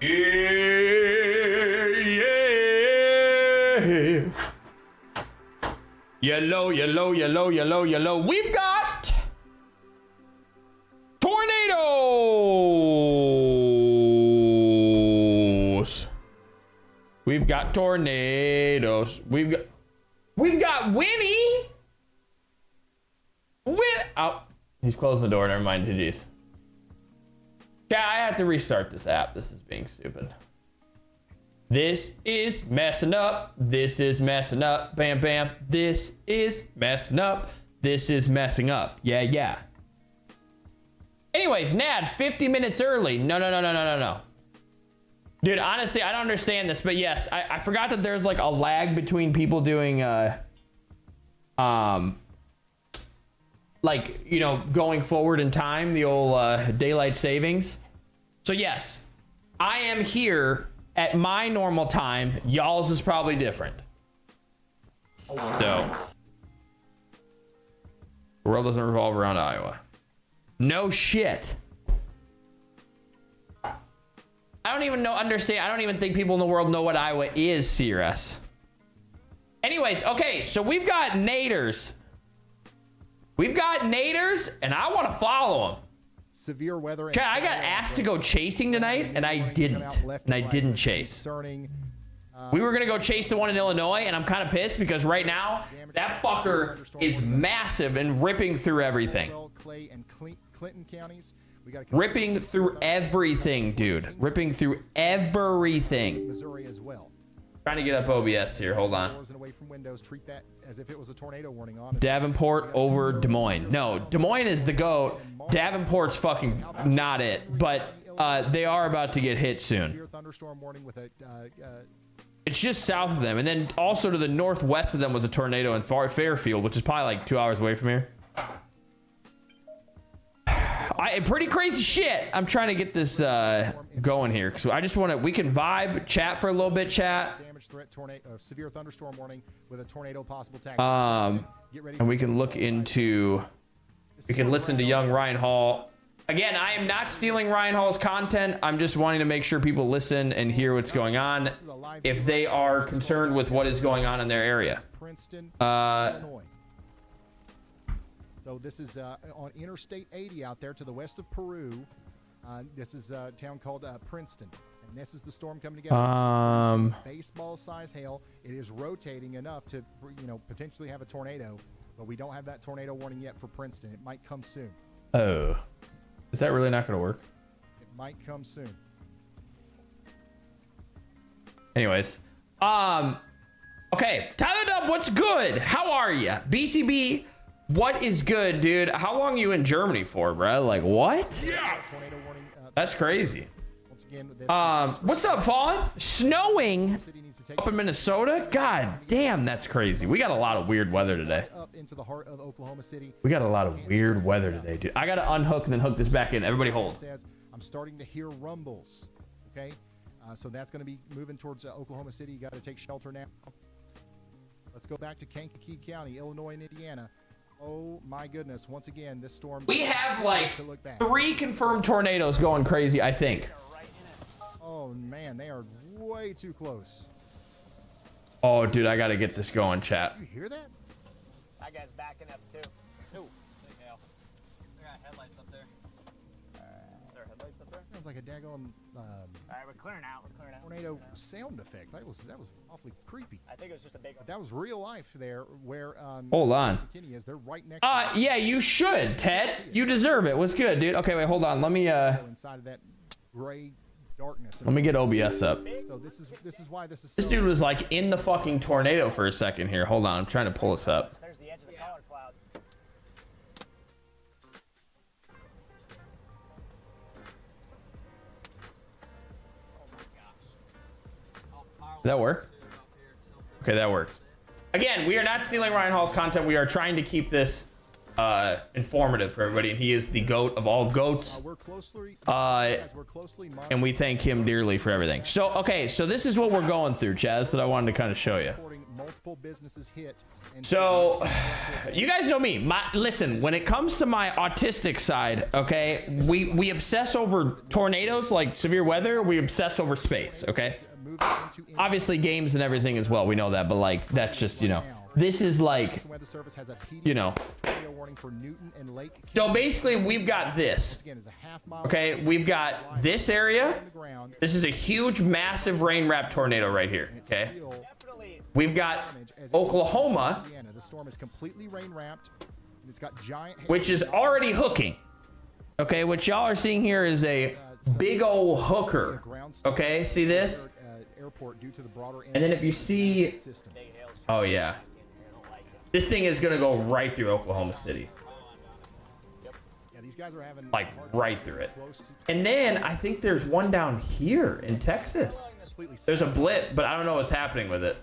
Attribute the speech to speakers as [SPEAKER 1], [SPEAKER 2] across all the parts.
[SPEAKER 1] Yeah. Yellow, yellow, yellow, yellow, yellow. We've got tornadoes. We've got tornadoes. We've got Winnie. Oh, he's closing the door. Never mind. GG's. Yeah, I have to restart this app. This is being stupid. This is messing up. This is messing up. Bam, bam. This is messing up. This is messing up. Yeah, yeah. Anyways, Nad, 50 minutes early. No. Dude, honestly, I don't understand this, but yes, I forgot that there's like a lag between people doing, like, you know, going forward in time, the old daylight savings. So yes, I am here at my normal time. Y'all's is probably different. So, the world doesn't revolve around Iowa. No shit. I don't even understand. I don't even think people in the world know what Iowa is, CRS. Anyways, okay, so we've got naders. We've got naders, and I want to follow them.
[SPEAKER 2] Severe weather.
[SPEAKER 1] Chad, I got asked to go chasing tonight, and I didn't. And I didn't chase. We were gonna go chase the one in Illinois, and I'm kind of pissed because right now that fucker is massive and ripping through everything. Ripping through everything, dude. Ripping through everything.
[SPEAKER 2] Missouri as well.
[SPEAKER 1] Trying to get up OBS here. Hold on.
[SPEAKER 2] Away from windows, treat that as if it was a tornado warning on.
[SPEAKER 1] Davenport over Des Moines. No, Des Moines is the GOAT. Davenport's fucking not it. But they are about to get hit soon.
[SPEAKER 2] Thunderstorm warning with a
[SPEAKER 1] it's just south of them. And then also to the northwest of them was a tornado in Fairfield, which is probably like 2 hours away from here. Pretty crazy shit. I'm trying to get this going here because I just want to. We can vibe, chat for a little bit, chat.
[SPEAKER 2] Damage threat, tornado, severe thunderstorm warning with a tornado possible tag.
[SPEAKER 1] And we can look into. We can listen to young Ryan Hall. Again, I am not stealing Ryan Hall's content. I'm just wanting to make sure people listen and hear what's going on if they are concerned with what is going on in their area.
[SPEAKER 2] So this is on Interstate 80 out there to the west of Peru. This is a town called Princeton. And this is the storm coming together. Baseball size hail. It is rotating enough to, you know, potentially have a tornado. But we don't have that tornado warning yet for Princeton. It might come soon.
[SPEAKER 1] Oh. Is that really not going to work?
[SPEAKER 2] It might come soon.
[SPEAKER 1] Anyways. Okay. Tyler Dub, what's good? How are you? BCB. What is good, dude? How long are you in Germany for, bro? Like, what? Yes! That's crazy. What's up, Fallen? Snowing up in Minnesota? God damn, that's crazy. We got a lot of weird weather today. We got a lot of weird weather today, dude. I got to unhook and then hook this back in. Everybody hold.
[SPEAKER 2] I'm starting to hear rumbles, okay? So that's going to be moving towards Oklahoma City. You got to take shelter now. Let's go back to Kankakee County, Illinois and Indiana. Oh my goodness, once again, this storm.
[SPEAKER 1] We have like 3 confirmed tornadoes going crazy, I think.
[SPEAKER 2] Oh man, they are way too close.
[SPEAKER 1] Oh dude, I gotta get this going, chat.
[SPEAKER 2] You hear that?
[SPEAKER 3] That guy's backing up too. Ooh, big hail. There are headlights up there. There are headlights up there?
[SPEAKER 2] Sounds like a daggone
[SPEAKER 3] Alright, we're clearing out.
[SPEAKER 2] Tornado sound effect. That was awfully creepy.
[SPEAKER 3] I think it was just a big one.
[SPEAKER 2] That was real life there where
[SPEAKER 1] hold on.
[SPEAKER 2] McKinney is. They're right next to
[SPEAKER 1] yeah, you should, Ted. You deserve it. What's good, dude? Okay, wait, hold on. Let me
[SPEAKER 2] inside of that gray darkness.
[SPEAKER 1] Let me get OBS up.
[SPEAKER 2] So this is why this is
[SPEAKER 1] This dude was like in the fucking tornado for a second here. Hold on, I'm trying to pull this up.
[SPEAKER 3] There's the edge of the color cloud.
[SPEAKER 1] Did that work? Okay, that worked. Again, we are not stealing Ryan Hall's content. We are trying to keep this informative for everybody, and he is the GOAT of all goats. And we thank him dearly for everything. So, okay, so this is what we're going through, Chaz, that I wanted to kind of show you.
[SPEAKER 2] multiple businesses hit. And
[SPEAKER 1] So, you guys know me. Listen, when it comes to my autistic side, okay, we obsess over tornadoes, like severe weather. We obsess over space, okay? Obviously, games and everything as well. We know that, but like, that's just, you know, this is like, you know. So basically, we've got this. Okay, we've got this area. This is a huge, massive rain-wrapped tornado right here. Okay. We've got Oklahoma,
[SPEAKER 2] The storm is completely rain-wrapped, and it's got giant,
[SPEAKER 1] which is already hooking. Okay, what y'all are seeing here is a big old hooker. Okay, see this? And then if you see, oh yeah, this thing is gonna go right through Oklahoma City.
[SPEAKER 2] These guys are having
[SPEAKER 1] like right through it. And then I think there's one down here in Texas. There's a blip, but I don't know what's happening with it.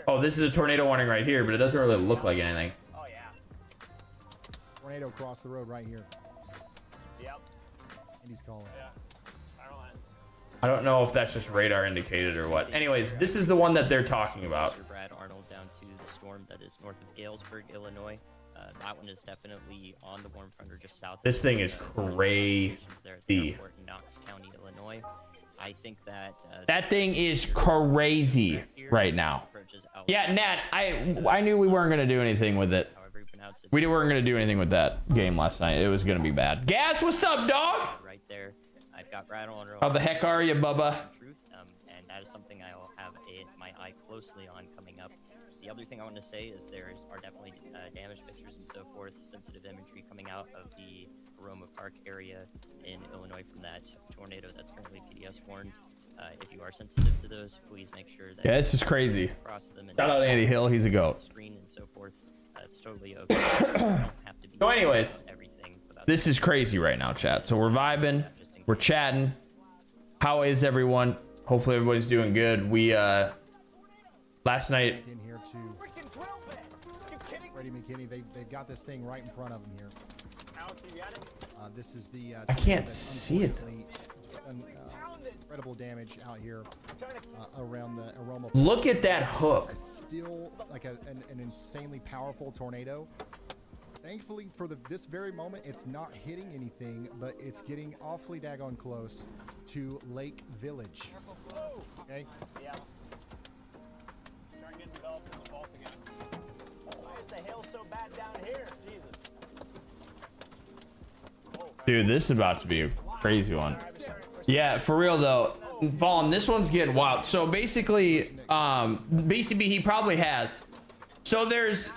[SPEAKER 1] Oh, this is a tornado warning right here, but it doesn't really look like anything.
[SPEAKER 3] Oh yeah.
[SPEAKER 2] Tornado across the road right here.
[SPEAKER 3] Yep.
[SPEAKER 2] And he's calling.
[SPEAKER 3] Yeah. Fire lines.
[SPEAKER 1] I don't know if that's just radar indicated or what. Anyways, this is the one that they're talking about.
[SPEAKER 4] Brad Arnold down to the storm that is north of Galesburg, Illinois. That one is definitely on the warm front or just south.
[SPEAKER 1] This thing is crazy.
[SPEAKER 4] There at the airport in Knox County, Illinois. I think that
[SPEAKER 1] that thing is crazy right now. Yeah, Nat, I knew we weren't gonna do anything with it. We weren't gonna do anything with that game last night. It was gonna be bad. Gas, what's up, dog?
[SPEAKER 4] Right there, I've got Brad Arnold.
[SPEAKER 1] How the heck are you, Bubba?
[SPEAKER 4] And that is something I will have my eye closely on coming up. The other thing I want to say is there are definitely damage pictures and so forth, sensitive imagery coming out of the Aroma Park area in Illinois from that tornado that's currently PDS warned. If you are sensitive to those, please make sure that
[SPEAKER 1] this is crazy.
[SPEAKER 4] Them
[SPEAKER 1] Shout out Andy Hill, he's a goat.
[SPEAKER 4] Screen and so forth. It's totally okay. You don't have to be
[SPEAKER 1] so anyways,
[SPEAKER 4] everything
[SPEAKER 1] this is crazy right now, chat. So we're vibing, we're chatting. How is everyone? Hopefully everybody's doing good. We last night
[SPEAKER 2] in here to Freddie McKinney. They've got this thing right in front of them here. This is the
[SPEAKER 1] I can't see it.
[SPEAKER 2] Incredible damage out here around the Aroma.
[SPEAKER 1] Look at that hook.
[SPEAKER 2] Still like an insanely powerful tornado. Thankfully for this very moment, it's not hitting anything, but it's getting awfully daggone close to Lake Village. Okay.
[SPEAKER 3] Yeah. Starting to develop in the fault again. Why is the hail so bad down here? Jesus.
[SPEAKER 1] Dude, this is about to be a crazy one. Yeah, for real though. Vaughn, this one's getting wild. So basically, BCB he probably has. So there's,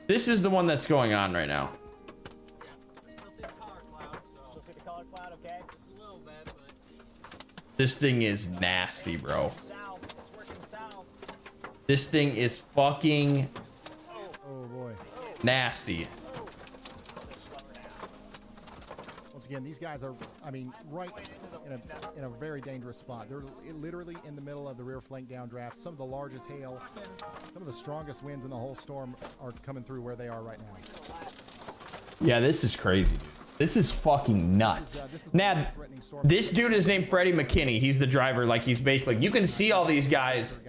[SPEAKER 1] this is the one that's going on right now.
[SPEAKER 3] Still see the color cloud, okay?
[SPEAKER 5] Just a little bit, but
[SPEAKER 1] This thing is nasty, bro.
[SPEAKER 3] South. It's working south.
[SPEAKER 1] This thing is fucking
[SPEAKER 2] Oh boy.
[SPEAKER 1] nasty.
[SPEAKER 2] Once again, these guys are, I mean, right in a very dangerous spot. They're literally in the middle of the rear flank downdraft. Some of the largest hail, some of the strongest winds in the whole storm are coming through where they are right now.
[SPEAKER 1] Yeah, this is crazy, dude. This is fucking nuts. Nad, this dude is named Freddie McKinney. He's the driver. Like, he's basically, you can see all these guys.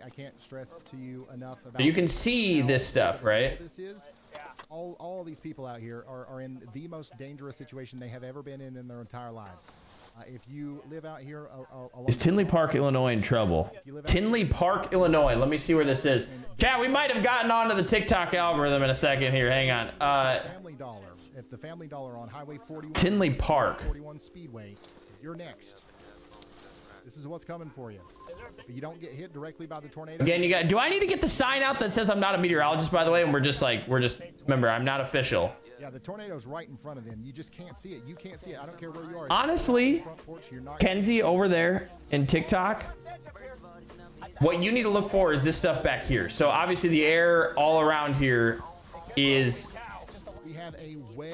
[SPEAKER 2] I can't stress to you enough about.
[SPEAKER 1] You can see this stuff, right?
[SPEAKER 2] This is all of these people out here are in the most dangerous situation they have ever been in their entire lives. If you live out here,
[SPEAKER 1] Is Tinley Park, Illinois in trouble? Tinley Park, Illinois. Let me see where this is. Chat, we might have gotten onto the TikTok algorithm in a second here. Hang on.
[SPEAKER 2] Family Dollar. If the Family Dollar on Highway 41,
[SPEAKER 1] Tinley Park.
[SPEAKER 2] 41 Speedway, you're next. This is what's coming for you. But you don't get hit directly by the tornado.
[SPEAKER 1] Again, you got. Do I need to get the sign out that says I'm not a meteorologist, by the way? And we're just. Remember, I'm not official.
[SPEAKER 2] Yeah, the tornado's right in front of them. You just can't see it. You can't see it. I don't care where you are.
[SPEAKER 1] Honestly, Kenzie over there in TikTok, what you need to look for is this stuff back here. So obviously the air all around here is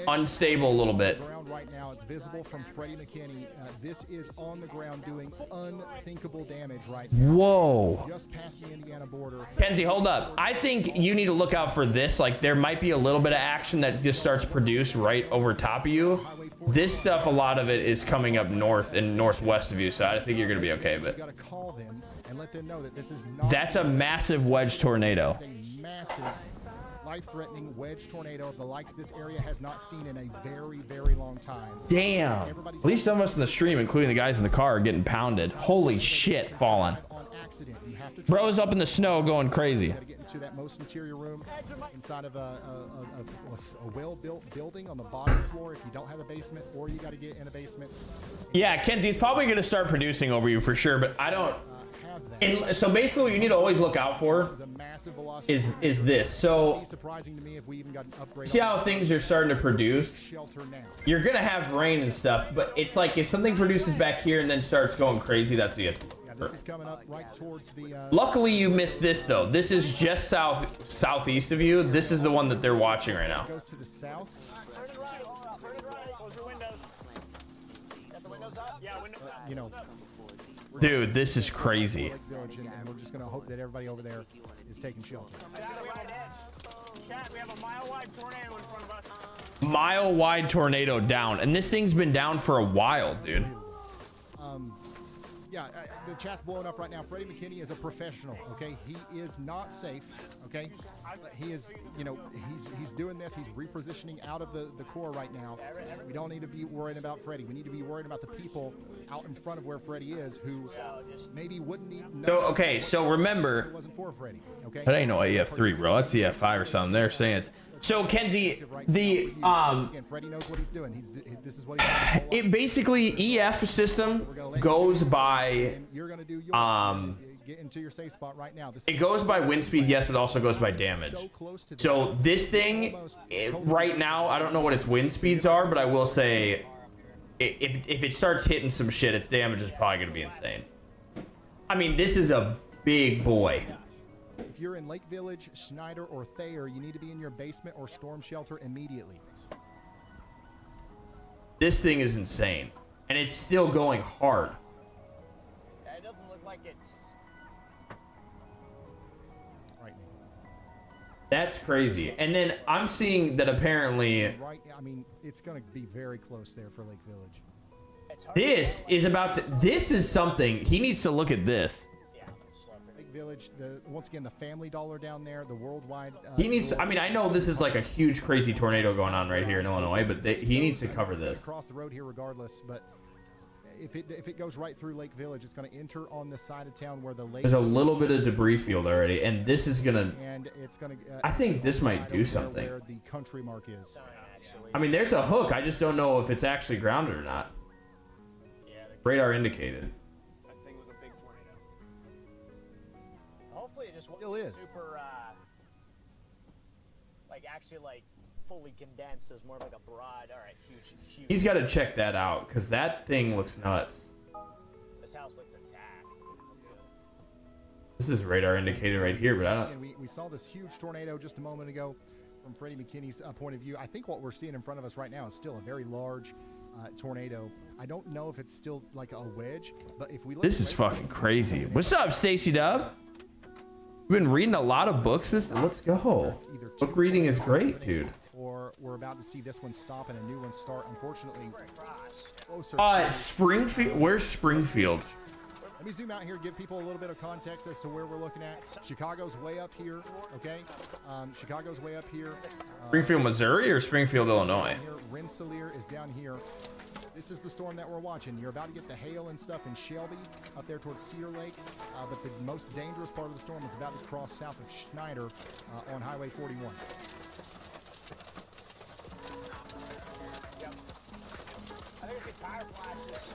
[SPEAKER 1] unstable a little bit.
[SPEAKER 2] Right now, it's visible from Freddie McKinney. This is on the ground doing unthinkable damage right now.
[SPEAKER 1] Whoa.
[SPEAKER 2] Just past the Indiana border.
[SPEAKER 1] Kenzie, hold up. I think you need to look out for this. Like, there might be a little bit of action that just starts produced right over top of you. This stuff, a lot of it is coming up north and northwest of you, so I think you're going to be okay. But
[SPEAKER 2] you got to call them and let them know that this is not.
[SPEAKER 1] That's a massive wedge tornado.
[SPEAKER 2] It's a massive, life-threatening wedge tornado of the likes this area has not seen in a very, very long time.
[SPEAKER 1] Damn. At least some of us in the stream, including the guys in the car, are getting pounded. Holy shit, falling.
[SPEAKER 2] On accident. You have to
[SPEAKER 1] Bro's up in the snow going crazy.
[SPEAKER 2] You gotta get into that most interior room inside of a well-built building on the bottom floor if you don't have a basement, or you got to get in a basement.
[SPEAKER 1] Yeah, Kenzie's probably going to start producing over you for sure, but I don't.
[SPEAKER 2] Have that.
[SPEAKER 1] And so basically what you need to always look out for
[SPEAKER 2] This is a massive velocity.
[SPEAKER 1] is this. So
[SPEAKER 2] It'd be surprising to me if we even got an upgrade.
[SPEAKER 1] see
[SPEAKER 2] on
[SPEAKER 1] how things are starting to produce?
[SPEAKER 2] shelter now.
[SPEAKER 1] You're going to have rain and stuff, but it's like if something produces back here and then starts going crazy, that's what you have to
[SPEAKER 2] Yeah, this is coming up right towards the.
[SPEAKER 1] Luckily, you missed this though. This is just southeast of you. This is the one that they're watching right now.
[SPEAKER 2] Goes to the south.
[SPEAKER 3] Turn it right. Turn it right. Close your windows. Got the windows up? Yeah, windows up.
[SPEAKER 2] You know,
[SPEAKER 1] Dude, this is crazy.
[SPEAKER 2] Lake Village, and we're just gonna hope that everybody over there is taking shelter.
[SPEAKER 3] Chat, we have a mile-wide tornado in front of us.
[SPEAKER 1] Mile-wide tornado down, and this thing's been down for a while, dude.
[SPEAKER 2] Yeah, the chat's blowing up right now. Freddie McKinney is a professional. Okay, he is not safe. Okay, he is. You know, he's doing this. He's repositioning out of the core right now. We don't need to be worried about Freddie. We need to be worried about the people out in front of where Freddie is, who maybe wouldn't even know.
[SPEAKER 1] So okay, so remember,
[SPEAKER 2] It wasn't for Freddie. Okay,
[SPEAKER 1] that ain't no EF3, bro. That's EF5 or something. They're saying it's. So Kenzie, the
[SPEAKER 2] Again, Freddie knows what he's doing. This is what he's doing.
[SPEAKER 1] it basically EF system goes by
[SPEAKER 2] And you're gonna do your get into your safe spot right now. This
[SPEAKER 1] it goes by wind speed, yes, but also goes by damage.
[SPEAKER 2] so close to
[SPEAKER 1] So this thing right now, I don't know what its wind speeds are, but I will say if it starts hitting some shit, its damage is probably gonna be insane. I mean, this is a big boy.
[SPEAKER 2] If you're in Lake Village, Schneider, or Thayer, you need to be in your basement or storm shelter immediately.
[SPEAKER 1] This thing is insane, and it's still going hard.
[SPEAKER 3] Yeah, it doesn't look like it's.
[SPEAKER 2] Right
[SPEAKER 1] That's crazy. And then I'm seeing that apparently
[SPEAKER 2] now. Right. I mean, it's going to be very close there for Lake Village.
[SPEAKER 3] It's hard
[SPEAKER 1] this is about to. This is something he needs to look at. This.
[SPEAKER 3] Yeah, slow.
[SPEAKER 2] Lake Village, once again, the Family Dollar down there, the worldwide.
[SPEAKER 1] He needs. I mean, I know this is like a huge, crazy tornado going on right here in Illinois, but he needs to cover this.
[SPEAKER 2] Across the road here, regardless, but. If it goes right through Lake Village, it's going to enter on the side of town where the lake.
[SPEAKER 1] There's a little bit of debris field already, and this is gonna.
[SPEAKER 2] And it's going to.
[SPEAKER 1] I think this might do something.
[SPEAKER 2] Where the country mark is.
[SPEAKER 1] I mean, there's a hook. I just don't know if it's actually grounded or not.
[SPEAKER 3] Yeah,
[SPEAKER 1] Radar indicated.
[SPEAKER 3] that thing was a big tornado. Hopefully it just
[SPEAKER 2] Still
[SPEAKER 3] wasn't
[SPEAKER 2] is.
[SPEAKER 3] super, like actually like fully condensed. It's more of like a broad. All right, huge.
[SPEAKER 1] He's got to check that out because that thing looks nuts.
[SPEAKER 3] This house looks intact. That's good.
[SPEAKER 1] This is radar indicated right here, but I don't.
[SPEAKER 2] And we saw this huge tornado just a moment ago from Freddie McKinney's point of view. I think what we're seeing in front of us right now is still a very large tornado. I don't know if it's still like a wedge, but if we look
[SPEAKER 1] This
[SPEAKER 2] at
[SPEAKER 1] is
[SPEAKER 2] Lake
[SPEAKER 1] fucking
[SPEAKER 2] Village,
[SPEAKER 1] crazy. What's up, Stacy Dub? We've been reading a lot of books. Let's go.
[SPEAKER 2] either
[SPEAKER 1] Book
[SPEAKER 2] two
[SPEAKER 1] reading is
[SPEAKER 2] tornadoes
[SPEAKER 1] great, dude.
[SPEAKER 2] Or we're about to see this one stop and a new one start. Unfortunately, closer. to-
[SPEAKER 1] Springfield. Where's Springfield?
[SPEAKER 2] Let me zoom out here, give people a little bit of context as to where we're looking at. Chicago's way up here, okay? Chicago's way up here.
[SPEAKER 1] Springfield, Missouri, or Springfield, Illinois?
[SPEAKER 2] Here, Rensselaer is down here. This is the storm that we're watching. You're about to get the hail and stuff in Shelby, up there towards Cedar Lake. But the most dangerous part of the storm is about to cross south of Schneider on Highway 41.
[SPEAKER 3] I think it's a tire flashes.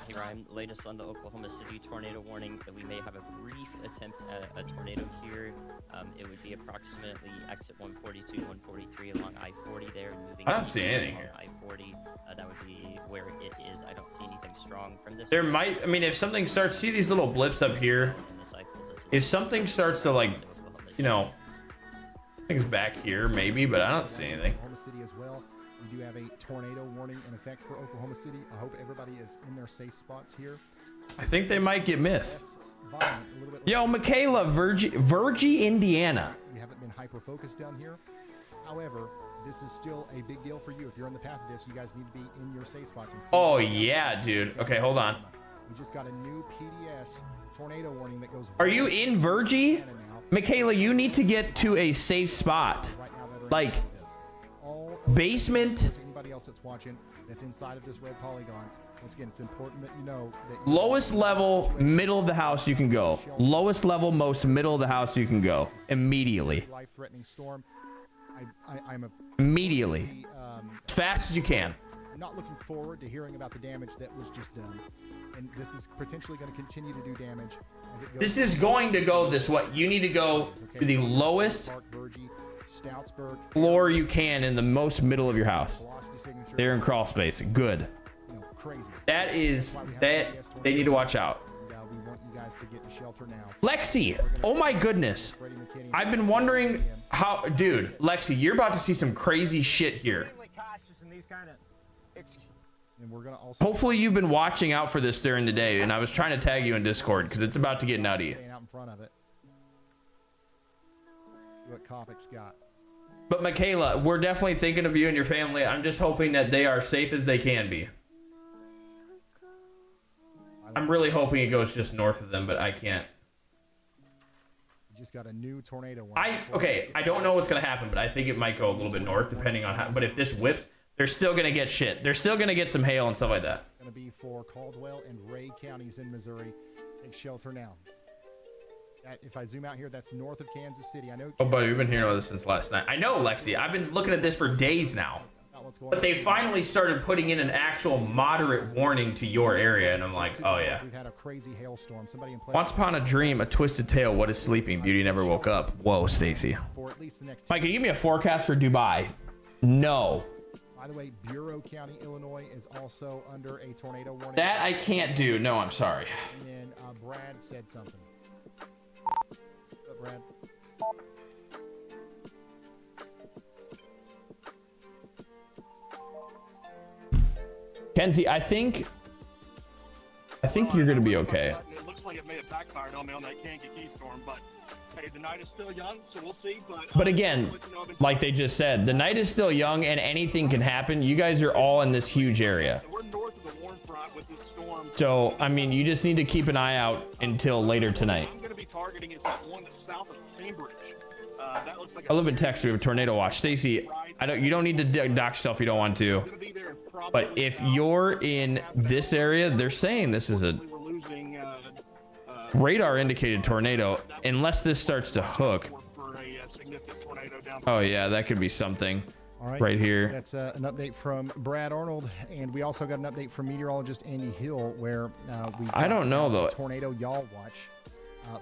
[SPEAKER 4] Hey Ryan, latest on the Oklahoma City tornado warning that we may have a brief attempt at a tornado here. It would be approximately exit 142, 143 along I-40 there. And moving
[SPEAKER 1] I don't see anything here.
[SPEAKER 4] I-40, that would be where it is. I don't see anything strong from this.
[SPEAKER 1] There might. I mean, if something starts, see these little blips up here.
[SPEAKER 4] And this I-pulls us
[SPEAKER 1] If something starts to like,
[SPEAKER 4] to Oklahoma
[SPEAKER 1] you
[SPEAKER 4] City.
[SPEAKER 1] know, things back here maybe, but I don't see anything.
[SPEAKER 2] Oklahoma City as well. We do have a tornado warning in effect for Oklahoma City. I hope everybody is in their safe spots here.
[SPEAKER 1] I think they might get missed.
[SPEAKER 2] Less violent, a little bit
[SPEAKER 1] Yo, Michaela, Virgie, Indiana.
[SPEAKER 2] We haven't been hyper-focused down here. However, this is still a big deal for you. If you're in the path of this, you guys need to be in your safe spots. And
[SPEAKER 1] Oh yeah, dude. Okay, hold on.
[SPEAKER 2] We just got a new PDS tornado warning that goes.
[SPEAKER 1] Are you in Virgie? Michaela, you need to get to a safe spot.
[SPEAKER 2] Right now that are
[SPEAKER 1] Like,
[SPEAKER 2] inside of this. All
[SPEAKER 1] basement.
[SPEAKER 2] Anybody else that's watching that's inside of this red polygon. Once again, it's important that you know that
[SPEAKER 1] Lowest level, middle of the house you can go. Lowest level, most middle of the house you can go. Immediately.
[SPEAKER 2] Life-threatening storm. I'm
[SPEAKER 1] Immediately. As fast as you can.
[SPEAKER 2] not looking forward to hearing about the damage that was just done, and this is potentially going to continue to do damage as it goes.
[SPEAKER 1] This is going to go this way. You need to go to the lowest floor you can in the most middle of your house. They're in crawl space. Good.
[SPEAKER 2] Crazy.
[SPEAKER 1] That they need to watch out.
[SPEAKER 2] We want you guys to get to shelter now.
[SPEAKER 1] Lexi, oh my goodness. I've been wondering how, dude, Lexi, you're about to see some crazy shit here.
[SPEAKER 2] And we're gonna also
[SPEAKER 1] Hopefully you've been watching out for this during the day, and I was trying to tag you in Discord because it's about to get nutty.
[SPEAKER 2] staying out in front of it. See what Kopic's got.
[SPEAKER 1] But Michaela, we're definitely thinking of you and your family. I'm just hoping that they are safe as they can be. I'm really hoping it goes just north of them, but I can't.
[SPEAKER 2] We just got a new tornado warning.
[SPEAKER 1] I don't know what's gonna happen, but I think it might go a little bit north depending on how. But if this whips, they're still gonna get shit. They're still gonna get some hail and stuff like that.
[SPEAKER 2] Going to be for Caldwell and Ray counties in Missouri. Take shelter now. If I zoom out here, that's north of Kansas City. I know.
[SPEAKER 1] Oh, buddy, we've been hearing about this since last night. I know, Lexi. I've been looking at this for days now. But they finally started putting in an actual moderate warning to your area, and I'm like, oh yeah.
[SPEAKER 2] We've had a crazy hailstorm. Somebody in
[SPEAKER 1] Once upon a dream, a twisted tale. What is sleeping? Beauty never woke up. Whoa, Stacy.
[SPEAKER 2] for at least the next.
[SPEAKER 1] Mike, can you give me a forecast for Dubai? No.
[SPEAKER 2] By the way, Bureau County, Illinois is also under a tornado warning.
[SPEAKER 1] That I can't do. No, I'm sorry.
[SPEAKER 2] And then Brad said something. What's up, Brad?
[SPEAKER 1] Kenzie, I think you're gonna be okay.
[SPEAKER 6] It looks like it may have backfired on me on that Kankakee storm, but hey, the night is still young, so we'll see.
[SPEAKER 1] But again, like they just said, the night is still young and anything can happen. You guys are all in this huge area.
[SPEAKER 6] So we're north of the warm front with this storm.
[SPEAKER 1] So, I mean, you just need to keep an eye out until later tonight.
[SPEAKER 6] I'm going to be targeting is that one that's south of Cambridge. That looks like
[SPEAKER 1] I live in Texas. We have a tornado watch. Stacy, you don't need to dock yourself if you don't want to. But if you're in this area, they're saying this is a radar indicated tornado, unless this starts to hook. Oh yeah, that could be something.
[SPEAKER 2] All
[SPEAKER 1] right here.
[SPEAKER 2] That's an update from Brad Arnold, and we also got an update from meteorologist Andy Hill, where we
[SPEAKER 1] I don't know though.
[SPEAKER 2] Tornado y'all watch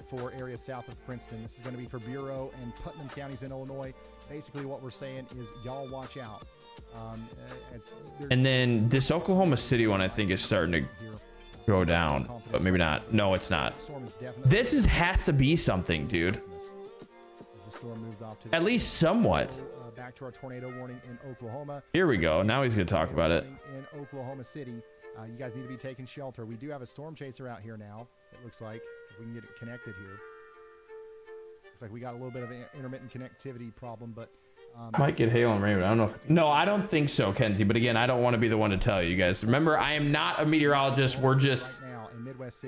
[SPEAKER 2] for areas south of Princeton. This is going to be for Bureau and Putnam counties in Illinois. Basically, what we're saying is y'all watch out.
[SPEAKER 1] And then this Oklahoma City one, I think, is starting to go down, but maybe not. No, it's not. This has to be something, dude.
[SPEAKER 2] As the storm moves off to
[SPEAKER 1] at least somewhat.
[SPEAKER 2] Back to our tornado warning in Oklahoma.
[SPEAKER 1] Here we go. Now he's gonna talk about it.
[SPEAKER 2] In Oklahoma City, you guys need to be taking shelter. We do have a storm chaser out here now. It looks like if we can get it connected here. Looks like we got a little bit of an intermittent connectivity problem, but
[SPEAKER 1] might get hail and rain, but I don't know if no, I don't think so, Kenzie. But again, I don't want to be the one to tell you guys. Remember, I am not a meteorologist. We're just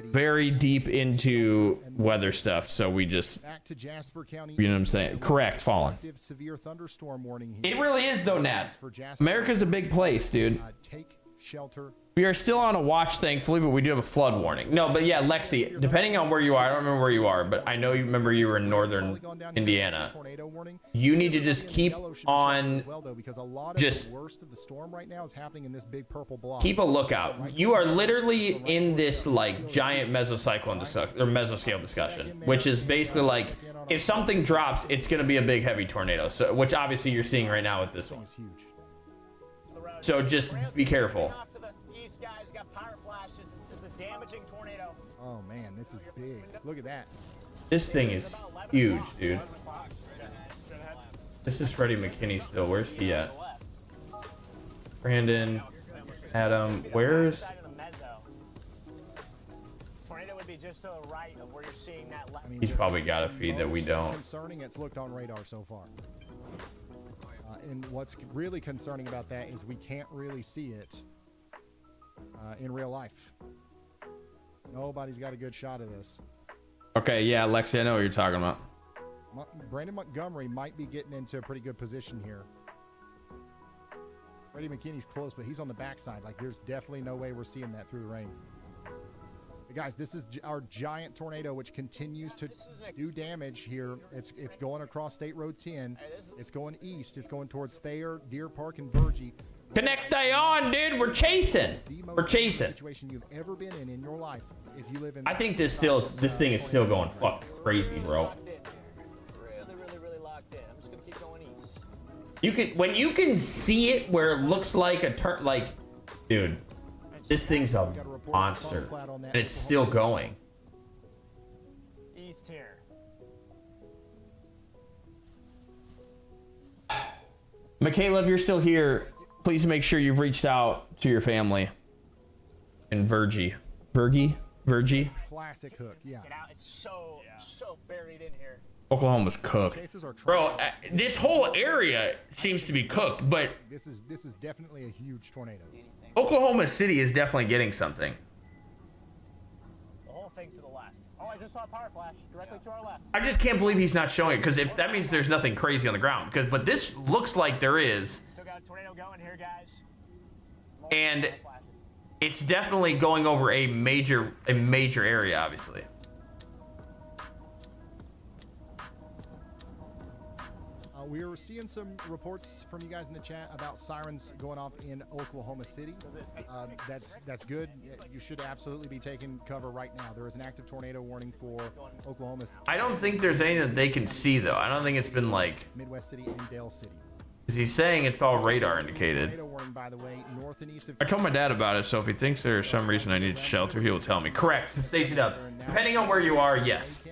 [SPEAKER 1] very deep into weather stuff, so we just
[SPEAKER 2] back to Jasper County.
[SPEAKER 1] You know what I'm saying? Correct, Fallen.
[SPEAKER 2] Severe thunderstorm warning here.
[SPEAKER 1] It really is though, Nat. America's a big place, dude.
[SPEAKER 2] Take shelter.
[SPEAKER 1] We are still on a watch, thankfully, but we do have a flood warning. No, but yeah, Lexi, depending on where you are, I don't remember where you are, but I know you remember you were in northern Indiana. You need to just keep on, just keep a lookout. You are literally in this like giant mesocyclone discussion, or mesoscale discussion, which is basically like if something drops, it's going to be a big heavy tornado. So, which obviously you're seeing right now with this one. So just be careful.
[SPEAKER 2] Oh man, this is big. Look at that.
[SPEAKER 1] This thing is huge, dude. This is Freddie McKinney still. Where's he at? Brandon, Adam, where's? He's probably got a feed that we don't.
[SPEAKER 2] Concerning, it's looked on radar so far. And what's really concerning about that is we can't really see it in real life. Nobody's got a good shot of this.
[SPEAKER 1] Okay, yeah, Lexi, I know what you're talking about.
[SPEAKER 2] Brandon Montgomery might be getting into a pretty good position here. Freddie McKinney's close, but he's on the backside. Like, there's definitely no way we're seeing that through the rain. But guys, this is our giant tornado, which continues to do damage here. It's going across State Road 10. It's going east. It's going towards Thayer, Deer Park, and Virgie.
[SPEAKER 1] Connect on, dude. We're chasing. We're chasing.
[SPEAKER 2] Situation you've ever been in your life. If you live in,
[SPEAKER 1] I think this thing is still going fucking crazy, bro.
[SPEAKER 3] Really locked in. I'm just gonna keep going east.
[SPEAKER 1] When you can see it where it looks like a turn, like, dude, this thing's a monster, and it's still going.
[SPEAKER 3] East here.
[SPEAKER 1] Michaela, if you're still here, please make sure you've reached out to your family in Virgie.
[SPEAKER 2] classic hook, yeah.
[SPEAKER 3] Get out. It's so buried in here.
[SPEAKER 1] Oklahoma's cooked, bro. This whole area seems to be cooked, but
[SPEAKER 2] this is definitely a huge tornado.
[SPEAKER 1] Oklahoma City is definitely getting something.
[SPEAKER 3] The whole thing's to the left. Oh, I just saw a power flash directly to our left.
[SPEAKER 1] I just can't believe he's not showing it, because if that means there's nothing crazy on the ground. But this looks like there is.
[SPEAKER 3] Still got a tornado going here, guys.
[SPEAKER 1] And it's definitely going over a major area, obviously.
[SPEAKER 2] We were seeing some reports from you guys in the chat about sirens going off in Oklahoma City. That's good. You should absolutely be taking cover right now. There is an active tornado warning for Oklahoma City.
[SPEAKER 1] I don't think there's anything that they can see, though. I don't think it's been like
[SPEAKER 2] Midwest City and Dale City.
[SPEAKER 1] Because he's saying it's all radar indicated.
[SPEAKER 2] Tornado warning, by the way, north and east of
[SPEAKER 1] I told my dad about it, so if he thinks there's some reason I need shelter, he will tell me. Correct. Stacy Dub. Depending on where you are, yes.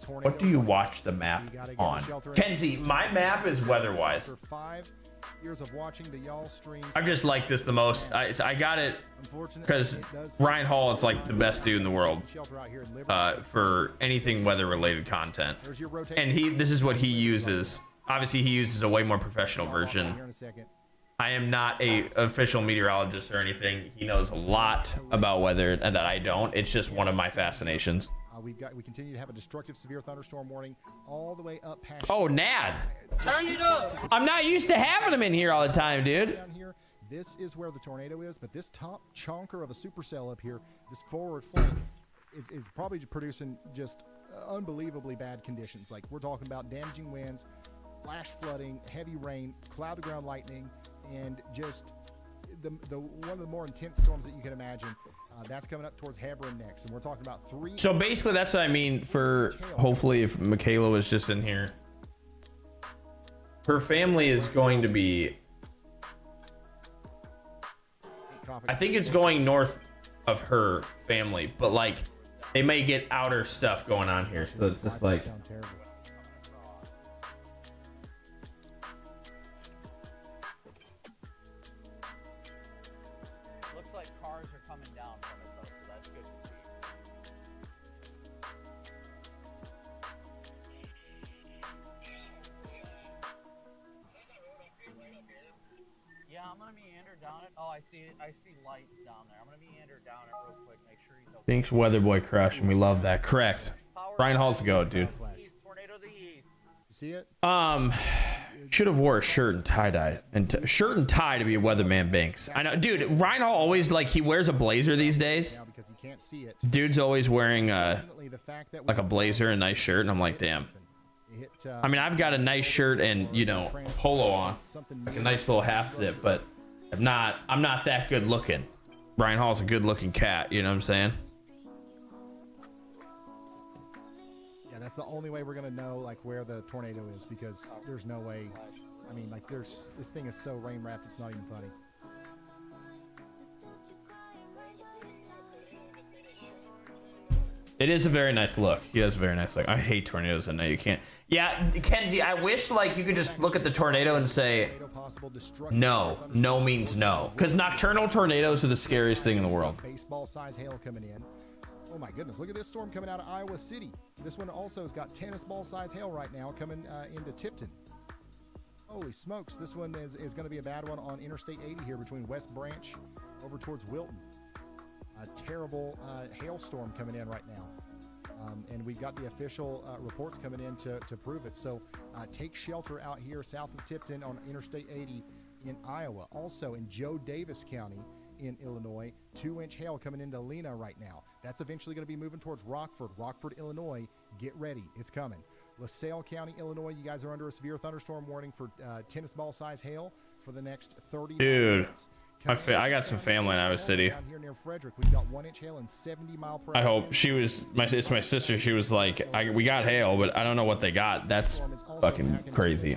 [SPEAKER 1] What do you watch the map on? Kenzie, my map is weather-wise.
[SPEAKER 2] For 5 years of watching the y'all streams,
[SPEAKER 1] I just like this the most. I got it because Ryan Hall is like the best dude in the world for anything weather-related content. And this is what he uses. Obviously, he uses a way more professional version. I am not a official meteorologist or anything. He knows a lot about weather and that I don't. It's just one of my fascinations.
[SPEAKER 2] We continue to have a destructive severe thunderstorm warning all the way up past.
[SPEAKER 1] Oh, Nad.
[SPEAKER 5] Turn it up.
[SPEAKER 1] I'm not used to having him in here all the time, dude.
[SPEAKER 2] Down here, this is where the tornado is, but this top chonker of a supercell up here, this forward flank, is probably producing just unbelievably bad conditions. Like, we're talking about damaging winds, flash flooding, heavy rain, cloud to ground lightning, and just the one of the more intense storms that you can imagine. That's coming up towards Hebron next, and we're talking about 3.
[SPEAKER 1] So basically, that's what I mean for hopefully if Michaela was just in here. Her family is going to be. I think it's going north of her family, but like they may get outer stuff going on here, so it's just like.
[SPEAKER 3] I see light down there. I'm gonna meander down it real quick. Make sure he's okay.
[SPEAKER 1] Thanks, Weatherboy Crush, and we love that. Correct. Ryan Hall's the goat, dude.
[SPEAKER 3] Tornado the east.
[SPEAKER 2] You see it?
[SPEAKER 1] Should have wore a shirt and tie-dye and shirt and tie to be a weatherman Banks. I know, dude. Ryan Hall always like he wears a blazer these days.
[SPEAKER 2] Because you can't see it.
[SPEAKER 1] Dude's always wearing like a blazer and a nice shirt, and I'm like, damn. I mean, I've got a nice shirt and a polo on, like a nice little half zip, but I'm not that good looking. Ryan Hall's a good looking cat, you know what I'm saying?
[SPEAKER 2] Yeah, that's the only way we're gonna know like where the tornado is, because there's no way. I mean, like this thing is so rain wrapped, it's not even funny.
[SPEAKER 1] It is a very nice look. He has a very nice look. I hate tornadoes at night. You can't. Yeah, Kenzie, I wish like you could just look at the tornado and say, no. No means no. Because nocturnal tornadoes are the scariest thing in the world.
[SPEAKER 2] Baseball size hail coming in. Oh my goodness, look at this storm coming out of Iowa City. This one also has got tennis ball size hail right now coming into Tipton. Holy smokes, this one is going to be a bad one on Interstate 80 here between West Branch over towards Wilton. A terrible hailstorm coming in right now. And we've got the official reports coming in to prove it. So take shelter out here south of Tipton on Interstate 80 in Iowa. Also in Joe Davis County in Illinois, 2-inch hail coming into Lena right now. That's eventually going to be moving towards Rockford, Illinois. Get ready. It's coming. LaSalle County, Illinois, you guys are under a severe thunderstorm warning for tennis ball size hail for the next 30 minutes.
[SPEAKER 1] I got some family in Iowa City.
[SPEAKER 2] Down here near Frederick, we've got 1-inch hail and 70 mile per hour
[SPEAKER 1] I hope
[SPEAKER 2] winds.
[SPEAKER 1] she was it's my sister. She was like, we got hail, but I don't know what they got. That's fucking crazy.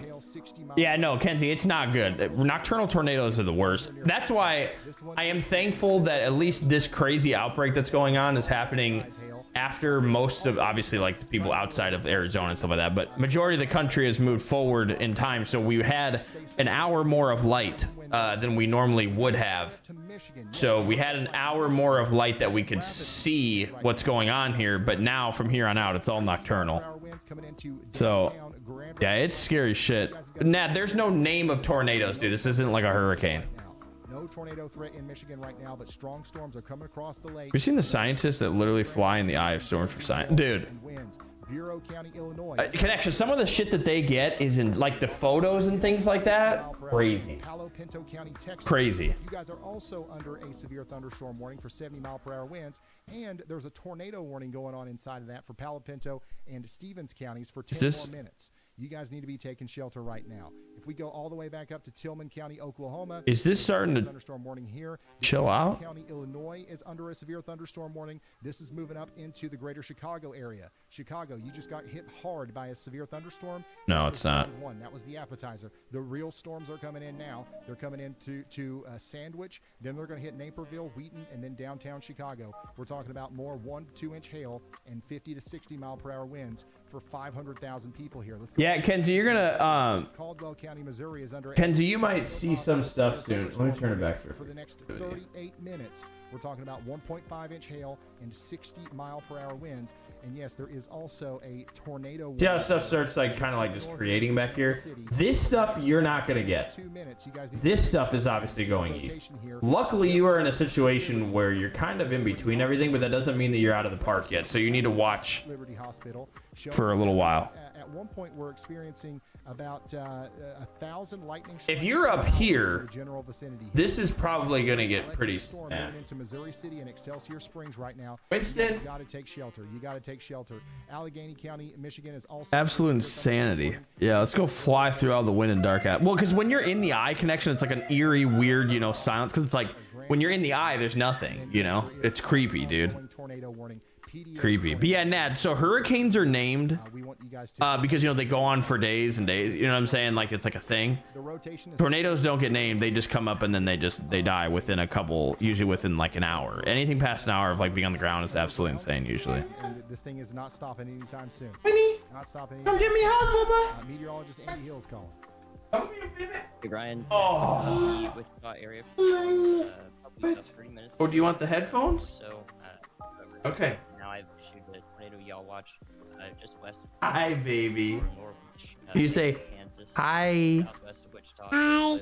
[SPEAKER 1] Yeah, no, Kenzie, it's not good. Nocturnal tornadoes are the worst. That's why I am thankful that at least this crazy outbreak that's going on is happening after most of, obviously, like the people outside of Arizona and stuff like that, but majority of the country has moved forward in time. So we had an hour more of light than we normally would have. So we had an hour more of light that we could see what's going on here, but now from here on out, it's all nocturnal. So yeah, it's scary shit. Nad, there's no name of tornadoes, dude. This isn't like a hurricane.
[SPEAKER 2] No tornado threat in Michigan right now, but strong storms are coming across the lake.
[SPEAKER 1] Have you seen the scientists that literally fly in the eye of storms for science? Dude.
[SPEAKER 2] Bureau County, Illinois.
[SPEAKER 1] Connection, some of the shit that they get is in like the photos and things like that. Crazy.
[SPEAKER 2] Palo Pinto County, Texas.
[SPEAKER 1] Crazy.
[SPEAKER 2] You guys are also under a severe thunderstorm warning for 70 mile per hour winds, and there's a tornado warning going on inside of that for Palo Pinto and Stevens counties for 10 more minutes. You guys need to be taking shelter right now. If we go all the way back up to Tillman County, Oklahoma,
[SPEAKER 1] is this starting to
[SPEAKER 2] thunderstorm warning here?
[SPEAKER 1] Chill out?
[SPEAKER 2] County, Illinois is under a severe thunderstorm warning. This is moving up into the greater Chicago area. Chicago, you just got hit hard by a severe thunderstorm.
[SPEAKER 1] No, it's not.
[SPEAKER 2] That was the appetizer. The real storms are coming in now. They're coming into Sandwich. Then they're going to hit Naperville, Wheaton, and then downtown Chicago. We're talking about more 1 to 2-inch hail and 50 to 60 mile per hour winds for 500,000 people here. Let's go.
[SPEAKER 1] Yeah, Kenzie, you're gonna
[SPEAKER 2] Caldwell County, Missouri is under.
[SPEAKER 1] Kenzie, you might see some stuff soon. Let me turn it back
[SPEAKER 2] for the next 38 minutes. We're talking about 1.5-inch hail and 60 mile per hour winds. And yes, there is also a tornado.
[SPEAKER 1] See how stuff starts like kind of like just creating back here? This stuff you're not gonna get. This stuff is obviously going east. Luckily, you are in a situation where you're kind of in between everything, but that doesn't mean that you're out of the park yet. So you need to watch for a little while.
[SPEAKER 2] At one point, we're experiencing about 1,000 lightning strikes.
[SPEAKER 1] If you're up here,
[SPEAKER 2] general vicinity,
[SPEAKER 1] this is probably gonna get pretty
[SPEAKER 2] into Missouri City and Excelsior Springs right now.
[SPEAKER 1] Winston,
[SPEAKER 2] you got to take shelter. You got to take shelter. Allegheny County, Michigan is also
[SPEAKER 1] absolute insanity. Yeah, let's go fly through all the wind and dark out. Well, because when you're in the eye connection, it's like an eerie, weird, you know, silence. Because it's like when you're in the eye, there's nothing. You know, it's creepy, dude.
[SPEAKER 2] Tornado warning.
[SPEAKER 1] Creepy. But yeah, Nad, so hurricanes are named because, you know, they go on for days and days. You know what I'm saying? Like, it's like a thing. Tornadoes don't get named. They just come up and then they die within a couple, usually within like an hour. Anything past an hour of like being on the ground is absolutely insane usually.
[SPEAKER 2] And this thing is not stopping anytime soon. Not stopping.
[SPEAKER 1] Come give me a hug, Bubba.
[SPEAKER 2] Meteorologist Andy Hill's calling.
[SPEAKER 4] Hey, Brian.
[SPEAKER 1] Oh.
[SPEAKER 4] The Wichita area for probably about 30 minutes.
[SPEAKER 1] Oh, do you want the headphones?
[SPEAKER 4] So,
[SPEAKER 1] okay.
[SPEAKER 4] Now I've issued a tornado y'all watch just west of
[SPEAKER 1] hi, baby.
[SPEAKER 4] Norwich,
[SPEAKER 1] You say
[SPEAKER 4] Kansas,
[SPEAKER 1] hi.
[SPEAKER 4] Southwest of Wichita,
[SPEAKER 7] Hi.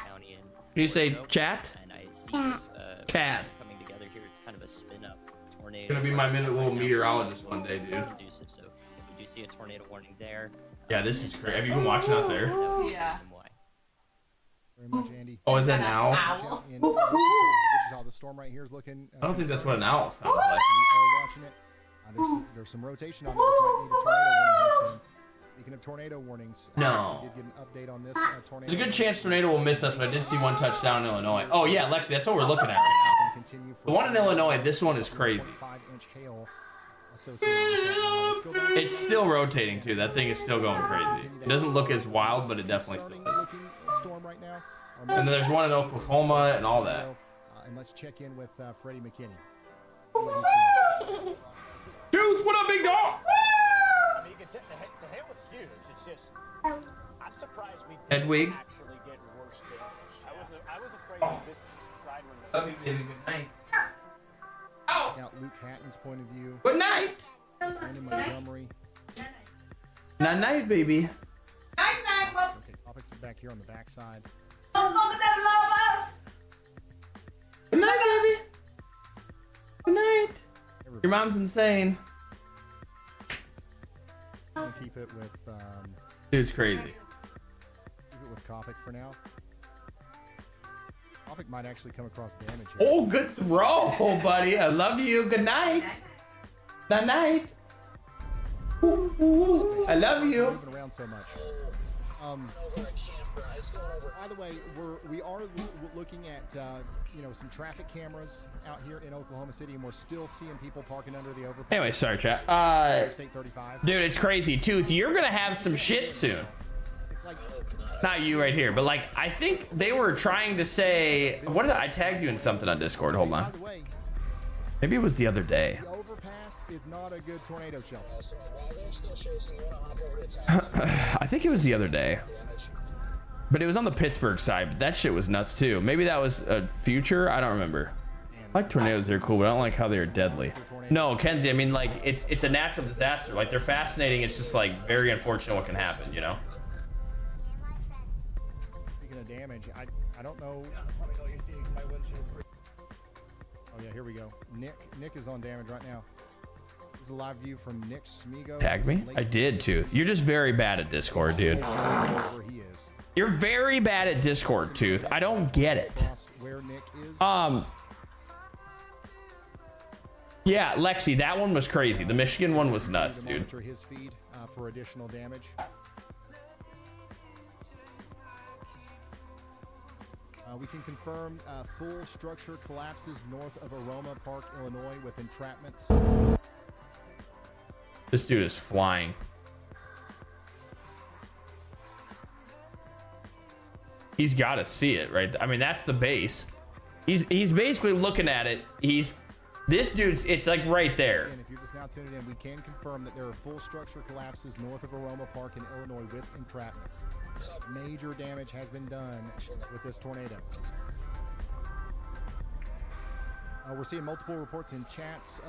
[SPEAKER 4] County, and
[SPEAKER 1] Can you say
[SPEAKER 4] Orlando.
[SPEAKER 1] chat?
[SPEAKER 4] And I see this
[SPEAKER 1] Cat.
[SPEAKER 4] coming together here. It's kind of a spin-up tornado.
[SPEAKER 1] Gonna be my little meteorologist one day, dude.
[SPEAKER 4] Conducive. So if you do see a tornado warning there.
[SPEAKER 1] Yeah, this is crazy. Have you been watching out there?
[SPEAKER 7] Yeah.
[SPEAKER 2] Very much, Andy.
[SPEAKER 1] Oh, is that an owl?
[SPEAKER 2] In Wichita, the storm right here is looking.
[SPEAKER 1] I don't think that's what an owl sounds like.
[SPEAKER 2] We are watching it. There's some rotation on it. This might need a tornado warning here soon. Speaking of tornado warnings,
[SPEAKER 1] No.
[SPEAKER 2] we did get an update on this tornado.
[SPEAKER 1] There's a good chance tornado will miss us, but I did see one touchdown in Illinois. Oh yeah, Lexi, that's what we're looking at right now. The one in Illinois, this one is crazy.
[SPEAKER 2] 5-inch hail associated with that. Let's go back.
[SPEAKER 1] It's still rotating too. That thing is still going crazy. It doesn't look as wild, but it definitely still is.
[SPEAKER 2] Storm right now.
[SPEAKER 1] And then there's one in Oklahoma and all that.
[SPEAKER 2] And let's check in with Freddie McKinney.
[SPEAKER 1] Tooth, what up, big dog?
[SPEAKER 3] I mean, the hail was huge. It's just, I'm surprised we didn't
[SPEAKER 1] Hedwig.
[SPEAKER 3] actually get worse damage. I was afraid of this side when
[SPEAKER 1] Love you, baby. Good night.
[SPEAKER 2] Now, Luke Hatton's point of view.
[SPEAKER 1] Good night.
[SPEAKER 2] Brandon Montgomery.
[SPEAKER 1] Night, night, baby.
[SPEAKER 2] Okay, topics is back here on the backside.
[SPEAKER 1] Good night, baby. Good night. Your mom's insane.
[SPEAKER 2] I'll keep it with
[SPEAKER 1] Dude's crazy.
[SPEAKER 2] keep it with Kopic for now. Kopic might actually come across damage here.
[SPEAKER 1] Oh, good throw, buddy. I love you. Good night. Good night. Ooh, I love you.
[SPEAKER 2] Moving around so much. By the way, we are looking at some traffic cameras out here in Oklahoma City, and we're still seeing people parking under the overpass.
[SPEAKER 1] Anyway, sorry, chat.
[SPEAKER 2] State 35.
[SPEAKER 1] Dude, it's crazy. Tooth, you're gonna have some shit soon.
[SPEAKER 2] It's like
[SPEAKER 1] Not you right here, but like I think they were trying to say. What did I tagged you in something on Discord? Hold
[SPEAKER 2] by
[SPEAKER 1] on.
[SPEAKER 2] the way,
[SPEAKER 1] Maybe it was the other day.
[SPEAKER 2] the overpass is not a good tornado shelter.
[SPEAKER 1] I think it was the other day. But it was on the Pittsburgh side. But that shit was nuts too. Maybe that was a future. I don't remember. I like tornadoes. They're cool, but I don't like how they are deadly. No, Kenzie. I mean, like it's a natural disaster. Like they're fascinating. It's just like very unfortunate what can happen. You know.
[SPEAKER 2] Speaking of damage, I don't know. Oh yeah, here we go. Nick is on damage right now. This is a live view from Nick Smigo.
[SPEAKER 1] Tag me? I did, Tooth. You're just very bad at Discord, dude.
[SPEAKER 2] Where he is.
[SPEAKER 1] You're very bad at Discord, Tooth. I don't get it.
[SPEAKER 2] Across where Nick is.
[SPEAKER 1] Yeah, Lexi, that one was crazy. The Michigan one was nuts,
[SPEAKER 2] To
[SPEAKER 1] dude.
[SPEAKER 2] monitor his feed for additional damage. We can confirm full structure collapses north of Aroma Park, Illinois, with entrapments.
[SPEAKER 1] This dude is flying. He's got to see it, right? I mean, that's the base. He's basically looking at it. This dude's, it's like right there.
[SPEAKER 2] And if you're just now tuning in, we can confirm that there are full structure collapses north of Aroma Park in Illinois with entrapments. Major damage has been done with this tornado. We're seeing multiple reports in chats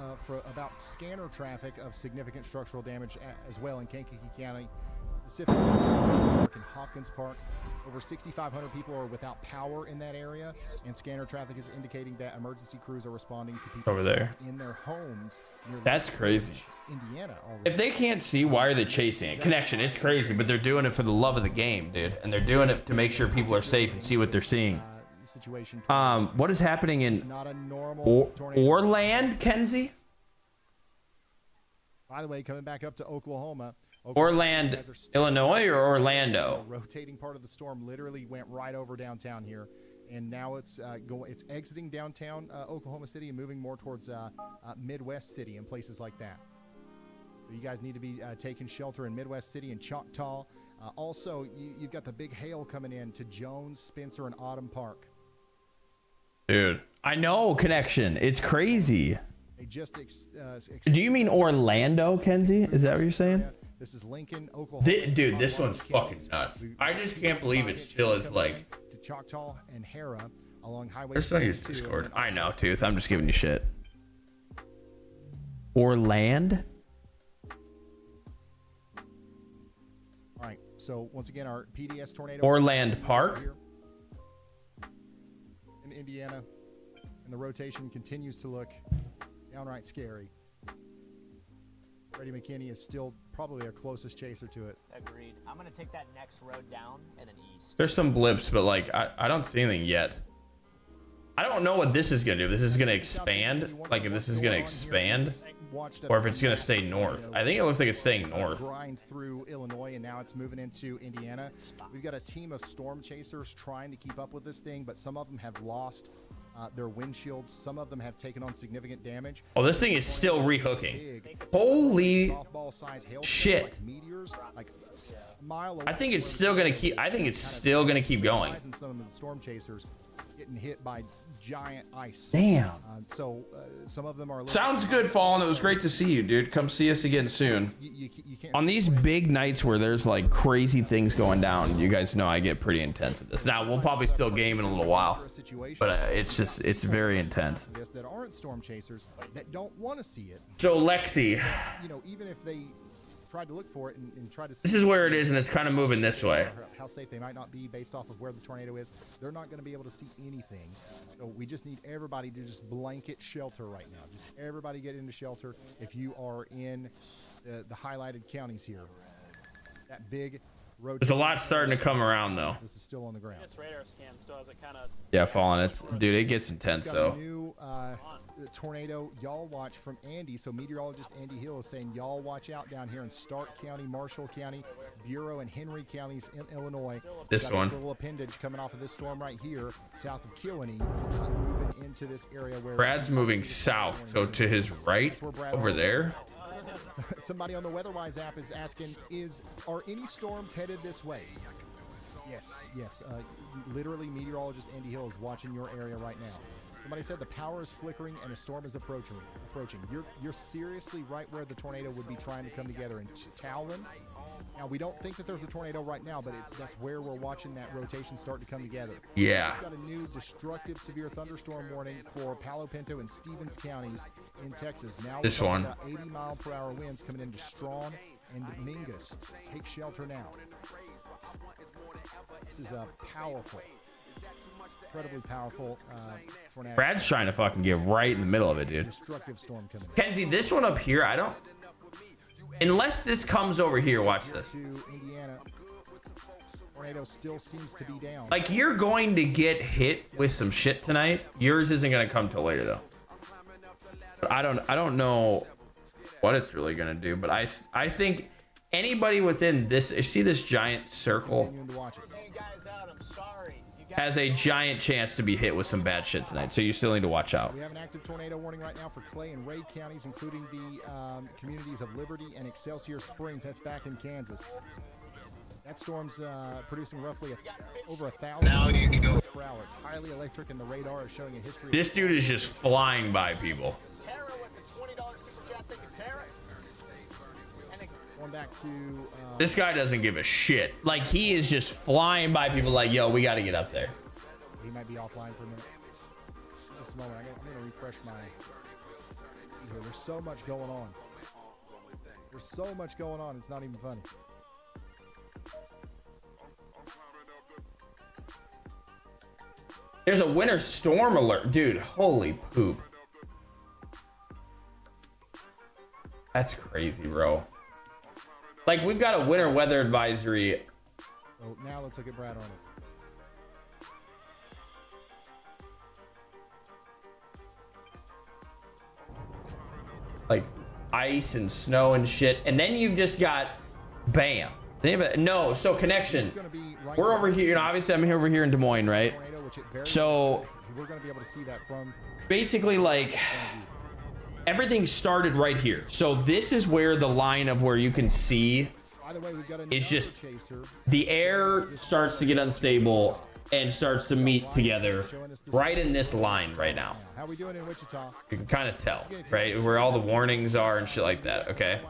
[SPEAKER 2] about scanner traffic of significant structural damage as well in Kankakee County, specifically in Hopkins Park. Over 6,500 people are without power in that area, and scanner traffic is indicating that emergency crews are responding to people
[SPEAKER 1] Over there.
[SPEAKER 2] in their homes. Near
[SPEAKER 1] That's
[SPEAKER 2] Lake
[SPEAKER 1] crazy.
[SPEAKER 2] Ridge, Indiana. Already.
[SPEAKER 1] If they can't see, why are they chasing it? Connection, it's crazy, but they're doing it for the love of the game, dude. And they're doing it to make sure people are safe and see what they're seeing.
[SPEAKER 2] Situation.
[SPEAKER 1] What is happening in
[SPEAKER 2] Not a normal tornado.
[SPEAKER 1] Orland, Kenzie?
[SPEAKER 2] By the way, coming back up to Oklahoma.
[SPEAKER 1] Orland,
[SPEAKER 2] guys are still-
[SPEAKER 1] Illinois, or Orlando?
[SPEAKER 2] The rotating part of the storm literally went right over downtown here, and now it's it's exiting downtown Oklahoma City and moving more towards Midwest City and places like that. So you guys need to be taking shelter in Midwest City and Choctaw. Also, you've got the big hail coming in to Jones, Spencer, and Autumn Park.
[SPEAKER 1] Dude, I know, Connection. It's crazy.
[SPEAKER 2] They just
[SPEAKER 1] Do you mean Orlando, Kenzie? Is that what you're saying?
[SPEAKER 2] This is Lincoln, Oklahoma.
[SPEAKER 1] Dude, this one's fucking nuts. I just can't believe it still is like.
[SPEAKER 2] To Choctaw and Hera along Highway
[SPEAKER 1] There's no use
[SPEAKER 2] 62,
[SPEAKER 1] Discord.
[SPEAKER 2] and
[SPEAKER 1] I know, Tooth. I'm just giving you shit. Orland?
[SPEAKER 2] All right. So once again, our PDS tornado.
[SPEAKER 1] Orland Park?
[SPEAKER 2] here in Indiana, and the rotation continues to look downright scary. Freddie McKinney is still probably our closest chaser to it.
[SPEAKER 3] Agreed. I'm gonna take that next road down and then east.
[SPEAKER 1] There's some blips, but like, I don't see anything yet. I don't know what this is going to do. If this is going to expand, like if this is going to expand, or if it's going to stay north. I think it looks like it's staying north.
[SPEAKER 2] Grind through Illinois, and now it's moving into Indiana. We've got a team of storm chasers trying to keep up with this thing, but some of them have lost their windshields. Some of them have taken on significant damage.
[SPEAKER 1] Oh, this thing is still rehooking. Holy shit. I think it's still going to keep, going.
[SPEAKER 2] And some of the storm chasers getting hit by giant ice.
[SPEAKER 1] Damn.
[SPEAKER 2] Some of them are.
[SPEAKER 1] Sounds good, Fallen. It was great to see you, dude. Come see us again soon.
[SPEAKER 2] You can't
[SPEAKER 1] On these big nights where there's like crazy things going down, you guys know I get pretty intense at this. Now, we'll probably still game in a little while, but it's very intense.
[SPEAKER 2] that aren't storm chasers that don't want to see it.
[SPEAKER 1] So, Lexi,
[SPEAKER 2] Even if they tried to look for it and try to see
[SPEAKER 1] this is where it is, and it's kind of moving this way.
[SPEAKER 2] how how safe they might not be based off of where the tornado is. They're not going to be able to see anything. So we just need everybody to just blanket shelter right now. Just everybody get into shelter if you are in the highlighted counties here. That big road.
[SPEAKER 1] There's a lot starting to come around though.
[SPEAKER 2] This is still on the ground.
[SPEAKER 3] This radar scan still has it kind of.
[SPEAKER 1] Yeah, falling. It's dude, it gets intense
[SPEAKER 2] Got
[SPEAKER 1] though.
[SPEAKER 2] a new tornado y'all watch from Andy. So meteorologist Andy Hill is saying y'all watch out down here in Stark County, Marshall County, Bureau and Henry counties in Illinois.
[SPEAKER 1] This
[SPEAKER 2] Got
[SPEAKER 1] one.
[SPEAKER 2] This little appendage coming off of this storm right here, south of Killenly, moving into this area where
[SPEAKER 1] Brad's moving south, so to his right
[SPEAKER 2] That's where Brad
[SPEAKER 1] over
[SPEAKER 2] is.
[SPEAKER 1] there.
[SPEAKER 2] Somebody on the WeatherWise app is asking, are any storms headed this way? Yes. Literally, meteorologist Andy Hill is watching your area right now. Somebody said the power is flickering and a storm is approaching. You're seriously right where the tornado would be trying to come together in Talon. Now, we don't think that there's a tornado right now, but that's where we're watching that rotation start to come together.
[SPEAKER 1] Yeah.
[SPEAKER 2] We've got a new destructive severe thunderstorm warning for Palo Pinto and Stevens counties in Texas. Now
[SPEAKER 1] This
[SPEAKER 2] we're
[SPEAKER 1] one.
[SPEAKER 2] talking about 80-mile-per-hour winds coming into Strawn and Mingus. Take shelter now. This is a powerful, incredibly powerful tornado.
[SPEAKER 1] Brad's trying to fucking get right in the middle of it, dude.
[SPEAKER 2] Destructive storm coming in.
[SPEAKER 1] Kenzie, this one up here, I don't. Unless this comes over here, watch this.
[SPEAKER 2] To Indiana, tornado still seems to be down.
[SPEAKER 1] Like, you're going to get hit with some shit tonight. Yours isn't gonna come till later though. But I don't know what it's really gonna do. But I think anybody within this, you see this giant circle,
[SPEAKER 2] Continuing to watch it.
[SPEAKER 3] Hey guys out, I'm sorry. You guys
[SPEAKER 1] has a giant chance to be hit with some bad shit tonight. So you still need to watch out.
[SPEAKER 2] We have an active tornado warning right now for Clay and Ray counties, including the communities of Liberty and Excelsior Springs. That's back in Kansas. That storm's producing roughly over 1,000 miles per hour. It's highly electric, and the radar is showing a history.
[SPEAKER 1] This dude is just flying by people.
[SPEAKER 3] Tara with the $20 super chat. Thank you, Tara. And
[SPEAKER 2] Going back to
[SPEAKER 1] This guy doesn't give a shit. Like, he is just flying by people like, yo, we got to get up there.
[SPEAKER 2] he might be offline for a minute. Just a moment. I'm going to refresh my. Here. There's so much going on. There's so much going on. It's not even funny.
[SPEAKER 1] There's a winter storm alert. Dude, holy poop. That's crazy, bro. Like, we've got a winter weather advisory.
[SPEAKER 2] So now let's look at Brad Arnold.
[SPEAKER 1] Like, ice and snow and shit. And then you've just got, bam. No, so connection.
[SPEAKER 2] It's gonna be right
[SPEAKER 1] We're
[SPEAKER 2] now.
[SPEAKER 1] over here. You know, obviously, I'm over here in Des Moines, right?
[SPEAKER 2] Tornado, which it very
[SPEAKER 1] So,
[SPEAKER 2] we're going to be able to see that from
[SPEAKER 1] basically, like, everything started right here. So this is where the line of where you can see
[SPEAKER 2] By the way, we've got
[SPEAKER 1] it's just
[SPEAKER 2] chaser.
[SPEAKER 1] the air starts to get unstable and starts to meet together right in this line right now.
[SPEAKER 2] How we doing in Wichita?
[SPEAKER 1] You can kind of tell, right? Where all the warnings are and shit like that, okay?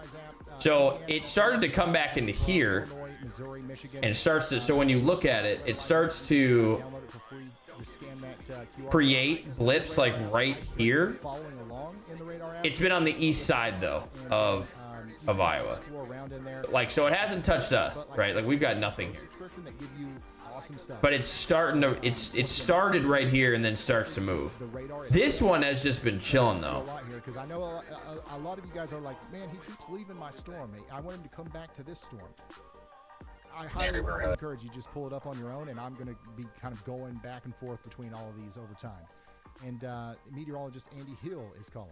[SPEAKER 1] So it started to come back into here
[SPEAKER 2] Illinois, Missouri, Michigan.
[SPEAKER 1] and it starts to, so when you look at it, it starts to
[SPEAKER 2] Download it for free. Just scan that QR
[SPEAKER 1] create blips like right here.
[SPEAKER 2] following along in the radar app.
[SPEAKER 1] It's been on the east side though of Iowa.
[SPEAKER 2] Explore around in there.
[SPEAKER 1] Like, so it hasn't touched us, right? Like, we've got nothing here.
[SPEAKER 2] Subscription that give you awesome stuff.
[SPEAKER 1] But it's starting to, it started right here and then starts to move.
[SPEAKER 2] The radar is
[SPEAKER 1] This one has just been chilling
[SPEAKER 2] a
[SPEAKER 1] though.
[SPEAKER 2] lot here because I know a lot of you guys are like, man, he keeps leaving my storm. I want him to come back to this storm. I highly encourage you just pull it up on your own, and I'm going to be kind of going back and forth between all of these over time. And meteorologist Andy Hill is calling.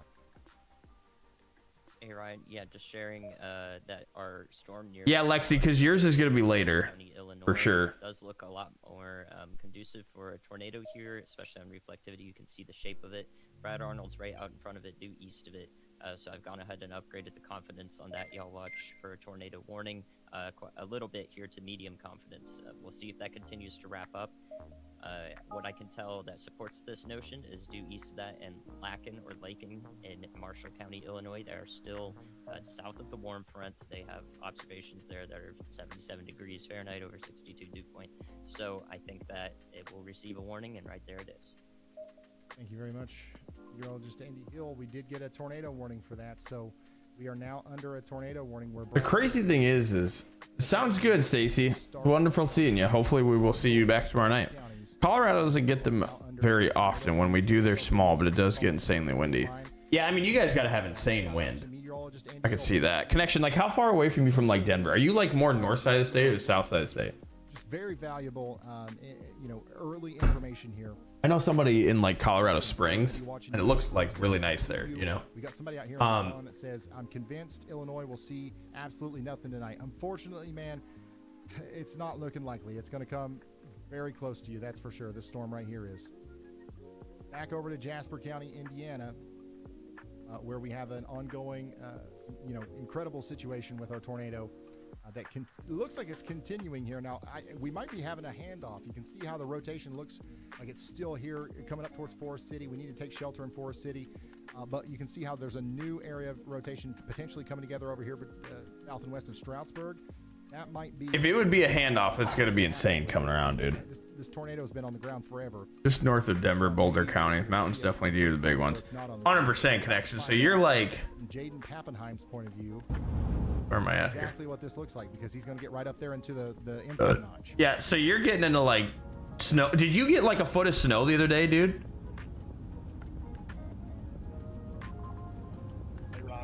[SPEAKER 4] Hey Ryan, yeah, just sharing that our storm near
[SPEAKER 1] Yeah, Lexi, because yours is going to be later.
[SPEAKER 4] County, Illinois,
[SPEAKER 1] for sure.
[SPEAKER 4] does look a lot more conducive for a tornado here, especially on reflectivity. You can see the shape of it. Brad Arnold's right out in front of it, due east of it. So I've gone ahead and upgraded the confidence on that y'all watch for a tornado warning a little bit here to medium confidence. We'll see if that continues to wrap up. What I can tell that supports this notion is due east of that and Lacken or Laken in Marshall County, Illinois. They are still south of the warm front. They have observations there that are 77 degrees Fahrenheit over 62 dew point. So I think that it will receive a warning, and right there it is.
[SPEAKER 2] Thank you very much, meteorologist Andy Hill. We did get a tornado warning for that, so We are now under a tornado warning.
[SPEAKER 1] The crazy thing is sounds good, Stacy. Wonderful seeing you. Hopefully we will see you back tomorrow night. Colorado doesn't get them very often. When we do, they're small, but it does get insanely windy. Yeah, I mean, you guys got to have insane wind. I could see that. Connection, like how far away from you from like Denver? Are you like more north side of the state or south side of the state?
[SPEAKER 2] Just very valuable, you know, early information here.
[SPEAKER 1] I know somebody in like Colorado Springs, and it looks like really nice there, you know?
[SPEAKER 2] We got somebody out here on the phone that says, I'm convinced Illinois will see absolutely nothing tonight. Unfortunately, man, it's not looking likely. It's going to come very close to you, that's for sure. This storm right here is. Back over to Jasper County, Indiana, where we have an ongoing, you know, incredible situation with our tornado. That looks like it's continuing here. Now, we might be having a handoff. You can see how the rotation looks like it's still here coming up towards Forest City. We need to take shelter in Forest City. But you can see how there's a new area of rotation potentially coming together over here south and west of Stroudsburg. That might be... If
[SPEAKER 1] it would be a handoff, it's going to be insane coming around, dude.
[SPEAKER 2] This tornado has been on the ground forever.
[SPEAKER 1] Just north of Denver, Boulder County. Mountains definitely do the big ones. 100% connection. So you're like...
[SPEAKER 2] Jaden Pappenheim's point of view...
[SPEAKER 1] Where am I at
[SPEAKER 2] exactly
[SPEAKER 1] here?
[SPEAKER 2] What this looks like, because he's going to get right up there into the input notch.
[SPEAKER 1] Yeah, so you're getting into like snow. Did you get like a foot of snow the other day, dude?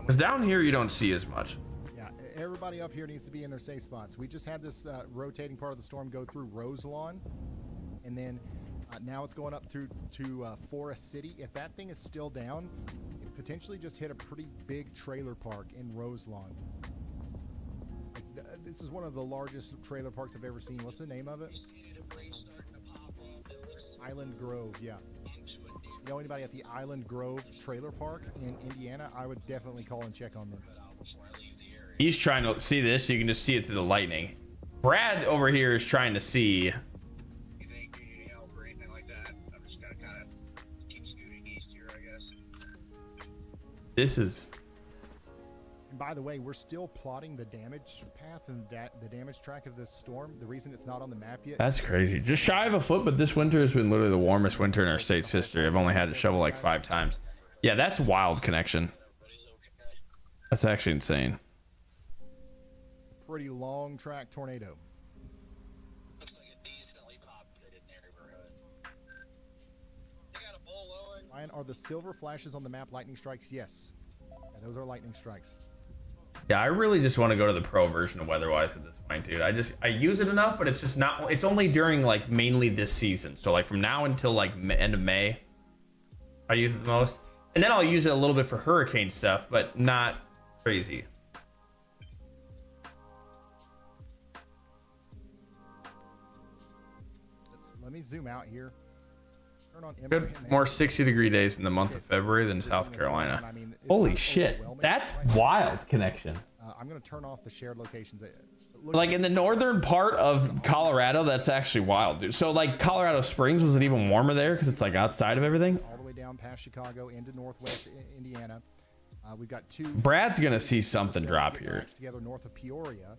[SPEAKER 1] Because down here you don't see as much.
[SPEAKER 2] Yeah, everybody up here needs to be in their safe spots. We just had this rotating part of the storm go through Roselawn, and then now it's going up to Forest City. If that thing is still down, it potentially just hit a pretty big trailer park in Roselawn. This is one of the largest trailer parks I've ever seen. What's the name of it? Island Grove, yeah. You know anybody at the Island Grove trailer park in Indiana? I would definitely call and check on them.
[SPEAKER 1] He's trying to see this. So you can just see it through the lightning. Brad over here is trying to see.
[SPEAKER 7] You think you need help or anything like that? I'm just gonna kind of keep scooting east here, I guess.
[SPEAKER 1] This is...
[SPEAKER 2] And by the way, we're still plotting the damage path and the damage track of this storm. The reason it's not on the map yet.
[SPEAKER 1] That's crazy. Just shy of a foot, but this winter has been literally the warmest winter in our state's history. I've only had to shovel like 5 times. Yeah, that's wild connection. That's actually insane.
[SPEAKER 2] Pretty long track tornado.
[SPEAKER 7] Looks like a decently populated neighborhood. They got a bull Owen.
[SPEAKER 2] Ryan, are the silver flashes on the map lightning strikes? Yes. Yeah, those are lightning strikes.
[SPEAKER 1] Yeah, I really just want to go to the pro version of WeatherWise at this point, dude. I use it enough, but it's just not, it's only during like mainly this season. So like from now until like end of May, I use it the most. And then I'll use it a little bit for hurricane stuff, but not crazy.
[SPEAKER 2] Let me zoom out here. Turn on
[SPEAKER 1] Good. More 60-degree days in the month of February than South Carolina. Holy shit. That's wild connection.
[SPEAKER 2] I'm going to turn off the shared locations.
[SPEAKER 1] Like in the northern part of Colorado, that's actually wild, dude. So like Colorado Springs, was it even warmer there because it's like outside of everything?
[SPEAKER 2] All the way down past Chicago into northwest Indiana. We've got 2.
[SPEAKER 1] Brad's going to see something drop here.
[SPEAKER 2] Together north of Peoria.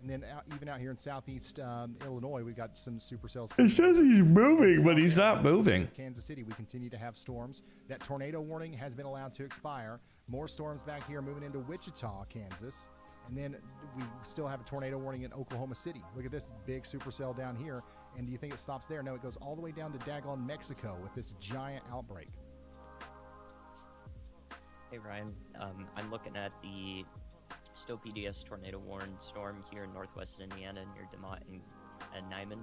[SPEAKER 2] And then even out here in southeast Illinois, we've got some supercells.
[SPEAKER 1] It says he's moving, but he's not moving.
[SPEAKER 2] Kansas City, we continue to have storms. That tornado warning has been allowed to expire. More storms back here moving into Wichita, Kansas. And then we still have a tornado warning in Oklahoma City. Look at this big supercell down here. And do you think it stops there? No, it goes all the way down to daggone Mexico with this giant outbreak.
[SPEAKER 4] Hey Ryan, I'm looking at the Stowe PDS tornado warned storm here in northwest Indiana near DeMott and Nyman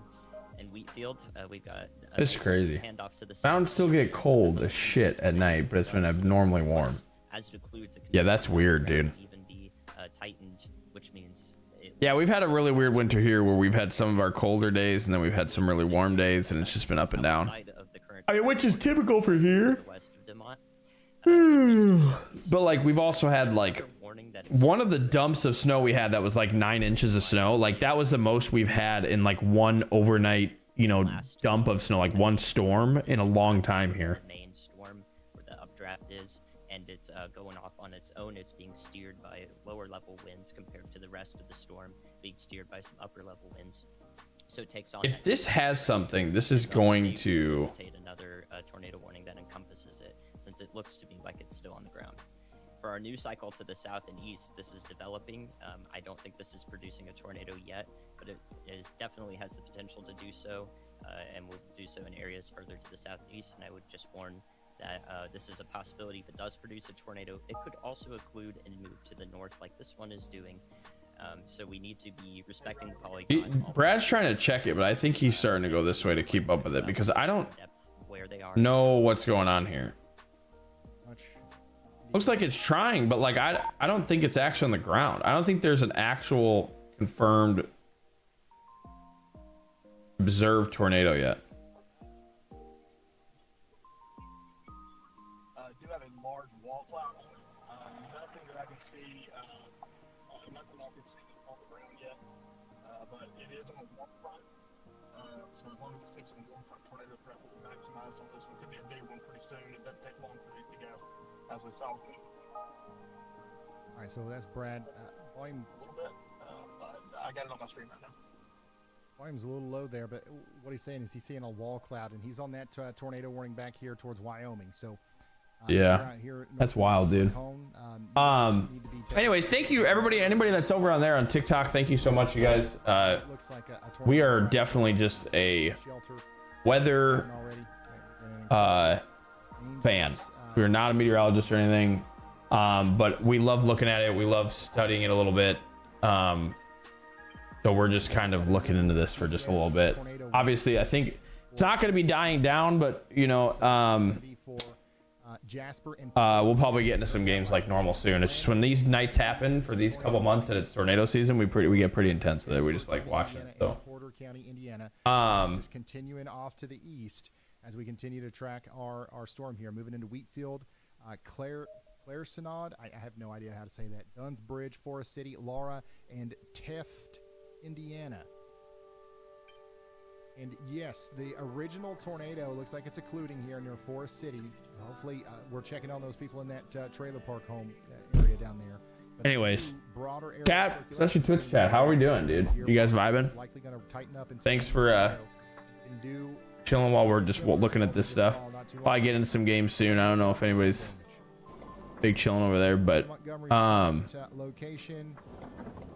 [SPEAKER 4] and Wheatfield. We've got
[SPEAKER 1] it's crazy.
[SPEAKER 4] Handoff to the
[SPEAKER 1] mountains still get cold as shit at night, but it's been abnormally warm.
[SPEAKER 4] As it includes
[SPEAKER 1] yeah, that's weird, dude.
[SPEAKER 4] Even be tightened, which means
[SPEAKER 1] yeah, we've had a really weird winter here where we've had some of our colder days and then we've had some really warm days, and it's just been up and down. I mean, which is typical for here.
[SPEAKER 4] West of DeMott.
[SPEAKER 1] But like we've also had like one of the dumps of snow we had that was like 9 inches of snow. Like that was the most we've had in like one overnight, you know, dump of snow, like one storm in a long time here.
[SPEAKER 4] Main storm where the updraft is, and it's going off on its own. It's being steered by lower level winds compared to the rest of the storm being steered by some upper level winds. So it takes on.
[SPEAKER 1] If this has something, this is going to
[SPEAKER 4] necessitate another tornado warning that encompasses it, since it looks to me like it's still on the ground. For our new cycle to the south and east, this is developing. I don't think this is producing a tornado yet, but it definitely has the potential to do so, and will do so in areas further to the south and east. And I would just warn that this is a possibility. If it does produce a tornado, it could also occlude and move to the north like this one is doing. So we need to be respecting the polygon.
[SPEAKER 1] Brad's trying to check it, but I think he's starting to go this way to keep up with it because I don't
[SPEAKER 4] where they are.
[SPEAKER 1] know what's going on here. Looks like it's trying, but like I don't think it's actually on the ground. I don't think there's an actual confirmed observed tornado yet.
[SPEAKER 6] Do have a large wall cloud. Nothing that I can see. Nothing I can see that's on the ground yet. But it is on the warm front. So as long as it sticks on the warm front, tornado threat will be maximized on this one. Could be a big one pretty soon. It doesn't take long for these to go, as we saw.
[SPEAKER 2] All right, so that's Brad. Volume
[SPEAKER 6] A little bit, but I got it on my screen right now.
[SPEAKER 2] Volume's a little low there, but what he's saying is he's seeing a wall cloud, and he's on that tornado warning back here towards Wyoming. So
[SPEAKER 1] yeah, that's wild, dude. Anyways, thank you everybody. Anybody that's over on there on TikTok, thank you so much, you guys. We are definitely just a weather fan. We're not a meteorologist or anything, but we love looking at it. We love studying it a little bit. So we're just kind of looking into this for just a little bit. Obviously, I think it's not going to be dying down, but you know, we'll probably get into some games like normal soon. It's just when these nights happen for these couple months and it's tornado season, we get pretty intense with it. We just like watching it. So
[SPEAKER 2] Porter County, Indiana. Just continuing off to the east as we continue to track our storm here, moving into Wheatfield, Claresinod. I have no idea how to say that. Dunn's Bridge, Forest City, Laura, and Teft, Indiana. And yes, the original tornado looks like it's occluding here near Forest City. Hopefully, we're checking on those people in that trailer park home area down there. But
[SPEAKER 1] anyways, chat, especially Twitch chat, how are we doing, dude? You guys vibing? Thanks for chilling while we're just looking at this stuff. Probably get into some games soon. I don't know if anybody's big chilling over there, but
[SPEAKER 2] location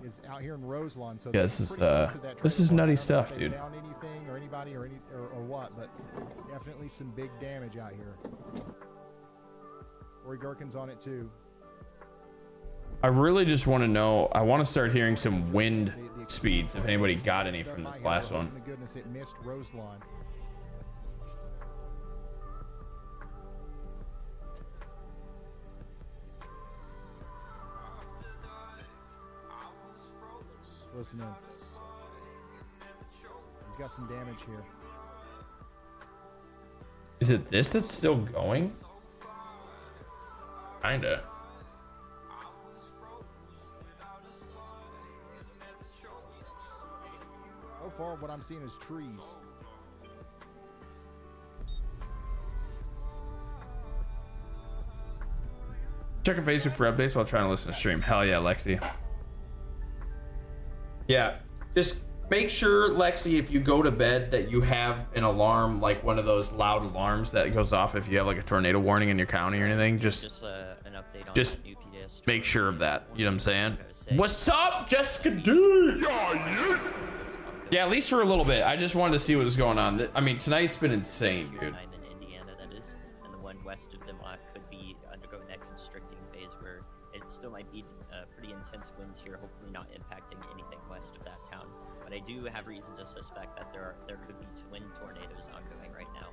[SPEAKER 2] is out here in Roselawn. So
[SPEAKER 1] yeah, this is nutty stuff, dude.
[SPEAKER 2] Found anything or anybody or what, but definitely some big damage out here. Rory Gherkin's on it too.
[SPEAKER 1] I really just want to know. I want to start hearing some wind speeds. If anybody got any from this last one.
[SPEAKER 2] My goodness, it missed Roselawn. Listen in. He's got some damage here.
[SPEAKER 1] Is it this that's still going? Kinda.
[SPEAKER 2] So far, what I'm seeing is trees.
[SPEAKER 1] Checking Facebook for updates while trying to listen to stream. Hell yeah, Lexi. Yeah, just make sure, Lexi, if you go to bed that you have an alarm, like one of those loud alarms that goes off if you have like a tornado warning in your county or anything. Just
[SPEAKER 4] an update on
[SPEAKER 1] just
[SPEAKER 4] new PDS.
[SPEAKER 1] make sure of that. You know what I'm saying? What's up, Jessica D? Yeah, at least for a little bit. I just wanted to see what was going on. I mean, tonight's been insane, dude.
[SPEAKER 4] In Indiana, that is, and the one west of Demont could be undergoing that constricting phase where it still might be pretty intense winds here, hopefully not impacting anything west of that town. But I do have reason to suspect that there could be twin tornadoes ongoing right now.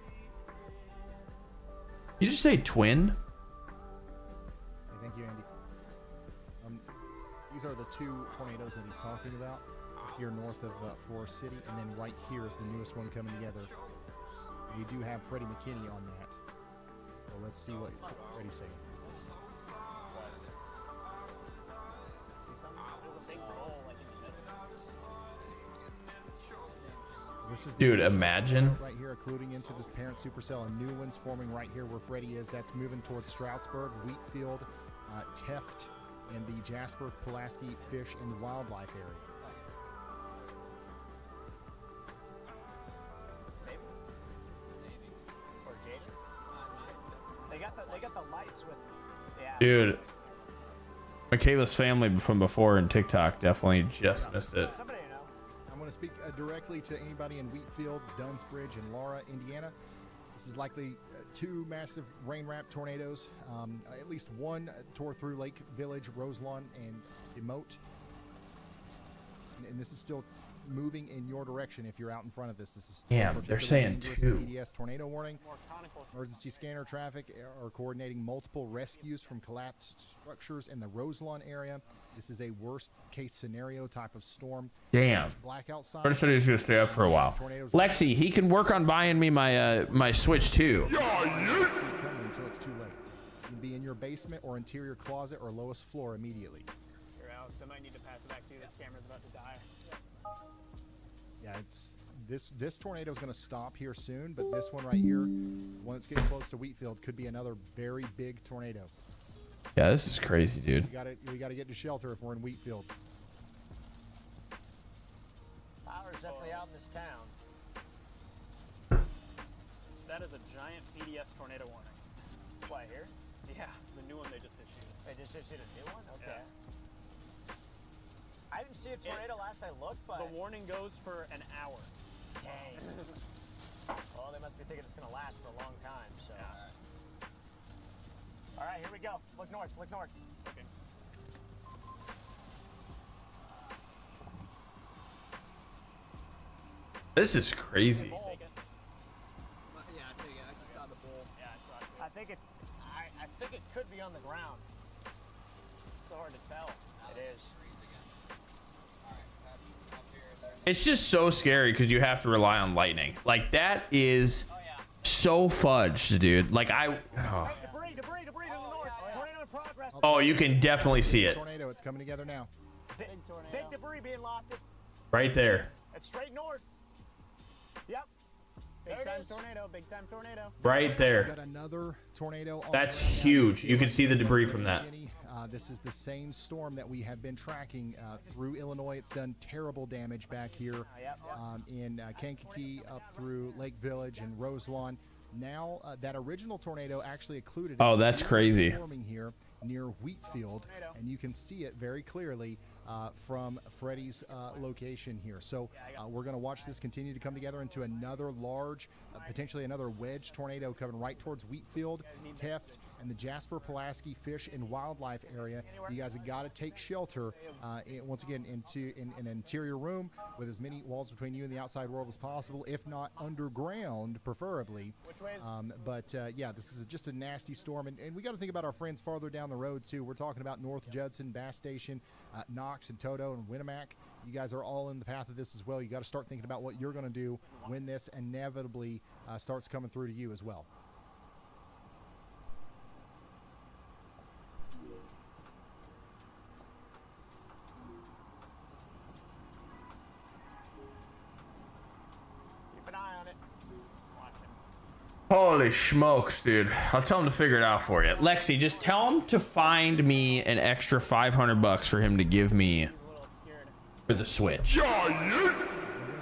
[SPEAKER 1] You just say twin?
[SPEAKER 2] Hey, thank you, Andy. These are the two tornadoes that he's talking about here north of Forest City, and then right here is the newest one coming together. We do have Freddie McKinney on that. So let's see what Freddie's saying. This is
[SPEAKER 1] Dude, imagine.
[SPEAKER 2] Right here, occluding into this parent supercell, and new ones forming right here where Freddie is. That's moving towards Stroudsburg, Wheatfield, Teft, and the Jasper, Pulaski Fish and Wildlife area.
[SPEAKER 3] They got the lights with. Yeah.
[SPEAKER 1] Dude, Michaela's family from before in TikTok definitely just missed it.
[SPEAKER 3] Somebody you know.
[SPEAKER 2] I'm going to speak directly to anybody in Wheatfield, Dunsbridge, and Laura, Indiana. This is likely two massive rain-wrapped tornadoes. At least one tore through Lake Village, Roselawn, and Emote. And this is still moving in your direction if you're out in front of this. This is
[SPEAKER 1] Damn, they're saying two.
[SPEAKER 2] EDS tornado warning.
[SPEAKER 3] More conical.
[SPEAKER 2] Emergency scanner traffic are coordinating multiple rescues from collapsed structures in the Roselawn area. This is a worst case scenario type of storm.
[SPEAKER 1] Damn.
[SPEAKER 2] Blackout sign.
[SPEAKER 1] First said he was gonna stay up for a while. Lexi, he can work on buying me my my Switch too.
[SPEAKER 2] Until it's too late. You can be in your basement or interior closet or lowest floor immediately.
[SPEAKER 3] Here, Alex, I might need to pass it back to you. This camera's about to die.
[SPEAKER 2] Yeah, it's this tornado is going to stop here soon, but this one right here, one that's getting close to Wheatfield, could be another very big tornado.
[SPEAKER 1] Yeah, this is crazy, dude.
[SPEAKER 2] We got to get to shelter if we're in Wheatfield.
[SPEAKER 3] Power's definitely out in this town. That is a giant EDS tornado warning. Why, here? Yeah, the new one they just issued. They just issued a new one? Okay. Yeah. I didn't see a tornado last I looked, but... The warning goes for an hour. Dang. Well, they must be thinking it's going to last for a long time, so... Yeah. All right, here we go. Look north, look north. Okay.
[SPEAKER 1] This is crazy.
[SPEAKER 3] Yeah,
[SPEAKER 5] I take it. I just saw the bowl.
[SPEAKER 3] I saw it. I think it could be on the ground. So hard to tell. It is.
[SPEAKER 1] It's just so scary because you have to rely on lightning. Like that is so fudged, dude. Like
[SPEAKER 3] Debris to the north. Tornado in progress.
[SPEAKER 1] Oh, you can definitely see it.
[SPEAKER 2] Tornado, it's coming together now.
[SPEAKER 3] Big debris being lofted.
[SPEAKER 1] Right there.
[SPEAKER 3] It's straight north. Yep. Big time tornado. Big time tornado.
[SPEAKER 1] Right there.
[SPEAKER 2] Got another tornado.
[SPEAKER 1] That's huge. You can see the debris from that.
[SPEAKER 2] This is the same storm that we have been tracking through Illinois. It's done terrible damage back here in Kankakee, up through Lake Village and Roselawn. Now that original tornado actually occluded.
[SPEAKER 1] Oh, that's crazy.
[SPEAKER 2] Forming here near Wheatfield, and you can see it very clearly from Freddie's location here. So we're going to watch this continue to come together into another large, potentially another wedge tornado coming right towards Wheatfield, Teft, and the Jasper Pulaski Fish and Wildlife area. You guys have got to take shelter once again into an interior room with as many walls between you and the outside world as possible, if not underground, preferably. Yeah, this is just a nasty storm, and we got to think about our friends farther down the road too. We're talking about North Judson, Bass Station, Knox and Toto and Winnemac. You guys are all in the path of this as well. You got to start thinking about what you're going to do when this inevitably starts coming through to you as well.
[SPEAKER 3] Keep an eye on it. Watch it.
[SPEAKER 1] Holy smokes, dude. I'll tell him to figure it out for you. Lexi, just tell him to find me an extra $500 for him to give me for the Switch.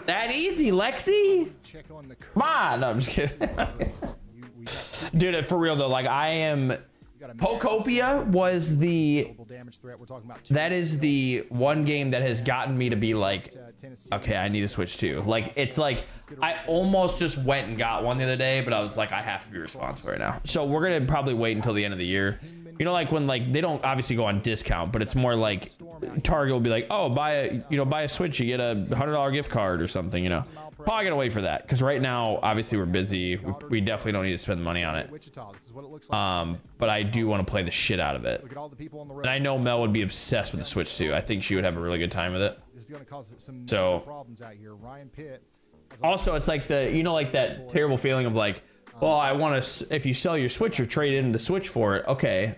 [SPEAKER 1] That easy, Lexi?
[SPEAKER 2] Check on the
[SPEAKER 1] Come on. No, I'm just kidding. Dude, for real though, like I am... Pokopia was the... That is the one game that has gotten me to be like, okay, I need a Switch too. Like, it's like, I almost just went and got one the other day, but I was like, I have to be responsible right now. So we're going to probably wait until the end of the year. You know, like when like they don't obviously go on discount, but it's more like Target will be like, oh, buy a Switch, you get a $100 gift card or something, you know. Probably gonna wait for that because right now obviously we're busy. We definitely don't need to spend the money on it. But I do want to play the shit out of it. And I know Mel would be obsessed with the Switch too. I think she would have a really good time with it. So also it's like like that terrible feeling of like, well, I want to, if you sell your Switch or trade in the Switch for it, okay,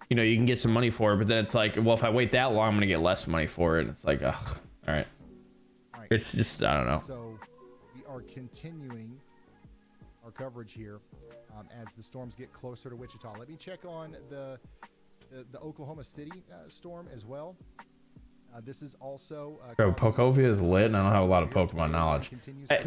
[SPEAKER 1] you know, you can get some money for it, but then it's like, well, if I wait that long, I'm gonna get less money for it. And it's like, ugh, all right. It's just, I don't know.
[SPEAKER 2] So we are continuing our coverage here as the storms get closer to Wichita. Let me check on the Oklahoma City storm as well. This is also
[SPEAKER 1] Bro, Pokovia is lit, and I don't have a lot of Pokemon knowledge.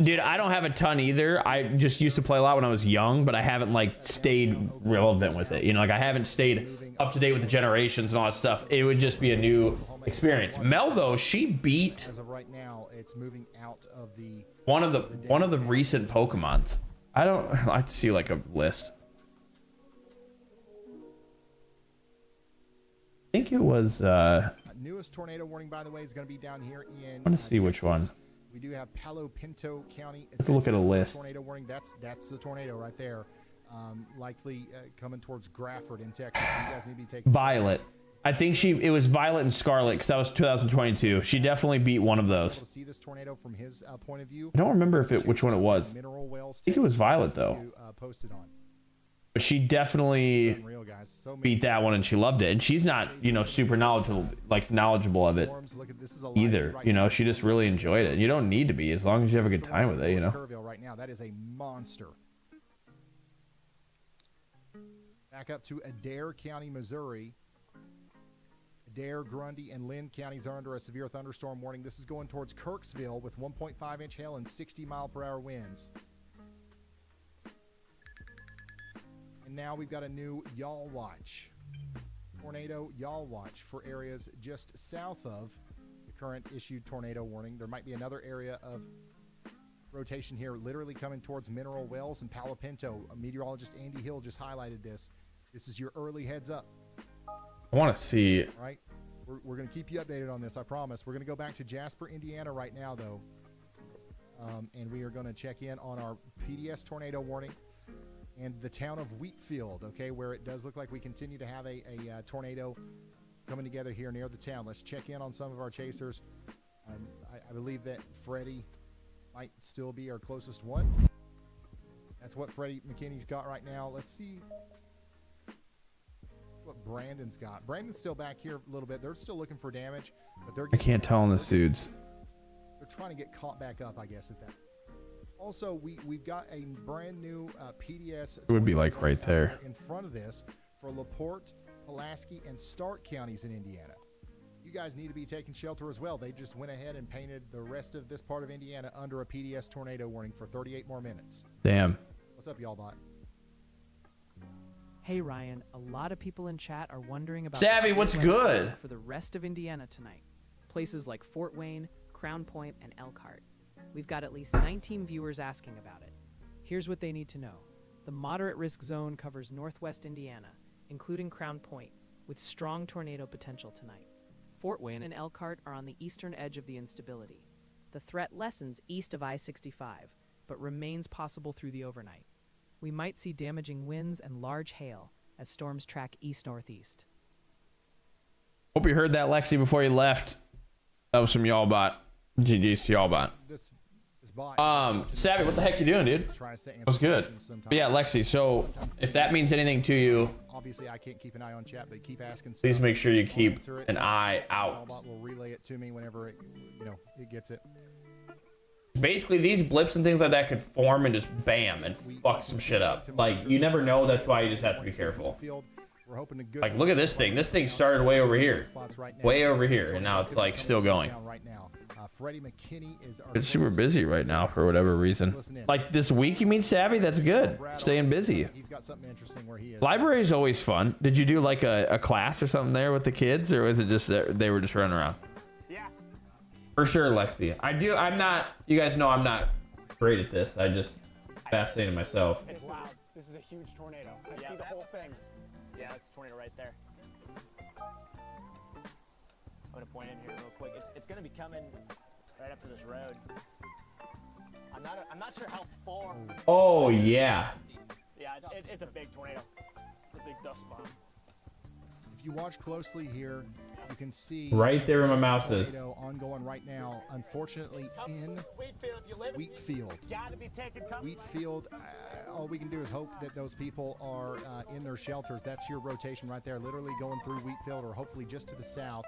[SPEAKER 1] Dude, I don't have a ton either. I just used to play a lot when I was young, but I haven't like stayed relevant with it. You know, like I haven't stayed up to date with the generations and all that stuff. It would just be a new experience. Mel, though, she beat
[SPEAKER 2] as of right now, it's moving out of the
[SPEAKER 1] one of the recent Pokemons. I like to see like a list. I think it was
[SPEAKER 2] newest tornado warning, by the way, is going to be down here in
[SPEAKER 1] I want to see which one.
[SPEAKER 2] We do have Palo Pinto County.
[SPEAKER 1] Let's look at a list.
[SPEAKER 2] Tornado warning. That's the tornado right there. Likely coming towards Grafford in Texas. You guys need to be taking
[SPEAKER 1] Violet. I think it was Violet and Scarlet because that was 2022. She definitely beat one of those.
[SPEAKER 2] See this tornado from his point of view.
[SPEAKER 1] I don't remember which one it was.
[SPEAKER 2] Mineral Wells,
[SPEAKER 1] I think it was Violet though.
[SPEAKER 2] Posted on.
[SPEAKER 1] But she definitely beat that one and she loved it. And she's not, you know, super knowledgeable of it either. You know, she just really enjoyed it. You don't need to be as long as you have a good time with it, you know.
[SPEAKER 2] Right now, that is a monster. Back up to Adair County, Missouri. Adair, Grundy, and Lynn counties are under a severe thunderstorm warning. This is going towards Kirksville with 1.5-inch hail and 60-mile-per-hour winds. And now we've got a new Y'all Watch. Tornado Y'all Watch for areas just south of the current issued tornado warning. There might be another area of rotation here, literally coming towards Mineral Wells and Palo Pinto. Meteorologist Andy Hill just highlighted this. This is your early heads up.
[SPEAKER 1] I want to see.
[SPEAKER 2] All right. We're going to keep you updated on this, I promise. We're going to go back to Jasper, Indiana right now, though. And we are going to check in on our PDS tornado warning. And the town of Wheatfield, okay, where it does look like we continue to have a tornado coming together here near the town. Let's check in on some of our chasers. I believe that Freddie might still be our closest one. That's what Freddie McKinney's got right now. Let's see what Brandon's got. Brandon's still back here a little bit. They're still looking for damage, but they're
[SPEAKER 1] I can't tell in the suits.
[SPEAKER 2] They're trying to get caught back up, I guess, at that. Also, we've got a brand new PDS.
[SPEAKER 1] It would be like right there
[SPEAKER 2] in front of this for LaPorte, Pulaski, and Stark counties in Indiana. You guys need to be taking shelter as well. They just went ahead and painted the rest of this part of Indiana under a PDS tornado warning for 38 more minutes.
[SPEAKER 1] Damn.
[SPEAKER 2] What's up, y'all bot?
[SPEAKER 8] Hey Ryan, a lot of people in chat are wondering about
[SPEAKER 1] Savvy, what's good
[SPEAKER 8] for the rest of Indiana tonight. Places like Fort Wayne, Crown Point, and Elkhart. We've got at least 19 viewers asking about it. Here's what they need to know. The moderate risk zone covers northwest Indiana, including Crown Point, with strong tornado potential tonight. Fort Wayne and Elkhart are on the eastern edge of the instability. The threat lessens east of I-65, but remains possible through the overnight. We might see damaging winds and large hail as storms track east-northeast.
[SPEAKER 1] Hope you heard that, Lexi, before you left. That was from y'all bot. GG's to y'all bot. Savvy, what the heck you doing, dude? What's good? But yeah, Lexi, so if that means anything to you,
[SPEAKER 2] obviously I can't keep an eye on chat, but keep asking.
[SPEAKER 1] Please make sure you keep an eye out.
[SPEAKER 2] Will relay it to me whenever it gets it.
[SPEAKER 1] Basically, these blips and things like that could form and just bam and fuck some shit up. Like, you never know. That's why you just have to be careful. Like, look at this thing. This thing started way over here. Way over here. And now it's, like, still going. It's super busy right now for whatever reason. Like, this week, you mean, Savvy? That's good. Staying busy. Library is always fun. Did you do, like, a class or something there with the kids? Or was it just they were just running around? For sure, Lexi. I'm not, you guys know I'm not great at this. I just fascinated myself.
[SPEAKER 3] It's loud. This is a huge tornado. I see the whole thing. Yeah, that's a tornado right there. I'm gonna point in here real quick. It's gonna be coming right up to this road. I'm not sure how far.
[SPEAKER 1] Oh yeah.
[SPEAKER 3] Yeah, it's a big tornado. It's a big dust bomb.
[SPEAKER 2] If you watch closely here, you can see
[SPEAKER 1] right there where my mouse is.
[SPEAKER 2] Ongoing right now, unfortunately in Wheatfield. Wheatfield, all we can do is hope that those people are in their shelters. That's your rotation right there, literally going through Wheatfield or hopefully just to the south.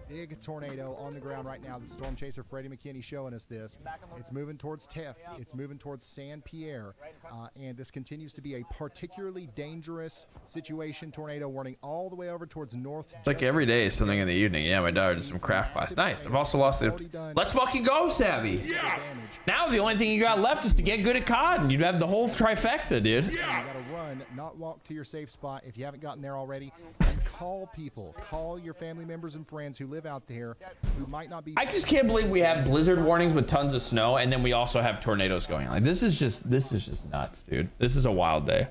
[SPEAKER 2] Big tornado on the ground right now. The storm chaser Freddie McKinney showing us this. It's moving towards Teft. It's moving towards San Pierre. And this continues to be a particularly dangerous situation. Tornado warning all the way over towards North.
[SPEAKER 1] Like every day, something something in the evening. Yeah, my daughter did some craft class. Nice. I've also lost it. Let's fucking go, Savvy. Now the only thing you got left is to get good at COD, and you'd have the whole trifecta, dude.
[SPEAKER 2] You gotta run, not walk to your safe spot if you haven't gotten there already. And call people. Call your family members and friends who live out there who might not be.
[SPEAKER 1] I just can't believe we have blizzard warnings with tons of snow, and then we also have tornadoes going on. Like, this is just nuts, dude. This is a wild day.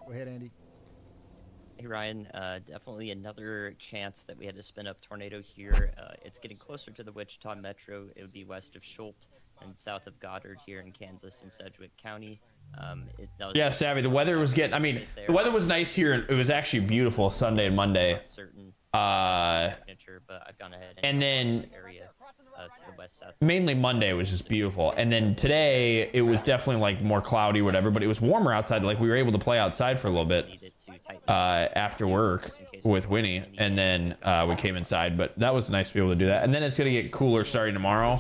[SPEAKER 2] Go ahead, Andy.
[SPEAKER 4] Hey Ryan, definitely another chance that we had to spin up tornado here. It's getting closer to the Wichita Metro. It would be west of Schultz and south of Goddard here in Kansas and Sedgwick County. It does.
[SPEAKER 1] Yeah, Savvy. The weather was getting. I mean, the weather was nice here. It was actually beautiful Sunday and Monday.
[SPEAKER 4] Certain signature, but I've gone ahead
[SPEAKER 1] and then
[SPEAKER 4] area to the west south.
[SPEAKER 1] Mainly Monday was just beautiful, and then today it was definitely like more cloudy, whatever. But it was warmer outside. Like we were able to play outside for a little bit after work with Winnie, and then we came inside. But that was nice to be able to do that. And then it's gonna get cooler starting tomorrow.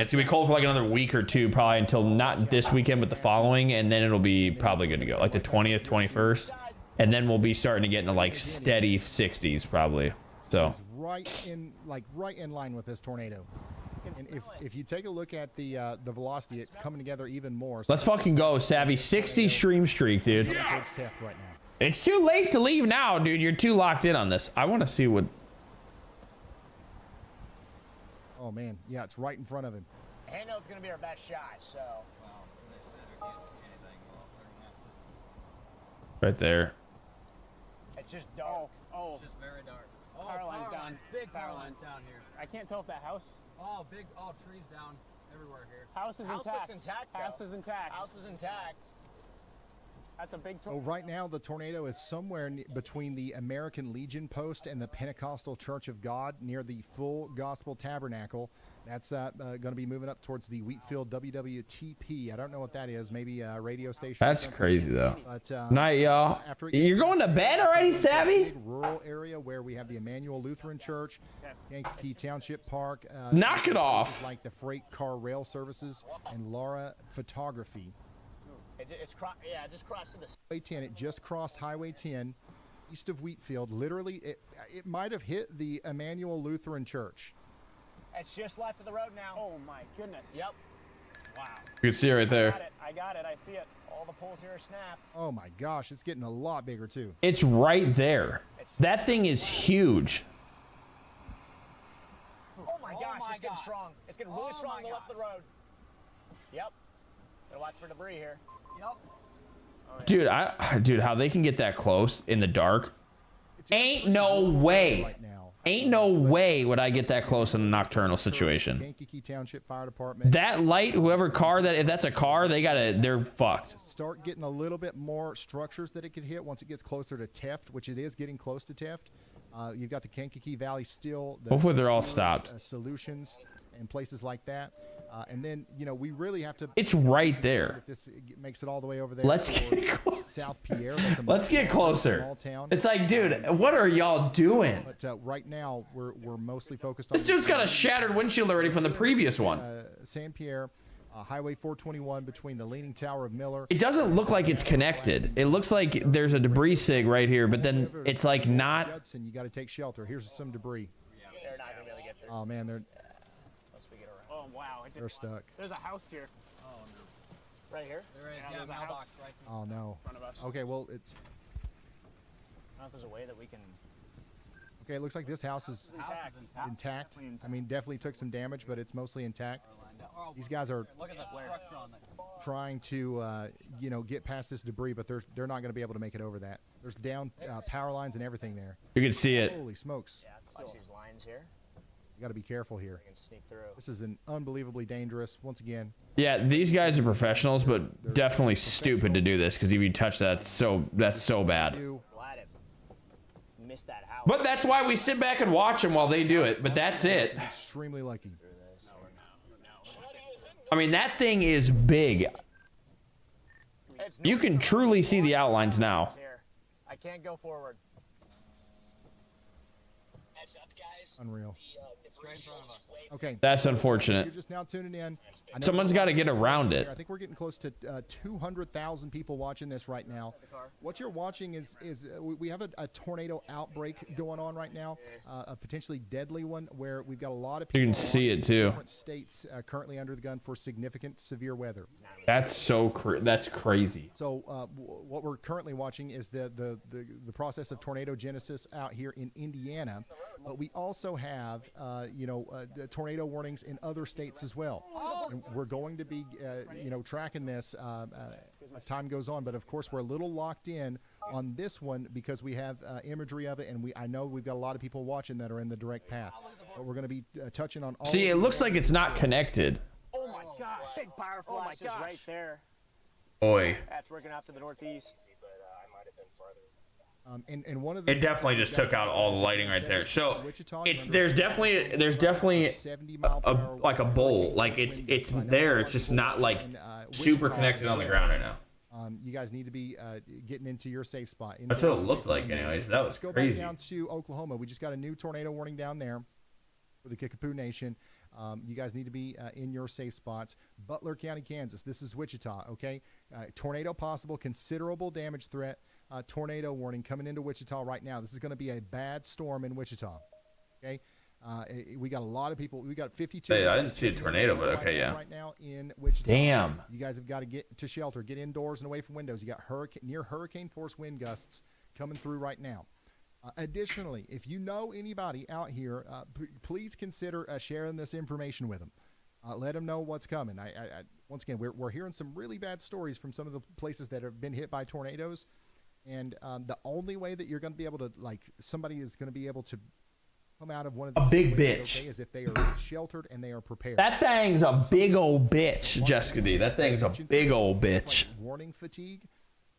[SPEAKER 1] It's gonna be cold for like another week or two, probably until not this weekend, but the following, and then it'll be probably good to go, like the 20th, 21st, and then we'll be starting to get into like steady 60s probably. So
[SPEAKER 2] right in line with this tornado. And if you take a look at the velocity, it's coming together even more. So
[SPEAKER 1] let's fucking go, Savvy. 60 stream streak, dude.
[SPEAKER 2] Right now.
[SPEAKER 1] It's too late to leave now, dude. You're too locked in on this. I want to see what.
[SPEAKER 2] Oh man, yeah, it's right in front of him.
[SPEAKER 3] I know it's gonna be our best shot, so.
[SPEAKER 5] Well, they said I can't see anything. Well,
[SPEAKER 1] Right there.
[SPEAKER 3] It's just dark. Oh.
[SPEAKER 5] it's just very dark. Oh,
[SPEAKER 3] Power line's down.
[SPEAKER 5] Big power
[SPEAKER 3] Power
[SPEAKER 5] lines down here.
[SPEAKER 3] I can't tell if that house.
[SPEAKER 5] Oh, big. Oh, trees down everywhere here.
[SPEAKER 3] House is
[SPEAKER 5] House
[SPEAKER 3] intact.
[SPEAKER 5] looks intact, though.
[SPEAKER 3] House is intact.
[SPEAKER 5] House is intact.
[SPEAKER 3] That's a big.
[SPEAKER 2] Oh, right now the tornado is somewhere between the American Legion post and the Pentecostal Church of God near the Full Gospel Tabernacle. That's going to be moving up towards the Wheatfield WWTP. I don't know what that is. Maybe a radio station.
[SPEAKER 1] That's crazy though.
[SPEAKER 2] But,
[SPEAKER 1] night, y'all. You're going to bed already, Savvy?
[SPEAKER 2] Big rural area where we have the Emmanuel Lutheran Church, Yankee Township Park.
[SPEAKER 1] Knock it off.
[SPEAKER 2] Like the freight car rail services and Laura Photography.
[SPEAKER 3] It's just crossed to the.
[SPEAKER 2] Highway 10. It just crossed Highway 10, east of Wheatfield. Literally, it might have hit the Emmanuel Lutheran Church.
[SPEAKER 3] It's just left of the road now. Oh my goodness. Yep. Wow.
[SPEAKER 1] You can see it right there.
[SPEAKER 3] I got it. I see it. All the poles here are snapped.
[SPEAKER 2] Oh my gosh, it's getting a lot bigger too.
[SPEAKER 1] It's right there. That thing is huge.
[SPEAKER 3] Oh my gosh, it's getting strong. It's getting really strong on the left of the road. Yep. Gotta watch for debris here. Yep.
[SPEAKER 1] Dude, dude, how they can get that close in the dark? Ain't no way.
[SPEAKER 2] Right now.
[SPEAKER 1] Ain't no way would I get that close in a nocturnal situation.
[SPEAKER 2] Kankakee Township Fire Department.
[SPEAKER 1] That light, whoever car that, if that's a car, they're fucked.
[SPEAKER 2] Start getting a little bit more structures that it could hit once it gets closer to Teft, which it is getting close to Teft. You've got the Kankakee Valley still.
[SPEAKER 1] Hopefully they're all stopped.
[SPEAKER 2] Solutions and places like that. And then, we really have to.
[SPEAKER 1] It's right there.
[SPEAKER 2] If this makes it all the way over there.
[SPEAKER 1] Let's get closer.
[SPEAKER 2] South Pierre.
[SPEAKER 1] Let's get closer.
[SPEAKER 2] Small town.
[SPEAKER 1] It's like, dude, what are y'all doing?
[SPEAKER 2] But right now, we're mostly focused on.
[SPEAKER 1] This dude's got a shattered windshield already from the previous one.
[SPEAKER 2] San Pierre, Highway 421 between the Leaning Tower of Miller.
[SPEAKER 1] It doesn't look like it's connected. It looks like there's a debris sig right here, but then it's like not.
[SPEAKER 2] Judson, you got to take shelter. Here's some debris.
[SPEAKER 3] They're not gonna be able to get through.
[SPEAKER 2] Oh man,
[SPEAKER 3] Unless we get around. Oh wow.
[SPEAKER 2] they're stuck.
[SPEAKER 3] There's a house here. Oh no. Right here?
[SPEAKER 5] There is.
[SPEAKER 3] Yeah, there's a house
[SPEAKER 5] right to
[SPEAKER 2] Oh no.
[SPEAKER 3] in front of us.
[SPEAKER 2] Okay, well,
[SPEAKER 3] I don't know if there's a way that we can.
[SPEAKER 2] okay. It looks like this house is intact. I mean, definitely took some damage, but it's mostly intact. These guys are
[SPEAKER 5] Look at the structure on that.
[SPEAKER 2] trying to, get past this debris, but they're not going to be able to make it over that. There's down power lines and everything there.
[SPEAKER 1] You can see it.
[SPEAKER 2] Holy smokes!
[SPEAKER 3] Yeah, it's still these lines here.
[SPEAKER 2] You got to be careful here.
[SPEAKER 3] We can sneak through.
[SPEAKER 2] This is an unbelievably dangerous. Once again,
[SPEAKER 1] Yeah, these guys are professionals, but definitely stupid to do this because if you touch that, that's so bad.
[SPEAKER 3] Glad it missed that house.
[SPEAKER 1] But that's why we sit back and watch them while they do it. But that's it.
[SPEAKER 2] extremely lucky.
[SPEAKER 1] I mean, that thing is big. You can truly see the outlines now.
[SPEAKER 3] Here. I can't go forward.
[SPEAKER 7] Heads up, guys.
[SPEAKER 2] Unreal.
[SPEAKER 7] The
[SPEAKER 5] straight in front of us.
[SPEAKER 2] Okay.
[SPEAKER 1] That's
[SPEAKER 2] so,
[SPEAKER 1] unfortunate.
[SPEAKER 2] You're just now tuning in. I know
[SPEAKER 1] Someone's got to get around it.
[SPEAKER 2] I think we're getting close to 200,000 people watching this right now. What you're watching is we have a tornado outbreak going on right now, a potentially deadly one where we've got a lot of people.
[SPEAKER 1] You can see it too.
[SPEAKER 2] Different states currently under the gun for significant severe weather.
[SPEAKER 1] That's that's crazy.
[SPEAKER 2] So what we're currently watching is the process of tornado genesis out here in Indiana, but we also have the tornado warnings in other states as well. And we're going to be tracking this as time goes on, but of course we're a little locked in on this one because we have imagery of it, and I know we've got a lot of people watching that are in the direct path. But we're going to be touching on all.
[SPEAKER 1] See, it looks like it's not connected.
[SPEAKER 3] Oh my gosh! Big power flash is right there.
[SPEAKER 1] Boy.
[SPEAKER 3] That's working out to the northeast.
[SPEAKER 2] And one of the
[SPEAKER 1] It definitely just took out all the lighting right there. So there's definitely like a bowl, like it's there. It's just not like super connected on the ground right now.
[SPEAKER 2] You guys need to be getting into your safe spot.
[SPEAKER 1] That's what it looked like, anyways. That was
[SPEAKER 2] Let's go
[SPEAKER 1] crazy.
[SPEAKER 2] back down to Oklahoma. We just got a new tornado warning down there for the Kickapoo Nation. You guys need to be in your safe spots. Butler County, Kansas. This is Wichita, okay? Tornado possible, considerable damage threat. Tornado warning coming into Wichita right now. This is going to be a bad storm in Wichita, okay? We got a lot of people. We got 52.
[SPEAKER 1] Hey, I didn't see a tornado, but okay, yeah.
[SPEAKER 2] Right now in Wichita.
[SPEAKER 1] Damn.
[SPEAKER 2] You guys have got to get to shelter, get indoors and away from windows. You got near hurricane force wind gusts coming through right now. Additionally, if you know anybody out here, please consider sharing this information with them. Let them know what's coming. Once again, we're hearing some really bad stories from some of the places that have been hit by tornadoes. And the only way that you're going to be able to, somebody is going to be able to come out of one of these
[SPEAKER 1] big
[SPEAKER 2] situations,
[SPEAKER 1] bitch.
[SPEAKER 2] okay, is if they are sheltered and they are prepared.
[SPEAKER 1] That thing's a big old bitch, Jessica D. That thing's a big old bitch.
[SPEAKER 2] Warning fatigue.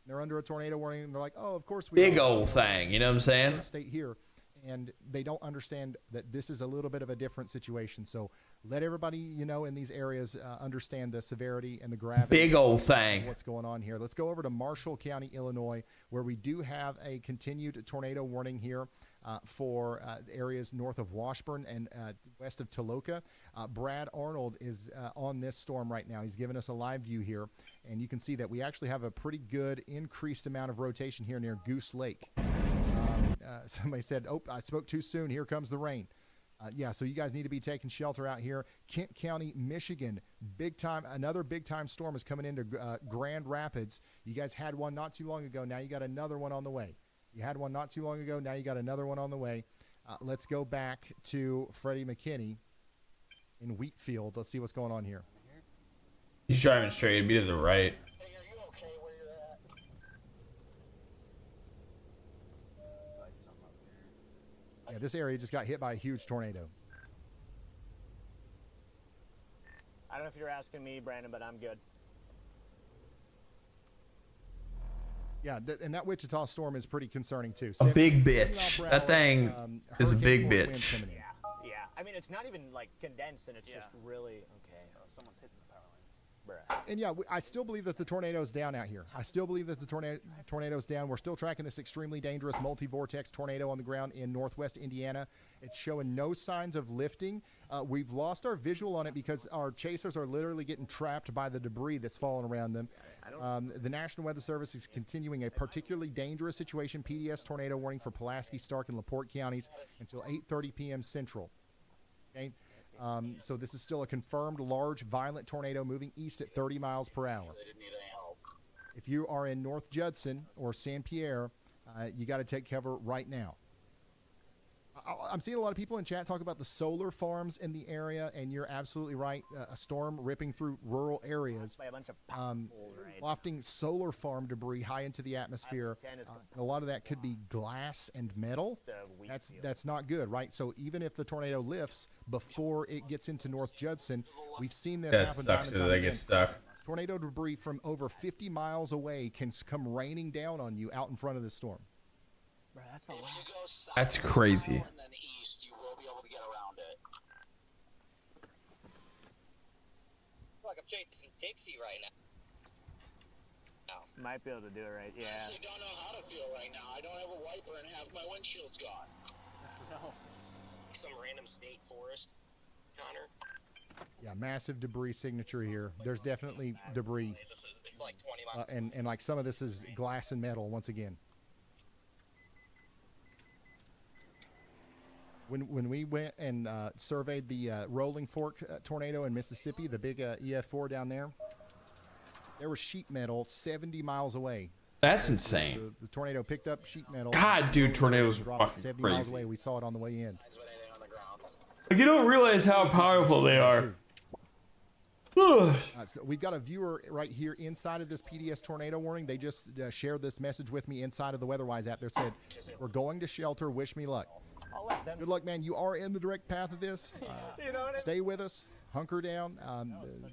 [SPEAKER 2] They're under a tornado warning, and they're like, "Oh, of course we."
[SPEAKER 1] Big old thing. You know what I'm saying?
[SPEAKER 2] State here, and they don't understand that this is a little bit of a different situation. So let everybody in these areas understand the severity and the gravity.
[SPEAKER 1] Big old thing.
[SPEAKER 2] Of what's going on here? Let's go over to Marshall County, Illinois, where we do have a continued tornado warning here. For areas north of Washburn and west of Toloka. Brad Arnold is on this storm right now. He's giving us a live view here, and you can see that we actually have a pretty good increased amount of rotation here near Goose Lake. Somebody said, "Oh, I spoke too soon. Here comes the rain." Yeah, so you guys need to be taking shelter out here. Kent County, Michigan, another big time storm is coming into Grand Rapids. You guys had one not too long ago. Now you got another one on the way. You had one not too long ago. Now you got another one on the way. Let's go back to Freddie McKinney in Wheatfield. Let's see what's going on here.
[SPEAKER 1] He's driving straight. Be to the right.
[SPEAKER 7] Hey, are you okay where you're at?
[SPEAKER 2] Yeah, this area just got hit by a huge tornado.
[SPEAKER 3] I don't know if you're asking me, Brandon, but I'm good.
[SPEAKER 2] Yeah, and that Wichita storm is pretty concerning too.
[SPEAKER 1] A big bitch. That thing is a big bitch.
[SPEAKER 3] Yeah. I mean, it's not even condensed, and it's just really okay. Oh, someone's hitting the power lines. Bruh.
[SPEAKER 2] And yeah, I still believe that the tornado's down out here. I still believe that the tornado's down. We're still tracking this extremely dangerous multi-vortex tornado on the ground in northwest Indiana. It's showing no signs of lifting. We've lost our visual on it because our chasers are literally getting trapped by the debris that's falling around them. The National Weather Service is continuing a particularly dangerous situation, PDS tornado warning for Pulaski, Stark, and LaPorte counties until 8:30 p.m. Central. Okay? So this is still a confirmed large violent tornado moving east at 30 miles per hour. If you are in North Judson or San Pierre, you got to take cover right now. I'm seeing a lot of people in chat talk about the solar farms in the area, and you're absolutely right. A storm ripping through rural areas,
[SPEAKER 3] By a bunch of
[SPEAKER 2] wafting solar farm debris high into the atmosphere. A lot of that could be glass and metal. That's not good, right? So even if the tornado lifts before it gets into North Judson, we've seen this happen time and time
[SPEAKER 1] They
[SPEAKER 2] again.
[SPEAKER 1] get stuck.
[SPEAKER 2] Tornado debris from over 50 miles away can come raining down on you out in front of the storm.
[SPEAKER 3] Bro, that's the
[SPEAKER 7] If you go south
[SPEAKER 1] That's crazy.
[SPEAKER 7] and then east, you will be able to get around it. Like I'm chasing Dixie right now.
[SPEAKER 3] Might be able to do it right.
[SPEAKER 7] I
[SPEAKER 3] Yeah.
[SPEAKER 7] actually don't know how to feel right now. I don't have a wiper and half my windshield's gone.
[SPEAKER 3] No.
[SPEAKER 7] Some random state forest.
[SPEAKER 6] Connor.
[SPEAKER 2] Yeah, massive debris signature here. There's definitely debris.
[SPEAKER 6] It's like 20 miles.
[SPEAKER 2] And like some of this is glass and metal once again. When we went and surveyed the Rolling Fork tornado in Mississippi, the big EF4 down there was sheet metal 70 miles away.
[SPEAKER 1] That's insane.
[SPEAKER 2] The tornado picked up sheet metal.
[SPEAKER 1] God, dude, tornadoes are
[SPEAKER 2] dropped
[SPEAKER 1] fucking
[SPEAKER 2] 70 miles
[SPEAKER 1] crazy.
[SPEAKER 2] away. We saw it on the way in.
[SPEAKER 1] Like, you don't realize how powerful they are.
[SPEAKER 2] So we've got a viewer right here inside of this PDS tornado warning. They just shared this message with me inside of the WeatherWise app. They said, "We're going to shelter. Wish me luck." Good luck, man. You are in the direct path of this. Stay with us. Hunker down.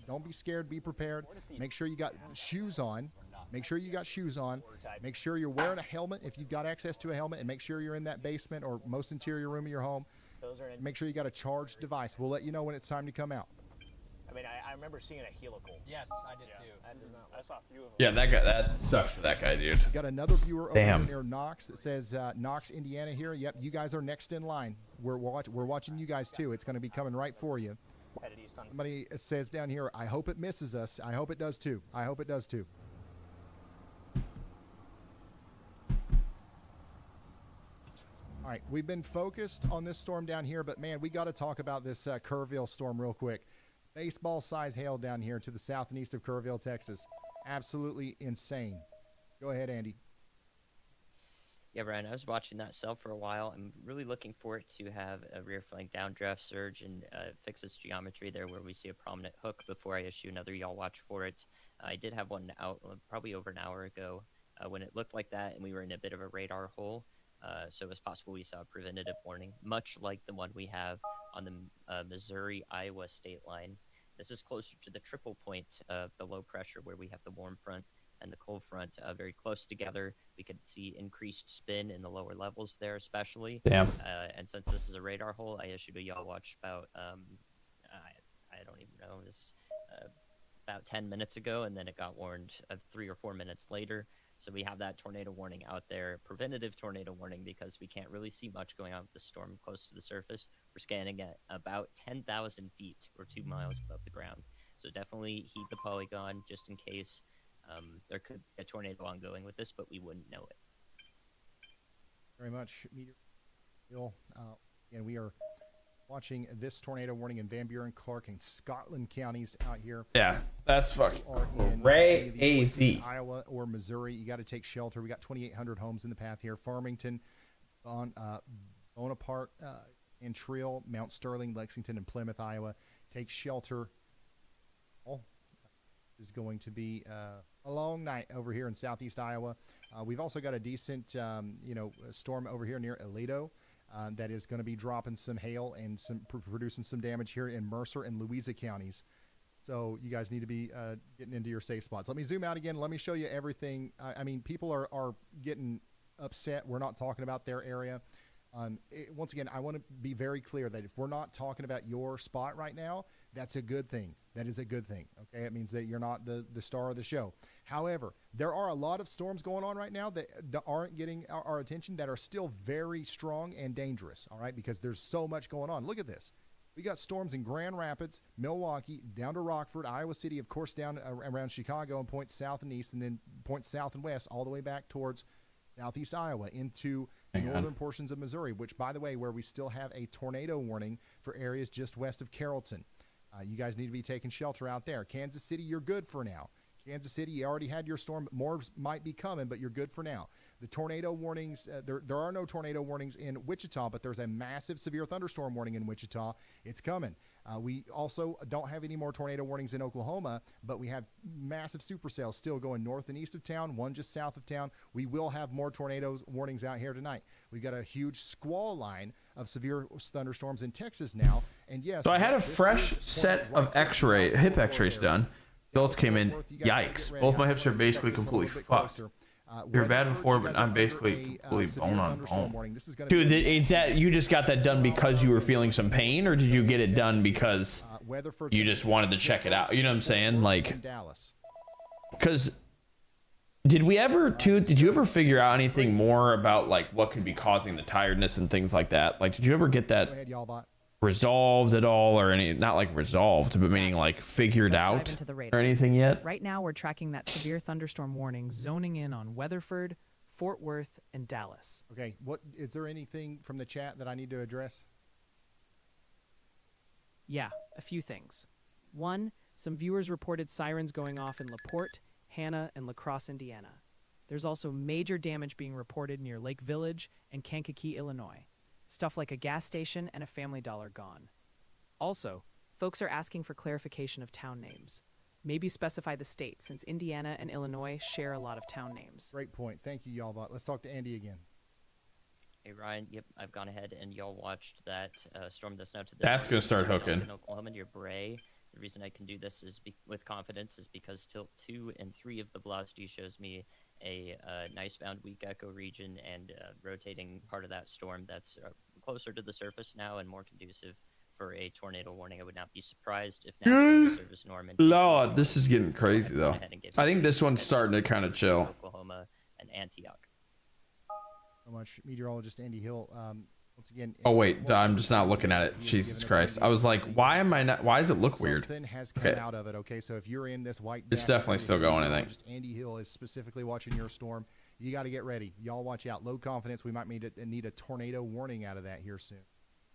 [SPEAKER 2] Don't be scared. Be prepared. Make sure you got shoes on. Make sure you got shoes on. Make sure you're wearing a helmet if you've got access to a helmet, and make sure you're in that basement or most interior room of your home. Make sure you got a charged device. We'll let you know when it's time to come out.
[SPEAKER 3] I mean, I remember seeing a helical.
[SPEAKER 5] Yes, I did too.
[SPEAKER 3] I saw a few of them.
[SPEAKER 1] Yeah, that guy. That sucks for that guy, dude.
[SPEAKER 2] Got another viewer
[SPEAKER 1] Damn.
[SPEAKER 2] over near Knox that says Knox, Indiana here. Yep, you guys are next in line. We're watching you guys too. It's going to be coming right for you.
[SPEAKER 3] Headed east on.
[SPEAKER 2] Somebody says down here, I hope it misses us. I hope it does too. I hope it does too. All right, we've been focused on this storm down here, but man, we got to talk about this Kerrville storm real quick. Baseball size hail down here to the south and east of Kerrville, Texas. Absolutely insane. Go ahead, Andy.
[SPEAKER 4] Yeah, Brian, I was watching that cell for a while. I'm really looking for it to have a rear flank downdraft surge and fix its geometry there where we see a prominent hook before I issue another y'all watch for it. I did have one out probably over an hour ago when it looked like that and we were in a bit of a radar hole. So it was possible we saw a preventative warning, much like the one we have on the Missouri-Iowa state line. This is closer to the triple point of the low pressure where we have the warm front and the cold front very close together. We could see increased spin in the lower levels there especially.
[SPEAKER 1] Damn.
[SPEAKER 4] And since this is a radar hole, I issued a y'all watch about, I don't even know, it was about 10 minutes ago, and then it got warned 3 or 4 minutes later. So we have that tornado warning out there, preventative tornado warning, because we can't really see much going on with the storm close to the surface. We're scanning at about 10,000 feet or 2 miles above the ground. So definitely heat the polygon just in case there could be a tornado ongoing with this, but we wouldn't know it.
[SPEAKER 2] Very much, Bill. And we are watching this tornado warning in Van Buren, Clark, and Scotland counties out here.
[SPEAKER 1] Yeah, that's fucking
[SPEAKER 2] In
[SPEAKER 1] crazy.
[SPEAKER 2] Iowa or Missouri, you got to take shelter. We got 2,800 homes in the path here. Farmington, Bonaparte, and Trill, Mount Sterling, Lexington, and Plymouth, Iowa. Take shelter. All is going to be a long night over here in southeast Iowa. We've also got a decent, storm over here near Aledo. That is going to be dropping some hail and producing some damage here in Mercer and Louisa counties. So you guys need to be getting into your safe spots. Let me zoom out again. Let me show you everything. I mean, people are getting upset. We're not talking about their area. Once again, I want to be very clear that if we're not talking about your spot right now, that's a good thing. That is a good thing. Okay, it means that you're not the star of the show. However, there are a lot of storms going on right now that aren't getting our attention, that are still very strong and dangerous. All right, because there's so much going on. Look at this. We got storms in Grand Rapids, Milwaukee, down to Rockford, Iowa City, of course, down around Chicago, and points south and east, and then points south and west, all the way back towards southeast Iowa into northern portions of Missouri, which, by the way, where we still have a tornado warning for areas just west of Carrollton. You guys need to be taking shelter out there. Kansas City, you're good for now. Kansas City, you already had your storm. More might be coming, but you're good for now. The tornado warnings, there are no tornado warnings in Wichita, but there's a massive severe thunderstorm warning in Wichita. It's coming. We also don't have any more tornado warnings in Oklahoma, but we have massive supercells still going north and east of town, one just south of town. We will have more tornado warnings out here tonight. We've got a huge squall line of severe thunderstorms in Texas now. And yes,
[SPEAKER 1] So I had a fresh set of hip x-rays done. Results came in. Yikes. Both my hips are basically completely fucked. You were bad before, but I'm basically completely bone on bone. Dude, is that you just got that done because you were feeling some pain, or did you get it done because you just wanted to check it out? You know what I'm saying? Like, because did you ever figure out anything more about like what could be causing the tiredness and things like that? Like, did you ever get that?
[SPEAKER 2] Go ahead, y'all bot.
[SPEAKER 1] resolved at all, or any, not like resolved, but meaning like figured
[SPEAKER 8] Let's
[SPEAKER 1] out
[SPEAKER 8] dive into the
[SPEAKER 1] or
[SPEAKER 8] radar.
[SPEAKER 1] anything yet?
[SPEAKER 8] Right now, we're tracking that severe thunderstorm warning, zoning in on Weatherford, Fort Worth, and Dallas.
[SPEAKER 2] Okay, what is there anything from the chat that I need to address?
[SPEAKER 8] Yeah, a few things. One, some viewers reported sirens going off in LaPorte, Hanna, and La Crosse, Indiana. There's also major damage being reported near Lake Village and Kankakee, Illinois. Stuff like a gas station and a Family Dollar gone. Also, folks are asking for clarification of town names. Maybe specify the state, since Indiana and Illinois share a lot of town names.
[SPEAKER 2] Great point. Thank you, Y'all. Let's talk to Andy again.
[SPEAKER 4] Hey Ryan, yep, I've gone ahead and y'all watched that storm that's now to the
[SPEAKER 1] That's gonna start hooking.
[SPEAKER 4] in Oklahoma near Bray. The reason I can do this is with confidence is because tilt 2 and 3 of the velocity shows me a nice bound weak echo region and rotating part of that storm that's closer to the surface now and more conducive for a tornado warning. I would not be surprised if now service norm and
[SPEAKER 1] Lord, this is getting crazy
[SPEAKER 4] I've
[SPEAKER 1] though.
[SPEAKER 4] gone ahead and gave
[SPEAKER 1] I think
[SPEAKER 4] you
[SPEAKER 1] this one's
[SPEAKER 4] a
[SPEAKER 1] starting to kind of chill.
[SPEAKER 4] Oklahoma and Antioch.
[SPEAKER 2] So much, meteorologist Andy Hill. Once again.
[SPEAKER 1] Oh wait, I'm just not looking at it. Jesus Christ. I was like, why am I not, why does it look weird?
[SPEAKER 2] Something has come
[SPEAKER 1] Okay.
[SPEAKER 2] out of it. Okay, so if you're in this white,
[SPEAKER 1] It's definitely still going, I think.
[SPEAKER 2] Just Andy Hill is specifically watching your storm. You got to get ready. Y'all watch out. Low confidence. We might need a tornado warning out of that here soon.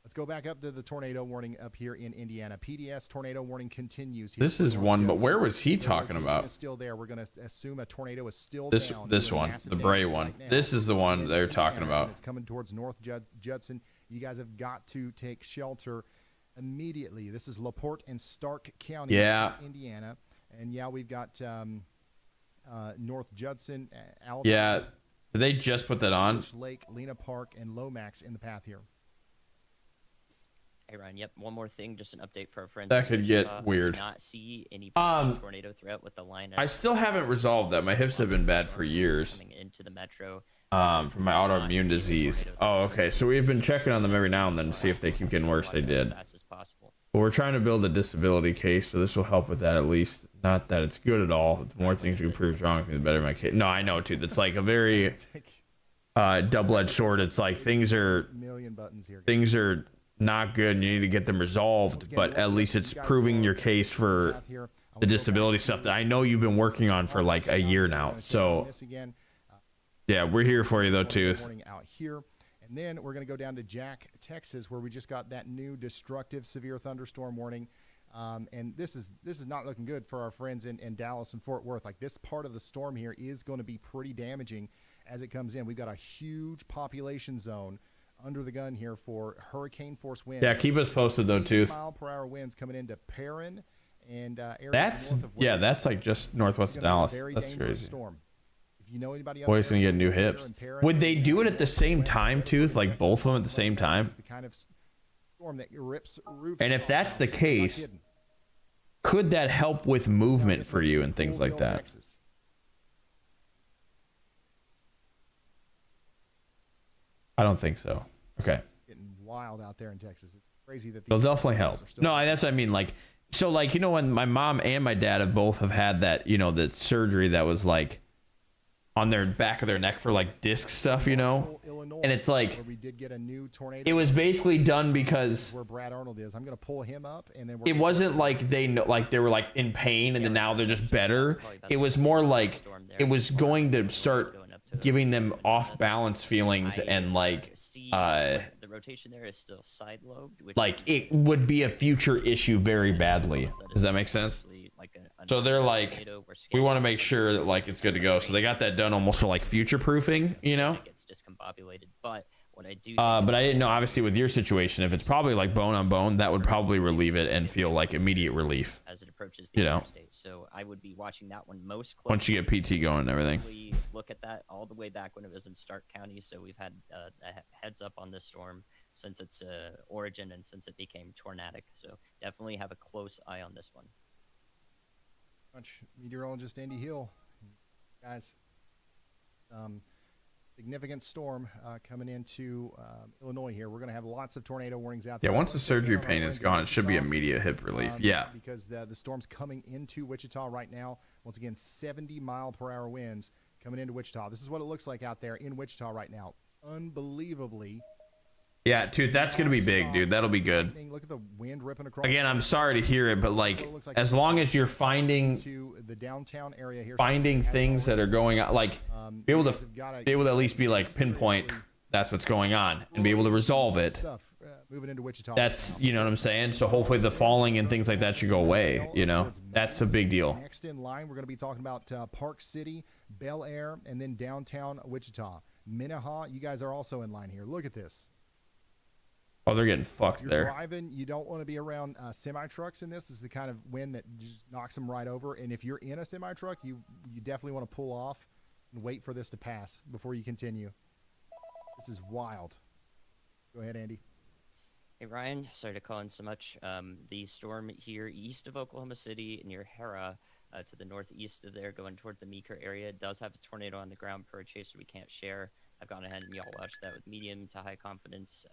[SPEAKER 2] Let's go back up to the tornado warning up here in Indiana. PDS tornado warning continues. Here
[SPEAKER 1] This is one, but where was he
[SPEAKER 2] The
[SPEAKER 1] talking
[SPEAKER 2] rotation
[SPEAKER 1] about?
[SPEAKER 2] is still there. We're going to assume a tornado is still
[SPEAKER 1] This
[SPEAKER 2] down.
[SPEAKER 1] this
[SPEAKER 2] doing
[SPEAKER 1] one,
[SPEAKER 2] massive
[SPEAKER 1] the Bray
[SPEAKER 2] damage
[SPEAKER 1] one.
[SPEAKER 2] right now.
[SPEAKER 1] This is the one
[SPEAKER 2] In
[SPEAKER 1] they're talking
[SPEAKER 2] Indiana,
[SPEAKER 1] about.
[SPEAKER 2] and it's coming towards North Judson. You guys have got to take shelter immediately. This is LaPorte and Stark County,
[SPEAKER 1] Yeah.
[SPEAKER 2] Indiana. And yeah, we've got North Judson,
[SPEAKER 1] Yeah. Did they just put that on?
[SPEAKER 2] Bush Lake, Lena Park, and Lomax in the path here.
[SPEAKER 4] Hey Ryan, yep. One more thing, just an update for our friends.
[SPEAKER 1] That
[SPEAKER 4] in
[SPEAKER 1] could get
[SPEAKER 4] Wichita.
[SPEAKER 1] weird.
[SPEAKER 4] Not see any tornado threat with the line.
[SPEAKER 1] I still haven't resolved that. My hips have been bad for years.
[SPEAKER 4] Coming into the metro.
[SPEAKER 1] From my autoimmune disease. Oh, okay. So we've been checking on them every now and then to see if they keep getting worse. They did.
[SPEAKER 4] As fast as possible.
[SPEAKER 1] But we're trying to build a disability case, so this will help with that at least. Not that it's good at all. The more things we prove wrong with me, the better my case. No, I know, too. That's like a very double-edged sword. It's like things are not good and you need to get them resolved, but at least it's proving your case for the disability stuff that I know you've been working on for like a year now. So yeah, we're here for you though, Tooth.
[SPEAKER 2] Out here. And then we're going to go down to Jack, Texas, where we just got that new destructive severe thunderstorm warning. And this is not looking good for our friends in Dallas and Fort Worth. Like, this part of the storm here is going to be pretty damaging as it comes in. We've got a huge population zone under the gun here for hurricane force winds.
[SPEAKER 1] Yeah, keep us posted though, Tooth.
[SPEAKER 2] 80-mile-per-hour winds coming into Perrin and areas
[SPEAKER 1] That's
[SPEAKER 2] north of
[SPEAKER 1] yeah,
[SPEAKER 2] Wayne.
[SPEAKER 1] that's like just northwest of Dallas.
[SPEAKER 2] Very
[SPEAKER 1] That's
[SPEAKER 2] dangerous
[SPEAKER 1] crazy.
[SPEAKER 2] storm. If you know anybody
[SPEAKER 1] Boy's
[SPEAKER 2] there
[SPEAKER 1] gonna get new
[SPEAKER 2] here
[SPEAKER 1] hips.
[SPEAKER 2] in Perrin,
[SPEAKER 1] Would they do it at the same time, Tooth? Like both of them at the same time?
[SPEAKER 2] This is the kind of storm that rips roofs
[SPEAKER 1] And if
[SPEAKER 2] off.
[SPEAKER 1] that's the
[SPEAKER 2] I'm not
[SPEAKER 1] case,
[SPEAKER 2] kidding.
[SPEAKER 1] could that help with movement for you and things like that?
[SPEAKER 2] Texas.
[SPEAKER 1] I don't think so. Okay.
[SPEAKER 2] Getting wild out there in Texas. It's crazy that
[SPEAKER 1] They'll
[SPEAKER 2] these
[SPEAKER 1] definitely
[SPEAKER 2] storms
[SPEAKER 1] help.
[SPEAKER 2] are still-
[SPEAKER 1] No, that's what I mean. Like, so like, you know, when my mom and my dad have both have had that, you know, the surgery that was like on their back of their neck for like disc stuff, you know,
[SPEAKER 2] Illinois,
[SPEAKER 1] and it's like,
[SPEAKER 2] where we did get a new tornado.
[SPEAKER 1] it was basically done because
[SPEAKER 2] where Brad Arnold is. I'm going to pull him up, and then we're
[SPEAKER 1] it wasn't like they know, like they were like in pain and then now they're just better. It was more like it was going to start giving them off balance feelings and like
[SPEAKER 4] the rotation there is still side lobed, which
[SPEAKER 1] like it would be a future issue very badly. Does that make sense? So they're like, we want to make sure that like it's good to go. So they got that done almost for like future proofing, you know?
[SPEAKER 4] It's discombobulated, but what I do
[SPEAKER 1] But I didn't know, obviously, with your situation, if it's probably like bone on bone, that would probably relieve it and feel like immediate relief.
[SPEAKER 4] as it approaches the
[SPEAKER 1] You know.
[SPEAKER 4] interstate. So I would be watching that one most closely.
[SPEAKER 1] Once you get PT going and everything.
[SPEAKER 4] We look at that all the way back when it was in Stark County. So we've had a heads up on this storm since its origin and since it became tornadic. So definitely have a close eye on this one.
[SPEAKER 2] Meteorologist Andy Hill. Guys, significant storm coming into Illinois here. We're going to have lots of tornado warnings out there.
[SPEAKER 1] Yeah, once the surgery pain is gone, it should be immediate hip relief. Yeah.
[SPEAKER 2] Because the storm's coming into Wichita right now. Once again, 70-mile-per-hour winds coming into Wichita. This is what it looks like out there in Wichita right now. Unbelievably
[SPEAKER 1] Yeah, dude, that's gonna be big, dude. That'll be good.
[SPEAKER 2] Lightning. Look at the wind ripping across.
[SPEAKER 1] Again, I'm sorry to hear it, but like, as long as you're finding
[SPEAKER 2] to the downtown area here,
[SPEAKER 1] things that are going on, like, be able to at least be like pinpoint that's what's going on and be able to resolve it.
[SPEAKER 2] Stuff, moving into Wichita.
[SPEAKER 1] That's, you know what I'm saying? So hopefully the falling and things like that should go away, you know? That's a big deal.
[SPEAKER 2] Next in line, we're going to be talking about Park City, Bel Air, and then downtown Wichita. Minnehaha, you guys are also in line here. Look at this.
[SPEAKER 1] Oh, they're getting fucked
[SPEAKER 2] You're
[SPEAKER 1] there.
[SPEAKER 2] driving, you don't want to be around semi-trucks in this. This is the kind of wind that just knocks them right over. And if you're in a semi-truck, you definitely want to pull off and wait for this to pass before you continue. This is wild. Go ahead, Andy.
[SPEAKER 4] Hey, Ryan. Sorry to call in so much. The storm here east of Oklahoma City near Hera, to the northeast of there, going toward the Meeker area, does have a tornado on the ground per chaser we can't share. I've gone ahead and y'all watched that with medium to high confidence.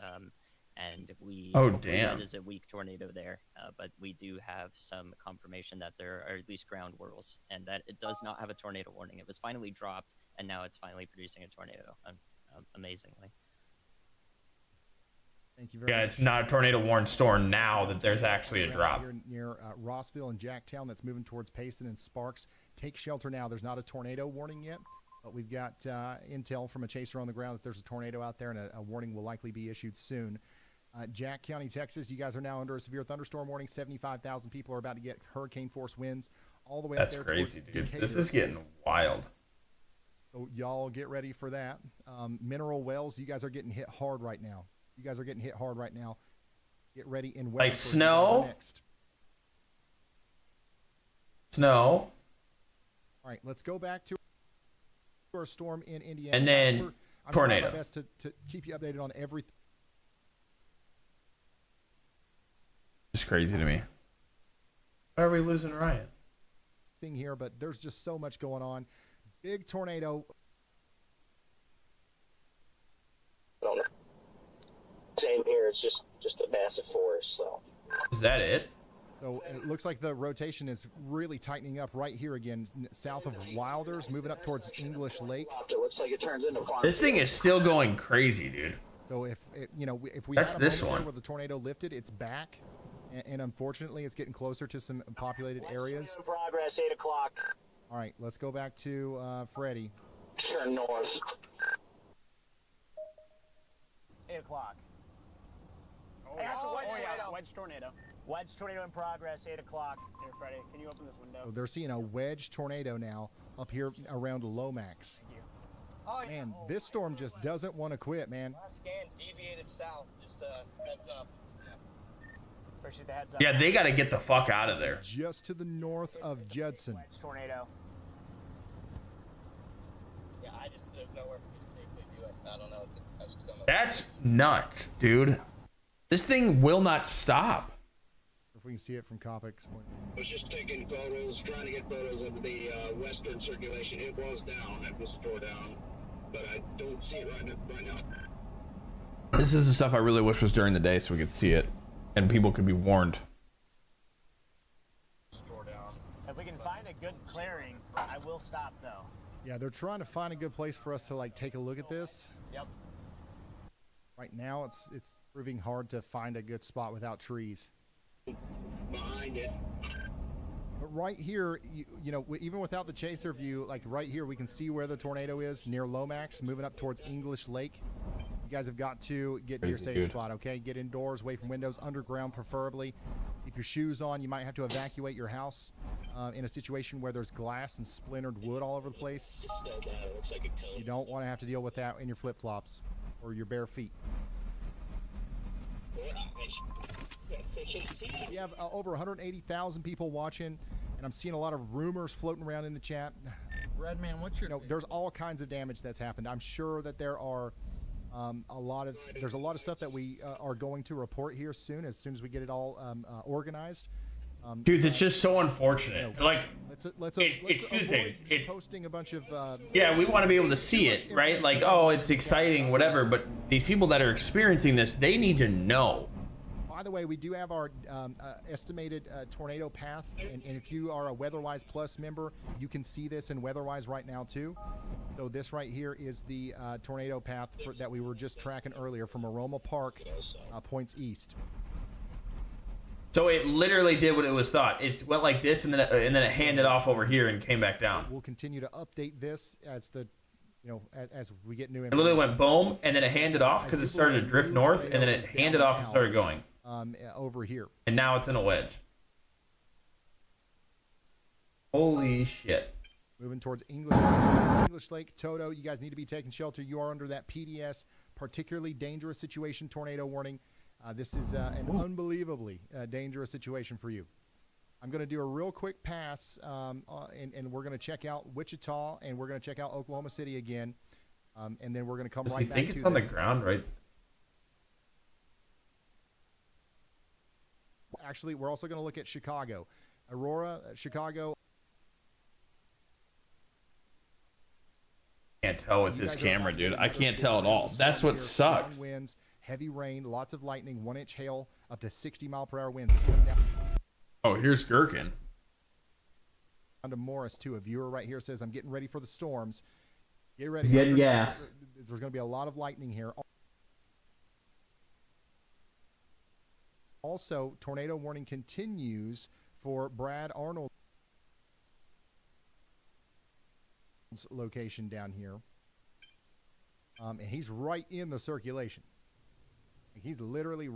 [SPEAKER 4] And we that is a weak tornado there, but we do have some confirmation that there are at least ground whirls and that it does not have a tornado warning. It was finally dropped and now it's finally producing a tornado, amazingly.
[SPEAKER 2] Thank you very much.
[SPEAKER 1] Yeah, it's not a tornado warned storm now that there's actually a drop.
[SPEAKER 2] Here near Rossville and Jacktown, that's moving towards Payson and Sparks. Take shelter now. There's not a tornado warning yet, but we've got intel from a chaser on the ground that there's a tornado out there, and a warning will likely be issued soon. Jack County, Texas, you guys are now under a severe thunderstorm warning. 75,000 people are about to get hurricane force winds all the way up there.
[SPEAKER 1] That's crazy, dude.
[SPEAKER 2] Decatur.
[SPEAKER 1] This is getting wild.
[SPEAKER 2] So y'all get ready for that. Mineral Wells, you guys are getting hit hard right now. Get ready in
[SPEAKER 1] like snow.
[SPEAKER 2] Next.
[SPEAKER 1] Snow.
[SPEAKER 2] All right, let's go back to our storm in Indiana.
[SPEAKER 1] And then
[SPEAKER 2] I'm
[SPEAKER 1] tornado.
[SPEAKER 2] trying my best to keep you updated on everything.
[SPEAKER 1] It's crazy to me. Why are we losing Ryan?
[SPEAKER 2] Thing here, but there's just so much going on. Big tornado.
[SPEAKER 9] Same here. It's just a massive force. So.
[SPEAKER 1] Is that it?
[SPEAKER 2] So it looks like the rotation is really tightening up right here again, south of Wilders, moving up towards English Lake.
[SPEAKER 9] It looks like it turns into farm.
[SPEAKER 1] This thing is still going crazy, dude.
[SPEAKER 2] So if we
[SPEAKER 1] that's
[SPEAKER 2] had a
[SPEAKER 1] this
[SPEAKER 2] moment
[SPEAKER 1] one
[SPEAKER 2] where the tornado lifted, it's back, and unfortunately, it's getting closer to some populated areas.
[SPEAKER 9] In progress, 8 o'clock.
[SPEAKER 2] All right, let's go back to Freddie.
[SPEAKER 9] Turn north.
[SPEAKER 3] 8 o'clock.
[SPEAKER 5] Hey, that's a wedge tornado.
[SPEAKER 3] Wedge tornado. Wedge tornado in progress, 8 o'clock. Here, Freddie, can you open this window?
[SPEAKER 2] So they're seeing a wedge tornado now up here around Lomax.
[SPEAKER 3] Thank you.
[SPEAKER 5] Oh, yeah.
[SPEAKER 2] Man, this storm just doesn't want to quit, man.
[SPEAKER 7] Scan deviated south. Just heads up.
[SPEAKER 3] Appreciate the heads up.
[SPEAKER 1] Yeah, they got to get the fuck out of there.
[SPEAKER 2] Just to the north of Judson.
[SPEAKER 3] Wedge tornado.
[SPEAKER 7] Yeah, there's nowhere for me to safely do it. I don't know. I just don't know.
[SPEAKER 1] That's nuts, dude. This thing will not stop.
[SPEAKER 2] If we can see it from Kopic's point.
[SPEAKER 6] I was just taking photos, trying to get photos of the western circulation. It was down. It was tore down, but I don't see it right now.
[SPEAKER 1] This is the stuff I really wish was during the day so we could see it and people could be warned.
[SPEAKER 3] If we can find a good clearing, I will stop though.
[SPEAKER 2] Yeah, they're trying to find a good place for us to like take a look at this.
[SPEAKER 3] Yep.
[SPEAKER 2] Right now, it's proving hard to find a good spot without trees.
[SPEAKER 6] Behind it.
[SPEAKER 2] But right here, you know, even without the chaser view, like right here, we can see where the tornado is near Lomax, moving up towards English Lake. You guys have got to get to your safe spot, okay? Get indoors, away from windows, underground preferably. Keep your shoes on. You might have to evacuate your house in a situation where there's glass and splintered wood all over the place. You don't want to have to deal with that in your flip-flops or your bare feet. We have over 180,000 people watching, and I'm seeing a lot of rumors floating around in the chat.
[SPEAKER 5] Redman, what's your?
[SPEAKER 2] There's all kinds of damage that's happened. I'm sure that there are there's a lot of stuff that we are going to report here soon as we get it all organized.
[SPEAKER 1] Dude, it's just so unfortunate. Like,
[SPEAKER 2] let's
[SPEAKER 1] it's two things. It's
[SPEAKER 2] posting a bunch of
[SPEAKER 1] yeah, we want to be able to see it, right? Like, oh, it's exciting, whatever. But these people that are experiencing this, they need to know.
[SPEAKER 2] by the way, we do have our estimated tornado path, and if you are a WeatherWise Plus member, you can see this in WeatherWise right now too. So this right here is the tornado path that we were just tracking earlier from Aroma Park, points east.
[SPEAKER 1] So it literally did what it was thought. It went like this, and then it handed off over here and came back down.
[SPEAKER 2] We'll continue to update this as the, as we get new
[SPEAKER 1] It
[SPEAKER 2] information.
[SPEAKER 1] literally went boom, and then it handed off because it started to drift north, and then it handed off and started going.
[SPEAKER 2] Over here.
[SPEAKER 1] And now it's in a wedge. Holy shit.
[SPEAKER 2] Moving towards English Lake, Toto, you guys need to be taking shelter. You are under that PDS, particularly dangerous situation tornado warning. This is an unbelievably dangerous situation for you. I'm going to do a real quick pass, and we're going to check out Wichita, and we're going to check out Oklahoma City again, and then we're going to come right back to this.
[SPEAKER 1] I think it's on the ground, right?
[SPEAKER 2] Actually, we're also going to look at Chicago. Aurora, Chicago.
[SPEAKER 1] Can't tell with this camera, dude. I can't tell at all. That's what sucks.
[SPEAKER 2] Winds, heavy rain, lots of lightning, 1-inch hail, up to 60-mile-per-hour winds.
[SPEAKER 1] Oh, here's Gherkin.
[SPEAKER 2] Down to Morris, too. A viewer right here says, I'm getting ready for the storms. Get ready.
[SPEAKER 1] Getting gas.
[SPEAKER 2] There's going to be a lot of lightning here. Also, tornado warning continues for Brad Arnold's location down here. And he's right in the circulation. He's literally...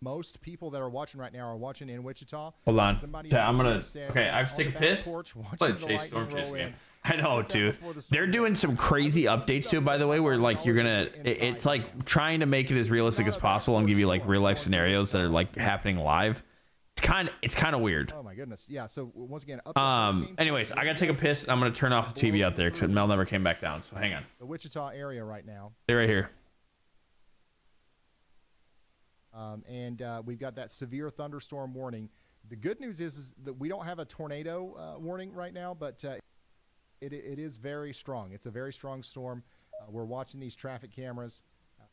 [SPEAKER 2] Most people that are watching right now are watching in Wichita.
[SPEAKER 1] Hold on. I'm going to... Okay, I have to take a piss. Play Chase Storm Chase game. I know, dude. They're doing some crazy updates to it, by the way, where like you're gonna, it's like trying to make it as realistic as possible and give you like real life scenarios that are like happening live. It's kind of weird.
[SPEAKER 2] Oh my goodness, yeah. So once again,
[SPEAKER 1] anyways, I gotta take a piss. I'm gonna turn off the TV out there because Mel never came back down. So hang on.
[SPEAKER 2] The Wichita area right now.
[SPEAKER 1] Stay right here.
[SPEAKER 2] And we've got that severe thunderstorm warning. The good news is that we don't have a tornado warning right now, but it is very strong. It's a very strong storm. We're watching these traffic cameras,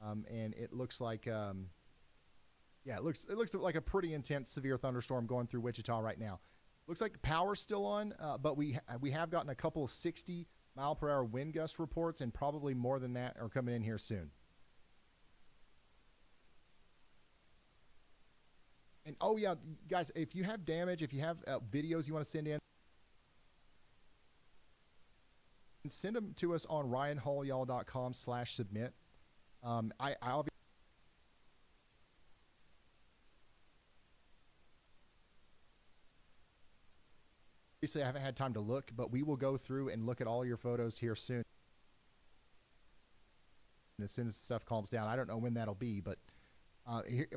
[SPEAKER 2] and it looks like, it looks like a pretty intense severe thunderstorm going through Wichita right now. Looks like power's still on, but we have gotten a couple of 60-mile-per-hour wind gust reports, and probably more than that are coming in here soon. And oh yeah, guys, if you have damage, if you have videos you want to send in, send them to us on ryanhallyall.com/submit. I obviously I haven't had time to look, but we will go through and look at all your photos here soon. And as soon as stuff calms down, I don't know when that'll be, but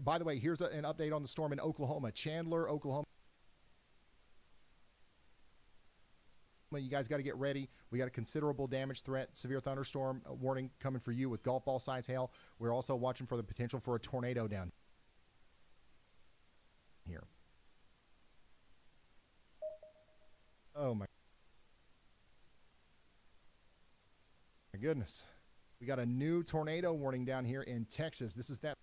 [SPEAKER 2] by the way, here's an update on the storm in Oklahoma, Chandler, Oklahoma. You guys got to get ready. We got a considerable damage threat, severe thunderstorm warning coming for you with golf ball size hail. We're also watching for the potential for a tornado down here. Oh my goodness. We got a new tornado warning down here in Texas. This is that.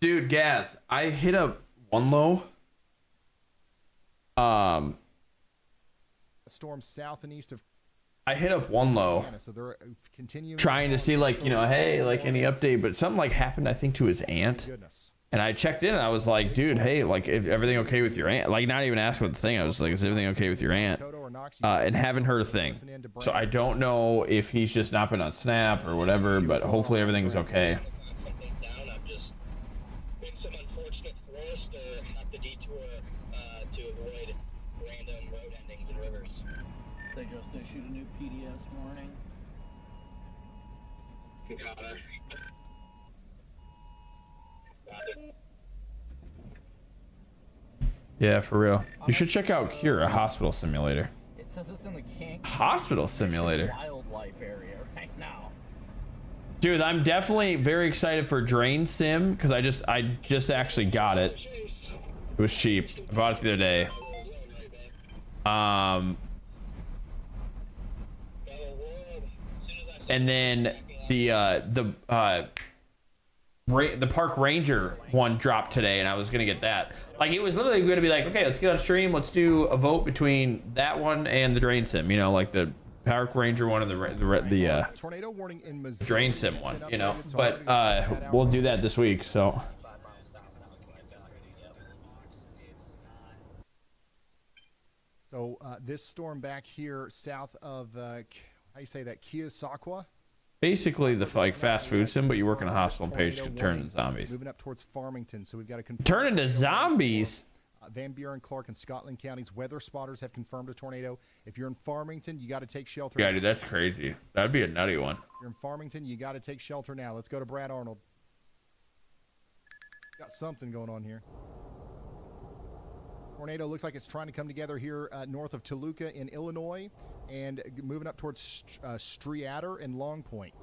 [SPEAKER 1] Dude, Gaz, I hit up one low.
[SPEAKER 2] Storm south and east of.
[SPEAKER 1] I hit up one low.
[SPEAKER 2] So they're continuing
[SPEAKER 1] trying to see like, hey, like any update, but something like happened, I think, to his aunt.
[SPEAKER 2] Goodness.
[SPEAKER 1] And I checked in and I was like, dude, hey, like, is everything okay with your aunt? Like, not even asking what the thing. I was like, is everything okay with your aunt? And haven't heard a thing. So I don't know if he's just not been on Snap or whatever, but hopefully everything's okay.
[SPEAKER 7] I've just been some unfortunate forest or have the detour to avoid random road endings and rivers.
[SPEAKER 5] They just issued a new PDS warning.
[SPEAKER 7] Got it.
[SPEAKER 1] Yeah, for real. You should check out Cure, a hospital simulator.
[SPEAKER 5] It says it's in the
[SPEAKER 1] hospital simulator.
[SPEAKER 5] Wildlife area right now.
[SPEAKER 1] Dude, I'm definitely very excited for Drain Sim because I just actually got it. It was cheap. I bought it the other day. And then the the park ranger one dropped today, and I was gonna get that. Like, it was literally gonna be like, okay, let's get on stream, let's do a vote between that one and the drain sim, you know, like the park ranger one and the
[SPEAKER 2] tornado warning in Missouri.
[SPEAKER 1] drain sim one, you know. But we'll do that this week. So
[SPEAKER 2] this storm back here south of how you say that, Keosauqua?
[SPEAKER 1] basically the like fast food sim, but you work in a hospital and patients can turn into zombies.
[SPEAKER 2] Moving up towards Farmington, so we've got a
[SPEAKER 1] turn into zombies.
[SPEAKER 2] Van Buren, Clark, and Scotland counties weather spotters have confirmed a tornado. If you're in Farmington, you got to take shelter.
[SPEAKER 1] Yeah, dude, that's crazy. That'd be a nutty one.
[SPEAKER 2] If you're in Farmington, you got to take shelter now. Let's go to Brad Arnold. Got something going on here. Tornado looks like it's trying to come together here north of Toluca in Illinois and moving up towards Streator and Long Point.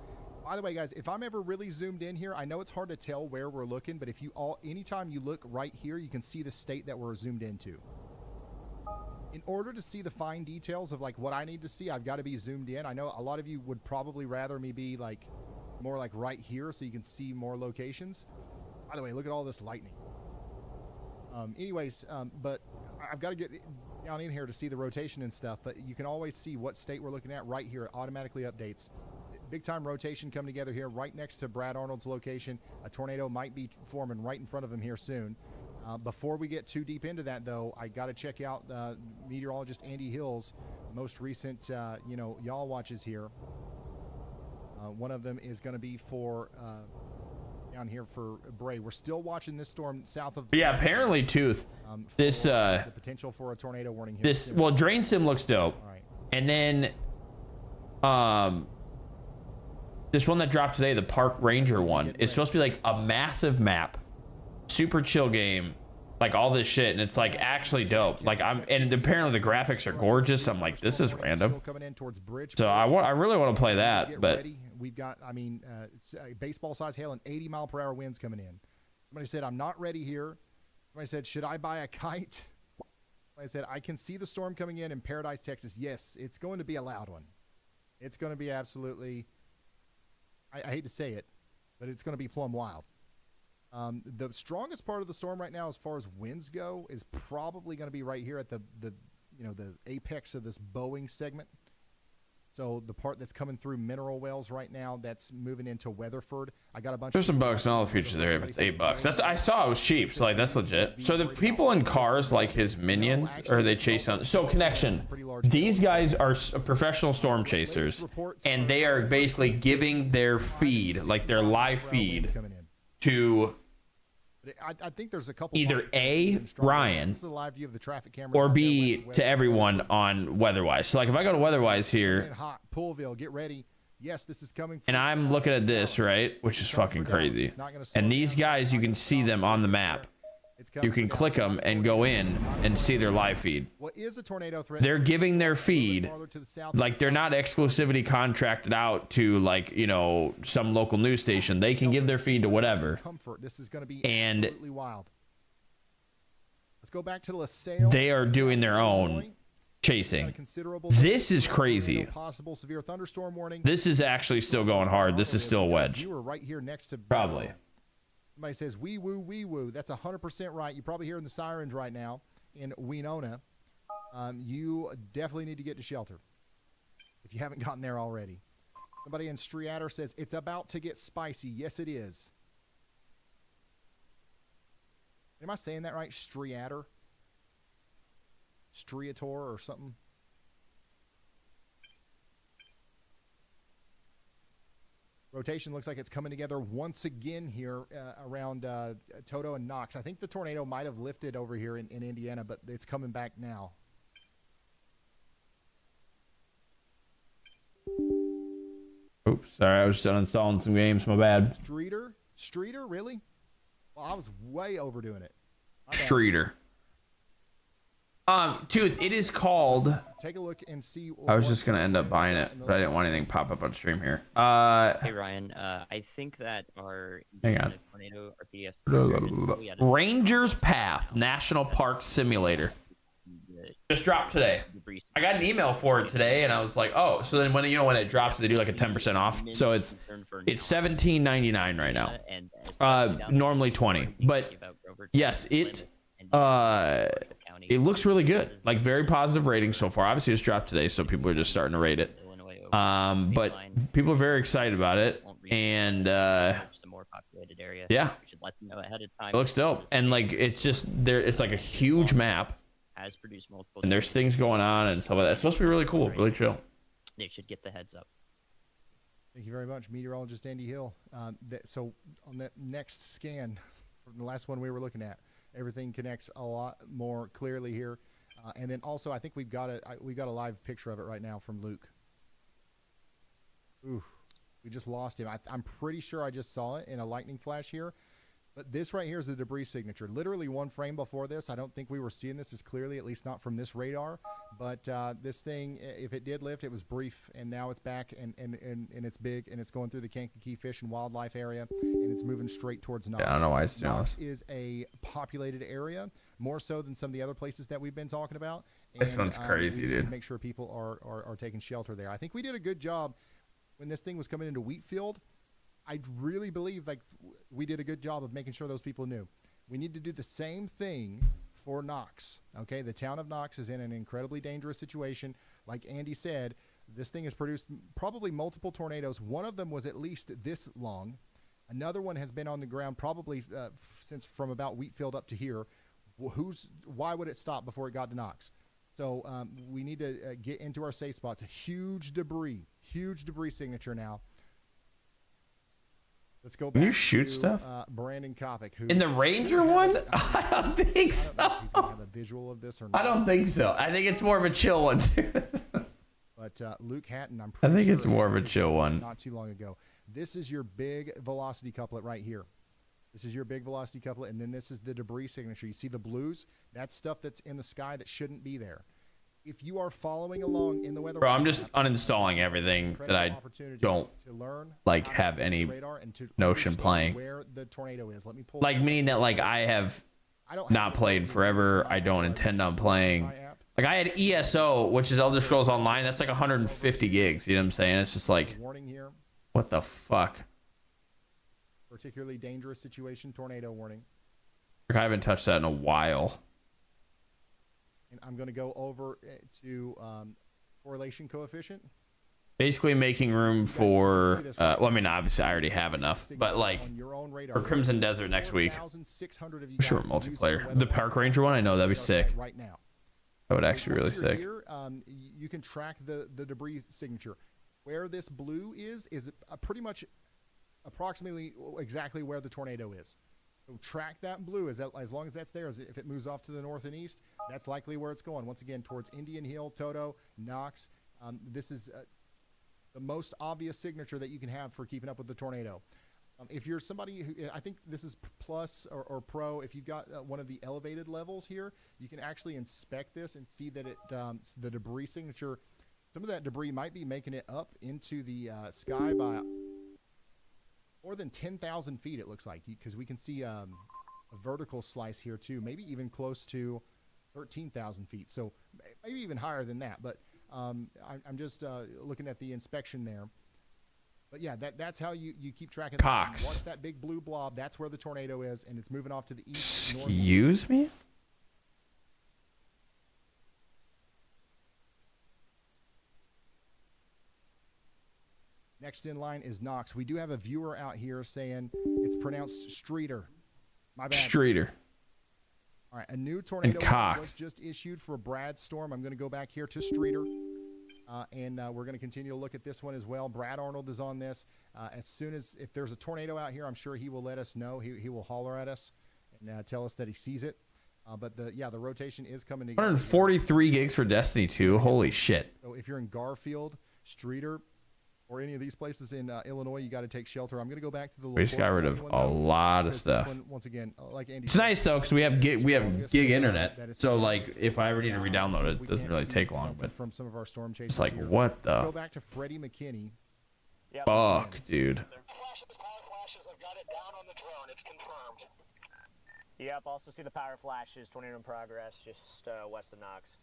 [SPEAKER 2] By the way, guys, if I'm ever really zoomed in here, I know it's hard to tell where we're looking, but if you anytime you look right here, you can see the state that we're zoomed into. In order to see the fine details of like what I need to see, I've got to be zoomed in. I know a lot of you would probably rather me be like more like right here so you can see more locations. By the way, look at all this lightning. But I've got to get down in here to see the rotation and stuff, but you can always see what state we're looking at right here. It automatically updates. Big time rotation coming together here right next to Brad Arnold's location. A tornado might be forming right in front of him here soon. Before we get too deep into that, though, I got to check out meteorologist Andy Hill's most recent, y'all watches here. One of them is going to be for down here for Bray. We're still watching this storm south of.
[SPEAKER 1] Yeah, apparently, Tooth. This
[SPEAKER 2] the potential for a tornado warning here.
[SPEAKER 1] This well, drain sim looks dope,
[SPEAKER 2] right.
[SPEAKER 1] And then this one that dropped today, the Park Ranger one, is supposed to be like a massive map, super chill game, like all this shit, and it's like actually dope. Like and apparently the graphics are gorgeous. I'm like, this is random. So I really want to play that, but
[SPEAKER 2] we've got, baseball size hail and 80-mile-per-hour winds coming in. Somebody said, I'm not ready here. Somebody said, should I buy a kite? Somebody said, I can see the storm coming in Paradise, Texas. Yes, it's going to be a loud one. It's going to be absolutely, I hate to say it, but it's going to be plumb wild. The strongest part of the storm right now as far as winds go is probably going to be right here at the apex of this Boeing segment. So the part that's coming through Mineral Wells right now, that's moving into Weatherford. I got a bunch.
[SPEAKER 1] There's some bugs in all the features there, but it's $8. That's I saw it was cheap, so like that's legit. So the people in cars like his minions, or they chase on. So connection, these guys are professional storm chasers, and they are basically giving their feed, like their live feed, to
[SPEAKER 2] I think there's a couple
[SPEAKER 1] either A, Ryan,
[SPEAKER 2] this is a live view of the traffic cameras,
[SPEAKER 1] or B, to everyone on Weatherwise. So like if I go to Weatherwise here,
[SPEAKER 2] hot Poolville, get ready. Yes, this is coming.
[SPEAKER 1] And I'm looking at this, right, which is fucking crazy. And these guys, you can see them on the map. You can click them and go in and see their live feed.
[SPEAKER 2] What is a tornado threat?
[SPEAKER 1] They're giving their feed, like they're not exclusivity contracted out to like, some local news station. They can give their feed to whatever.
[SPEAKER 2] This is going to be
[SPEAKER 1] and
[SPEAKER 2] absolutely wild. Let's go back to LaSalle.
[SPEAKER 1] They are doing their own chasing. This is crazy.
[SPEAKER 2] Possible severe thunderstorm warning.
[SPEAKER 1] This is actually still going hard. This is still a wedge.
[SPEAKER 2] You were right here next to
[SPEAKER 1] probably.
[SPEAKER 2] Somebody says, wee woo, wee woo. That's 100% right. You're probably hearing the sirens right now in Winona. You definitely need to get to shelter if you haven't gotten there already. Somebody in Streator says, it's about to get spicy. Yes, it is. Am I saying that right? Streator? Streator or something? Rotation looks like it's coming together once again here around Toto and Knox. I think the tornado might have lifted over here in Indiana, but it's coming back now.
[SPEAKER 1] Oops, sorry, I was just uninstalling some games. My bad.
[SPEAKER 2] Streator, really? Well, I was way overdoing it.
[SPEAKER 1] Streator. Tooth, it is called.
[SPEAKER 2] Take a look and see.
[SPEAKER 1] I was just gonna end up buying it, but I didn't want anything pop up on stream here.
[SPEAKER 4] Hey Ryan, I think that our
[SPEAKER 1] hang on.
[SPEAKER 4] Tornado RPS
[SPEAKER 1] Rangers Path National Park Simulator. Just dropped today. I got an email for it today, and I was like, oh. So then when when it drops, they do like a 10% off. So it's $17.99 right now. Normally 20, but yes, it looks really good. Like very positive rating so far. Obviously, it's dropped today, so people are just starting to rate it. But people are very excited about it, and yeah, it looks dope. And like it's just there. It's like a huge map.
[SPEAKER 4] Has produced multiple,
[SPEAKER 1] and there's things going on and stuff like that. It's supposed to be really cool, really chill.
[SPEAKER 4] They should get the heads up.
[SPEAKER 2] Thank you very much, meteorologist Andy Hill. So on that next scan, from the last one we were looking at, everything connects a lot more clearly here. And then also, I think we've got a live picture of it right now from Luke. Ooh, we just lost him. I'm pretty sure I just saw it in a lightning flash here. But this right here is the debris signature. Literally one frame before this, I don't think we were seeing this as clearly, at least not from this radar. But this thing, if it did lift, it was brief, and now it's back, and it's big, and it's going through the Kankakee Fish and Wildlife area, and it's moving straight towards Knox.
[SPEAKER 1] Yeah, I don't know why it's doing
[SPEAKER 2] Knox
[SPEAKER 1] this.
[SPEAKER 2] is a populated area, more so than some of the other places that we've been talking about.
[SPEAKER 1] This one's crazy,
[SPEAKER 2] we need
[SPEAKER 1] dude.
[SPEAKER 2] to make sure people are taking shelter there. I think we did a good job when this thing was coming into Wheatfield. I really believe like we did a good job of making sure those people knew. We need to do the same thing for Knox. Okay, the town of Knox is in an incredibly dangerous situation. Like Andy said, this thing has produced probably multiple tornadoes. One of them was at least this long. Another one has been on the ground probably since from about Wheatfield up to here. Why would it stop before it got to Knox? So we need to get into our safe spots. huge debris signature now. Let's go back.
[SPEAKER 1] Can you shoot
[SPEAKER 2] to,
[SPEAKER 1] stuff?
[SPEAKER 2] Brandon Kopic, who
[SPEAKER 1] In the Ranger one? I don't think so.
[SPEAKER 2] I don't know if he's gonna have a visual of this or not.
[SPEAKER 1] I don't think so. I think it's more of a chill one too.
[SPEAKER 2] But Luke Hatton, I'm
[SPEAKER 1] I
[SPEAKER 2] pretty
[SPEAKER 1] think
[SPEAKER 2] sure
[SPEAKER 1] it's more of a chill one.
[SPEAKER 2] Not too long ago. This is your big velocity couplet right here. This is your big velocity couplet, and then this is the debris signature. You see the blues? That's stuff that's in the sky that shouldn't be there. If you are following along in the weather,
[SPEAKER 1] Bro, I'm just uninstalling everything that I don't like have any notion playing.
[SPEAKER 2] Where the tornado is. Let me pull.
[SPEAKER 1] Like meaning that like I have not played forever. I don't intend on playing. Like I had ESO, which is Elder Scrolls Online. That's like 150 gigs. You know what I'm saying? It's just like,
[SPEAKER 2] warning here.
[SPEAKER 1] What the fuck?
[SPEAKER 2] Particularly dangerous situation, tornado warning.
[SPEAKER 1] I haven't touched that in a while.
[SPEAKER 2] And I'm going to go over to correlation coefficient.
[SPEAKER 1] Basically making room for, well, I mean, obviously I already have enough, but like for Crimson Desert next week, sure, multiplayer. The Park Ranger one, I know that'd be sick.
[SPEAKER 2] Right now.
[SPEAKER 1] That would actually be really sick.
[SPEAKER 2] Here, you can track the debris signature. Where this blue is pretty much approximately exactly where the tornado is. So track that blue as long as that's there. If it moves off to the north and east, that's likely where it's going. Once again, towards Indian Hill, Toto, Knox. This is the most obvious signature that you can have for keeping up with the tornado. If you're somebody who, I think this is plus or pro, if you've got one of the elevated levels here, you can actually inspect this and see that the debris signature, some of that debris might be making it up into the sky by more than 10,000 feet, it looks like, because we can see a vertical slice here too, maybe even close to 13,000 feet. So maybe even higher than that. But I'm just looking at the inspection there. But yeah, that's how you keep track of
[SPEAKER 1] Cox.
[SPEAKER 2] Watch that big blue blob. That's where the tornado is, and it's moving off to the east.
[SPEAKER 1] Excuse me?
[SPEAKER 2] Next in line is Knox. We do have a viewer out here saying it's pronounced Streeter. My bad.
[SPEAKER 1] Streeter.
[SPEAKER 2] All right, a new tornado
[SPEAKER 1] Cox
[SPEAKER 2] was just issued for Brad Storm. I'm going to go back here to Streeter, and we're going to continue to look at this one as well. Brad Arnold is on this. As soon as if there's a tornado out here, I'm sure he will let us know. He will holler at us and tell us that he sees it. But the rotation is coming together.
[SPEAKER 1] 143 gigs for Destiny 2. Holy shit.
[SPEAKER 2] So if you're in Garfield, Streeter, or any of these places in Illinois, you got to take shelter. I'm going to go back to the.
[SPEAKER 1] We just got rid of a lot of stuff.
[SPEAKER 2] Once again, like Andy
[SPEAKER 1] it's
[SPEAKER 2] said,
[SPEAKER 1] nice though because we have gig internet. So like, if I ever need to re-download it, it doesn't really take long. But
[SPEAKER 2] from some of our storm chasers,
[SPEAKER 1] it's like
[SPEAKER 2] here.
[SPEAKER 1] what the?
[SPEAKER 2] Let's go back to Freddie McKinney.
[SPEAKER 1] Fuck, dude.
[SPEAKER 7] I've got it down on the drone. It's confirmed.
[SPEAKER 3] Yep. Also see the power flashes. Tornado in progress, just west of Knox.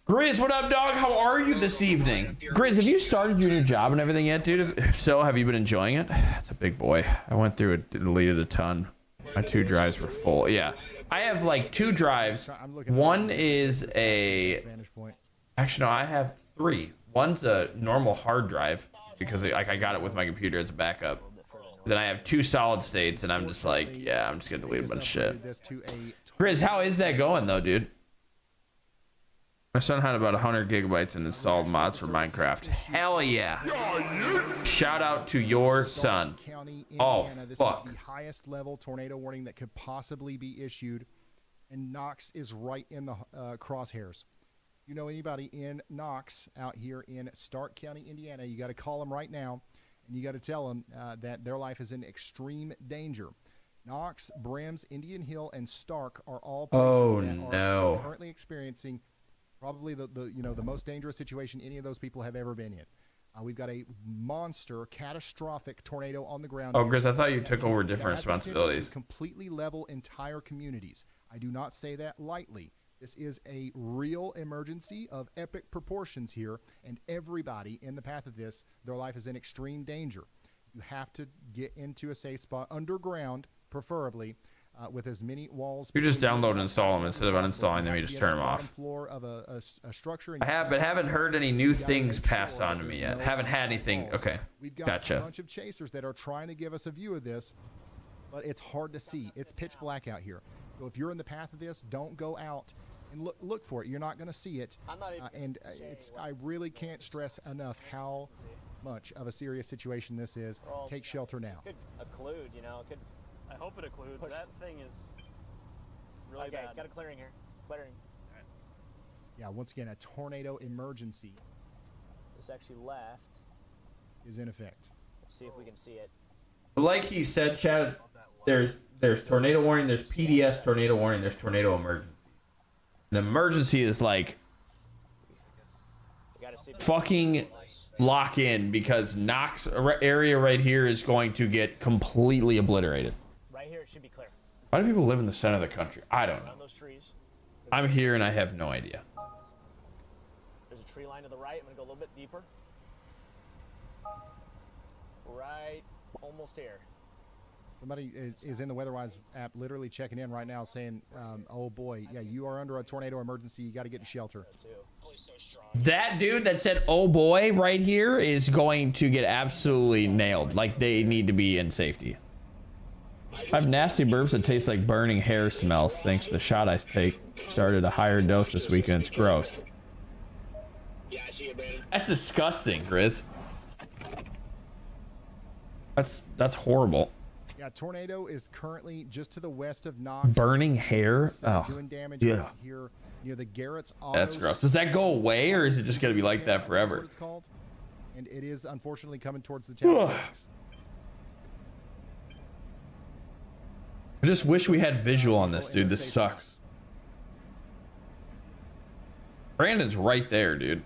[SPEAKER 1] Grizz, what up, dog? How are you this evening? Grizz, have you started your new job and everything yet, dude? If so, have you been enjoying it? It's a big boy. I went through it, deleted a ton. My 2 drives were full. Yeah, I have like 2 drives. One is a... Actually, no, I have 3. One's a normal hard drive because I got it with my computer as a backup. Then I have 2 solid states, and I'm just like, yeah, I'm just gonna delete a bunch of shit. Grizz, how is that going though, dude? My son had about 100 gigabytes and installed mods for Minecraft. Hell yeah. Shout out to your son. Oh, fuck.
[SPEAKER 2] This is the highest level tornado warning that could possibly be issued, and Knox is right in the crosshairs. You know anybody in Knox out here in Stark County, Indiana, you got to call them right now, and you got to tell them that their life is in extreme danger. Knox, Brims, Indian Hill, and Stark are all places that are currently experiencing probably the most dangerous situation any of those people have ever been in. We've got a monster, catastrophic tornado on the ground.
[SPEAKER 1] Oh, Grizz, I thought you took over different responsibilities.
[SPEAKER 2] Completely level entire communities. I do not say that lightly. This is a real emergency of epic proportions here, and everybody in the path of this, their life is in extreme danger. You have to get into a safe spot underground, preferably, with as many walls.
[SPEAKER 1] You just download and install them instead of uninstalling them. You just turn them off.
[SPEAKER 2] Floor of a structure.
[SPEAKER 1] I have, but haven't heard any new things passed on to me yet. Haven't had anything. Okay,
[SPEAKER 2] We've got
[SPEAKER 1] gotcha.
[SPEAKER 2] a bunch of chasers that are trying to give us a view of this, but it's hard to see. It's pitch black out here. So if you're in the path of this, don't go out and look for it. You're not going to see it. I really can't stress enough how much of a serious situation this is. Take shelter now.
[SPEAKER 3] Could occlude, you know. Could.
[SPEAKER 5] I hope it occludes. That thing is really bad.
[SPEAKER 3] Got a clearing here. Clearing.
[SPEAKER 5] Right.
[SPEAKER 2] Yeah, once again, a tornado emergency.
[SPEAKER 3] This actually left.
[SPEAKER 2] Is in effect.
[SPEAKER 3] Let's see if we can see it.
[SPEAKER 1] Like he said, Chad, there's tornado warning, there's PDS tornado warning, there's tornado emergency. An emergency is like fucking lock in because Knox area right here is going to get completely obliterated.
[SPEAKER 3] Right here, it should be clear.
[SPEAKER 1] Why do people live in the center of the country? I don't know.
[SPEAKER 3] Those trees.
[SPEAKER 1] I'm here and I have no idea.
[SPEAKER 3] There's a tree line to the right. I'm gonna go a little bit deeper. Right, almost here.
[SPEAKER 2] Somebody is in the WeatherWise app literally checking in right now saying, oh boy, yeah, you are under a tornado emergency. You got to get to shelter.
[SPEAKER 1] That dude that said, oh boy, right here is going to get absolutely nailed. Like they need to be in safety. I have nasty burps that taste like burning hair smells thanks to the shot I started a higher dose this weekend. It's gross. That's disgusting, Grizz. That's horrible.
[SPEAKER 2] Yeah, tornado is currently just to the west of Knox.
[SPEAKER 1] Burning hair? Oh,
[SPEAKER 2] doing damage
[SPEAKER 1] yeah.
[SPEAKER 2] right here near the Garrett's
[SPEAKER 1] That's gross. Does that go away, or is it just going to be like that forever?
[SPEAKER 2] That's what it's called. And it is unfortunately coming towards the town.
[SPEAKER 1] I just wish we had visual on this, dude. This sucks. Brandon's right there, dude.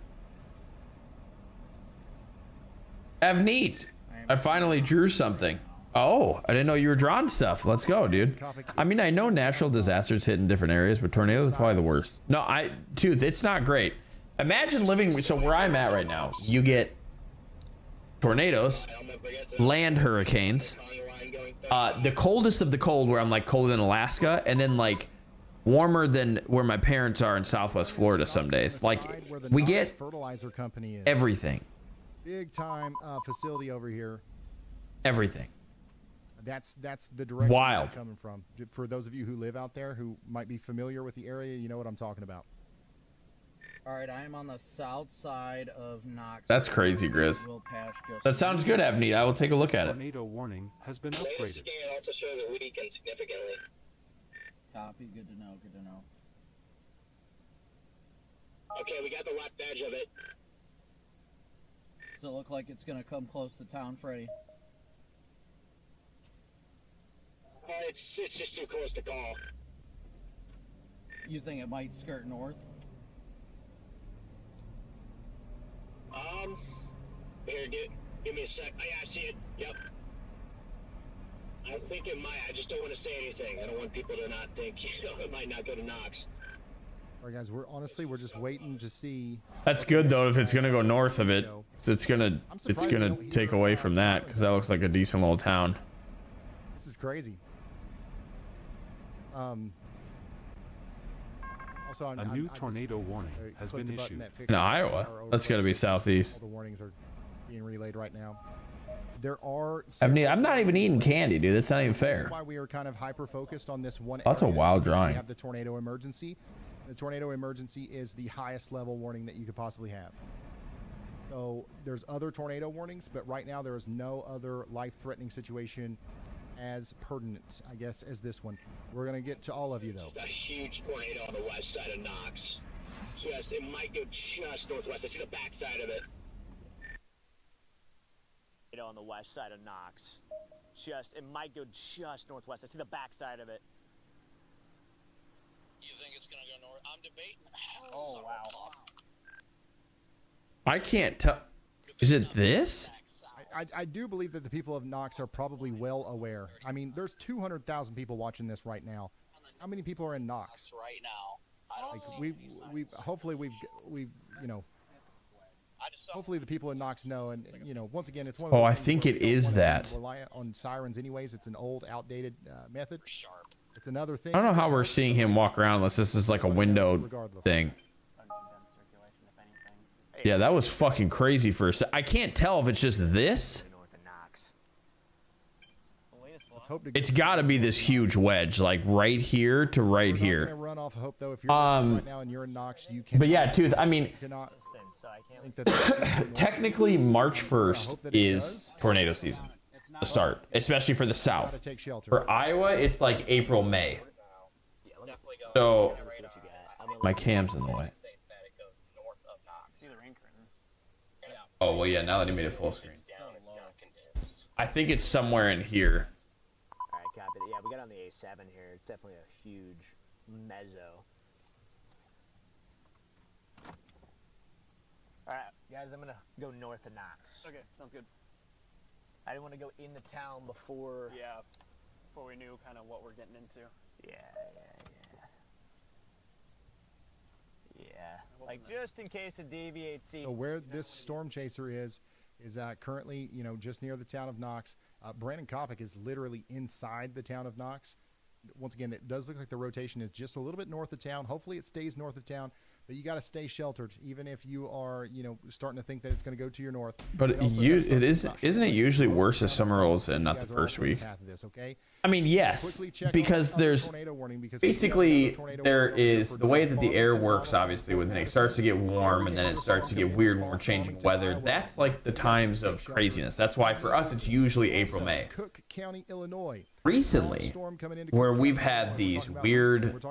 [SPEAKER 1] Neat. I finally drew something. Oh, I didn't know you were drawing stuff. Let's go, dude. I mean, I know natural disasters hit in different areas, but tornadoes are probably the worst. No, dude, it's not great. Imagine living, so where I'm at right now, you get tornadoes, land hurricanes, the coldest of the cold, where I'm like colder than Alaska, and then like warmer than where my parents are in Southwest Florida some days. Like, we get
[SPEAKER 2] fertilizer company is.
[SPEAKER 1] Everything.
[SPEAKER 2] Big time facility over here.
[SPEAKER 1] Everything.
[SPEAKER 2] That's the direction
[SPEAKER 1] Wild.
[SPEAKER 2] it's coming from. For those of you who live out there who might be familiar with the area, you know what I'm talking about.
[SPEAKER 10] All right, I am on the south side of Knox.
[SPEAKER 1] That's crazy, Grizz. That sounds good, Avneet. I will take a look at it.
[SPEAKER 11] Tornado warning has been upgraded.
[SPEAKER 7] Scan also shows it weakened significantly.
[SPEAKER 10] Copy. Good to know. Good to know.
[SPEAKER 7] Okay, we got the left edge of it.
[SPEAKER 10] Does it look like it's gonna come close to town, Freddy?
[SPEAKER 7] It's just too close to call.
[SPEAKER 10] You think it might skirt north?
[SPEAKER 7] Here, give me a sec. Oh, yeah, I see it. Yep. I think it might. I just don't want to say anything. I don't want people to not think, it might not go to Knox.
[SPEAKER 2] All right, guys, we're just waiting to see.
[SPEAKER 1] That's good though if it's gonna go north of it. 'Cause it's gonna take away from that because that looks like a decent little town.
[SPEAKER 2] This is crazy. Also,
[SPEAKER 11] A new tornado warning has been issued.
[SPEAKER 1] In Iowa? That's gotta be southeast.
[SPEAKER 2] All the warnings are being relayed right now. There are.
[SPEAKER 1] I'm not even eating candy, dude. That's not even
[SPEAKER 2] This
[SPEAKER 1] fair.
[SPEAKER 2] is why we are kind of hyper focused on this one.
[SPEAKER 1] That's a
[SPEAKER 2] area,
[SPEAKER 1] wild
[SPEAKER 2] because
[SPEAKER 1] drawing.
[SPEAKER 2] We have the tornado emergency. The tornado emergency is the highest level warning that you could possibly have. So there's other tornado warnings, but right now there is no other life-threatening situation as pertinent, I guess, as this one. We're gonna get to all of you though.
[SPEAKER 7] A huge tornado on the west side of Knox. It might go just northwest. I see the back side of it.
[SPEAKER 3] On the west side of Knox. It might go just northwest. I see the back side of it.
[SPEAKER 7] You think it's gonna go north? I'm debating.
[SPEAKER 3] Oh, wow.
[SPEAKER 1] I can't tell. Is it this?
[SPEAKER 2] I do believe that the people of Knox are probably well aware. I mean, there's 200,000 people watching this right now. How many people are in Knox?
[SPEAKER 7] Right now.
[SPEAKER 2] Like we hopefully we've you know. Hopefully the people in Knox know, and you know, once again, it's one of those
[SPEAKER 1] Oh, I
[SPEAKER 2] things
[SPEAKER 1] think
[SPEAKER 2] where
[SPEAKER 1] it
[SPEAKER 2] we don't
[SPEAKER 1] is
[SPEAKER 2] wanna
[SPEAKER 1] that.
[SPEAKER 2] rely on sirens anyways. It's an old, outdated method. It's another thing.
[SPEAKER 1] I don't know how we're seeing him walk around unless this is like a window thing. Yeah, that was fucking crazy for a sec. I can't tell if it's just this. It's got to be this huge wedge, like right here to right here.
[SPEAKER 2] Run off hope though. If you're listening right now and you're in Knox, you can.
[SPEAKER 1] But yeah, Tooth. I mean,
[SPEAKER 2] cannot think that
[SPEAKER 1] technically March 1st is tornado season. The start, especially for the South. For Iowa, it's like April, May. So my cam's in the way. Oh well, yeah. Now that he made it full screen, I think it's somewhere in here.
[SPEAKER 3] All right, copy. Yeah, we got on the A7 here. It's definitely a huge mezzo. All right, guys, I'm gonna go north of Knox.
[SPEAKER 5] Okay, sounds good.
[SPEAKER 3] I didn't want to go into town before.
[SPEAKER 5] Yeah, before we knew kind of what we're getting into.
[SPEAKER 3] Yeah. Like just in case it deviates.
[SPEAKER 2] So where this storm chaser is currently, you know, just near the town of Knox. Brandon Kopic is literally inside the town of Knox. Once again, it does look like the rotation is just a little bit north of town. Hopefully it stays north of town, but you got to stay sheltered, even if you are, you know, starting to think that it's going to go to your north.
[SPEAKER 1] But isn't it usually worse as summer rolls in, not the first week? I mean, yes, because there's basically there is the way that the air works. Obviously, when it starts to get warm and then it starts to get weird when we're changing weather. That's like the times of craziness. That's why for us it's usually April, May.
[SPEAKER 2] Cook County, Illinois.
[SPEAKER 1] Recently, where we've had these weird,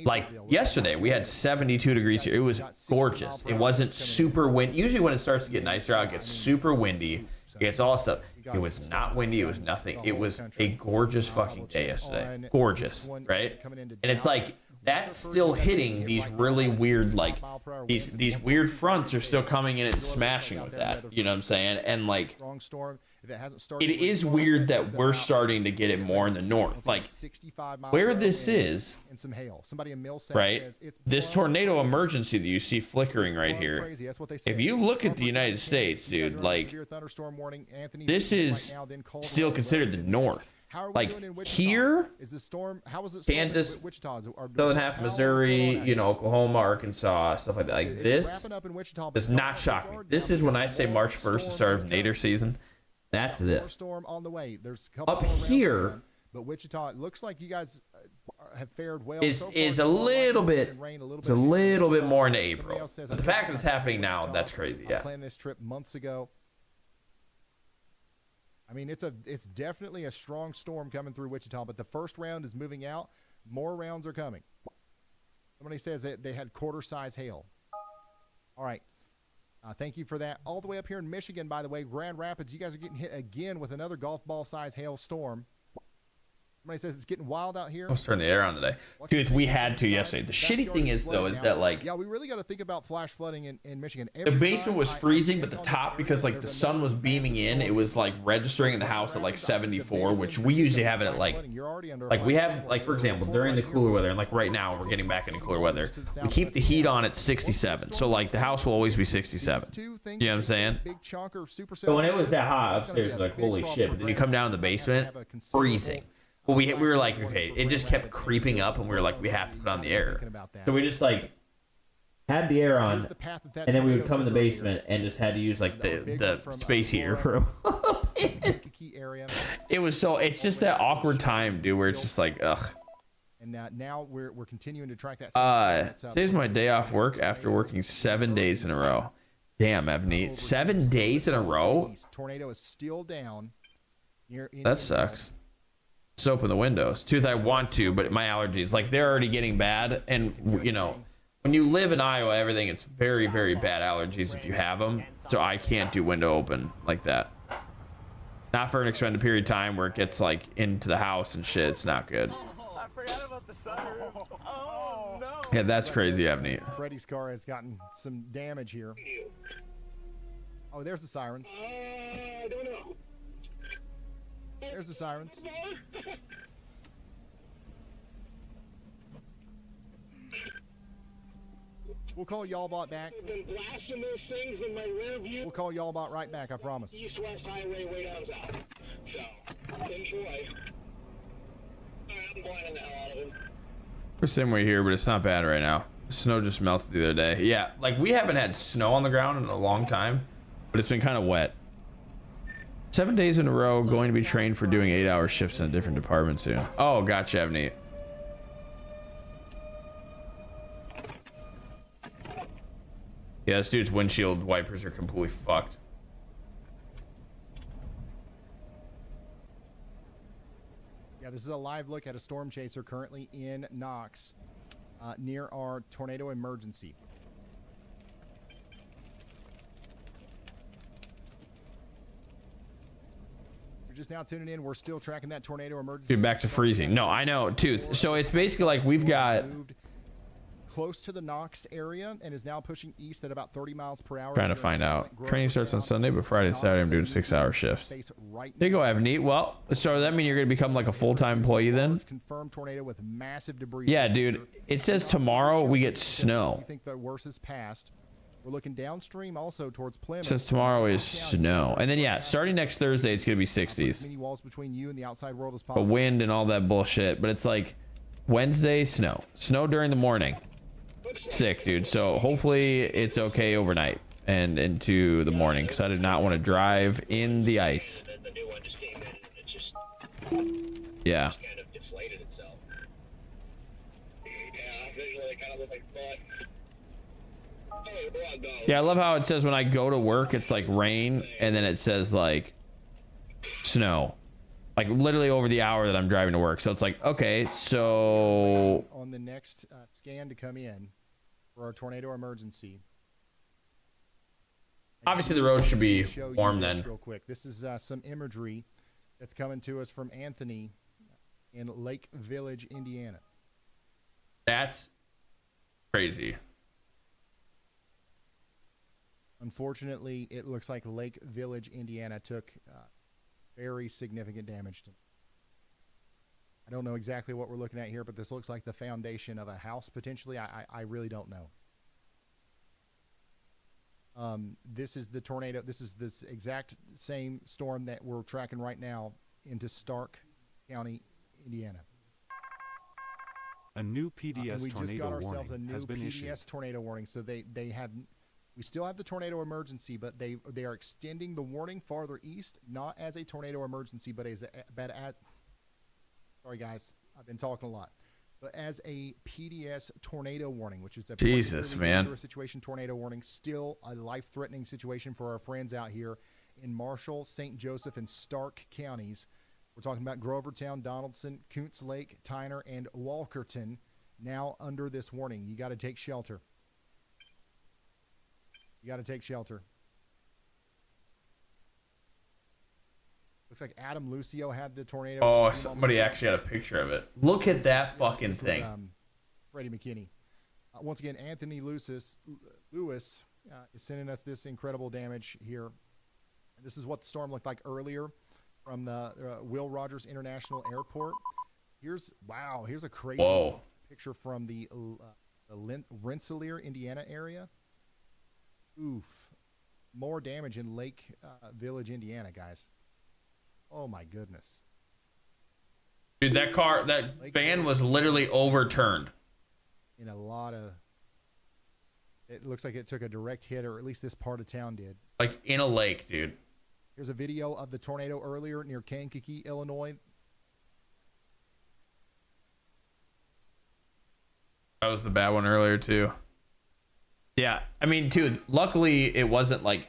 [SPEAKER 1] like yesterday, we had 72 degrees here. It was gorgeous. It wasn't super windy. Usually when it starts to get nicer out, it gets super windy. It gets all stuff. It was not windy. It was nothing. It was a gorgeous fucking day yesterday. Gorgeous, right? And it's like, that's still hitting these really weird, like, these weird fronts are still coming in and smashing with that. You know what I'm saying? And like, it is weird that we're starting to get it more in the north. Like, where this is, right? This tornado emergency that you see flickering right here. If you look at the United States, dude, like, this is still considered the north. Like here, Kansas, southern half of Missouri, you know, Oklahoma, Arkansas, stuff like that. Like this does not shock me. This is when I say March 1st, the start of nadir season. That's this. Up here,
[SPEAKER 2] but Wichita, it looks like you guys have fared well.
[SPEAKER 1] Is a little bit, it's a little bit more into April. But the fact that it's happening now, that's crazy. Yeah.
[SPEAKER 2] I planned this trip months ago. I mean, it's definitely a strong storm coming through Wichita, but the first round is moving out. More rounds are coming. Somebody says that they had quarter-size hail. All right. Thank you for that. All the way up here in Michigan, by the way, Grand Rapids, you guys are getting hit again with another golf ball-size hail storm. Somebody says it's getting wild out here.
[SPEAKER 1] Let's turn the air on today. Dude, we had to yesterday. The shitty thing is, though, is that, like...
[SPEAKER 2] Yeah, we really got to think about flash flooding in Michigan.
[SPEAKER 1] The basement was freezing, but the top, because, like, the sun was beaming in, it was, like, registering in the house at, like, 74, which we usually have it at, like... Like, we have, like, for example, during the cooler weather, and, like, right now, we're getting back into cooler weather, we keep the heat on at 67. So, like, the house will always be 67. You know what I'm saying? So when it was that hot upstairs, we're like, holy shit. But then you come down in the basement, freezing. Well, we were like, okay, it just kept creeping up, and we were like, we have to put on the air. So we just like had the air on, and then we would come in the basement and just had to use like the space heater for a little bit. It was so, it's just that awkward time, dude, where it's just like, ugh.
[SPEAKER 2] And now we're continuing to track that.
[SPEAKER 1] Today's my day off work after working 7 days in a row. Damn, Evney, 7 days in a row.
[SPEAKER 2] Tornado is still down.
[SPEAKER 1] That sucks. Just open the windows. Tooth, I want to, but my allergies, like, they're already getting bad. And, you know, when you live in Iowa, everything is very, very bad allergies if you have them. So I can't do window open like that. Not for an extended period of time where it gets, like, into the house and shit. It's not good.
[SPEAKER 3] I forgot about the sunroof. Oh, no.
[SPEAKER 1] Yeah, that's crazy, Evney.
[SPEAKER 2] Freddy's car has gotten some damage here. Oh, there's the sirens.
[SPEAKER 6] I don't know.
[SPEAKER 2] There's the sirens. We'll call Y'allbot back.
[SPEAKER 6] I've been blasting those things in my rear view.
[SPEAKER 2] We'll call Y'allbot right back, I promise.
[SPEAKER 6] East-west highway way down south. So, enjoy. Alright, I'm blinding the hell out of him.
[SPEAKER 1] We're same way here, but it's not bad right now. The snow just melted the other day. Yeah, like, we haven't had snow on the ground in a long time, but it's been kind of wet. 7 days in a row, going to be trained for doing 8-hour shifts in a different department soon. Oh, gotcha, Evney. Yeah, this dude's windshield wipers are completely fucked.
[SPEAKER 2] Yeah, this is a live look at a storm chaser currently in Knox, near our tornado emergency. You're just now tuning in. We're still tracking that tornado emergency.
[SPEAKER 1] Dude, back to freezing. No, I know, Tooth. So it's basically like we've got...
[SPEAKER 2] close to the Knox area and is now pushing east at about 30 miles per hour.
[SPEAKER 1] Trying to find out. Training starts on Sunday, but Friday and Saturday I'm doing 6-hour shifts. There you go, Evney. Well, so that mean you're going to become like a full-time employee then?
[SPEAKER 2] Confirmed tornado with massive debris.
[SPEAKER 1] Yeah, dude. It says tomorrow we get snow.
[SPEAKER 2] You think the worst is past. We're looking downstream also towards Plymouth.
[SPEAKER 1] It says tomorrow is snow. And then, yeah, starting next Thursday, it's going to be 60s.
[SPEAKER 2] Many walls between you and the outside world as possible.
[SPEAKER 1] But wind and all that bullshit. But it's like Wednesday, snow. Snow during the morning. Sick, dude. So hopefully it's okay overnight and into the morning, because I did not want to drive in the ice.
[SPEAKER 7] The new one just came in. It just
[SPEAKER 1] Yeah.
[SPEAKER 7] kind of deflated itself. Yeah, visually it kind of looks like butt.
[SPEAKER 1] Yeah, I love how it says when I go to work, it's like rain, and then it says like snow. Like literally over the hour that I'm driving to work. So it's like, okay, so...
[SPEAKER 2] On the next scan to come in for our tornado emergency.
[SPEAKER 1] Obviously the road should be warm then.
[SPEAKER 2] Real quick. This is some imagery that's coming to us from Anthony in Lake Village, Indiana.
[SPEAKER 1] That's crazy.
[SPEAKER 2] Unfortunately, it looks like Lake Village, Indiana took very significant damage. I don't know exactly what we're looking at here, but this looks like the foundation of a house, potentially. I really don't know. This is the tornado. This is this exact same storm that we're tracking right now into Stark County, Indiana.
[SPEAKER 11] A new PDS
[SPEAKER 2] we just got
[SPEAKER 11] tornado
[SPEAKER 2] ourselves a
[SPEAKER 11] warning
[SPEAKER 2] new
[SPEAKER 11] has been
[SPEAKER 2] PDS
[SPEAKER 11] issued.
[SPEAKER 2] tornado warning. So they have, we still have the tornado emergency, but they are extending the warning farther east, not as a tornado emergency, but sorry guys, I've been talking a lot, but as a PDS tornado warning, which is a
[SPEAKER 1] Jesus, man,
[SPEAKER 2] situation tornado warning, still a life-threatening situation for our friends out here in Marshall, St. Joseph, and Stark counties. We're talking about Grovertown, Donaldson, Koontz Lake, Tyner, and Walkerton now under this warning. You got to take shelter. You got to take shelter. Looks like Adam Lucio had the tornado.
[SPEAKER 1] Oh, somebody actually had a picture of it. Look at that fucking thing.
[SPEAKER 2] Freddie McKinney. Once again, Anthony Lewis is sending us this incredible damage here. This is what the storm looked like earlier from the Will Rogers International Airport. Here's a crazy picture from the Rensselaer, Indiana area. Oof. More damage in Lake Village, Indiana, guys. Oh my goodness.
[SPEAKER 1] Dude, that van was literally overturned.
[SPEAKER 2] In a lot of, it looks like it took a direct hit, or at least this part of town did.
[SPEAKER 1] Like in a lake, dude.
[SPEAKER 2] Here's a video of the tornado earlier near Kankakee, Illinois.
[SPEAKER 1] That was the bad one earlier too. Yeah, I mean, dude, luckily it wasn't like,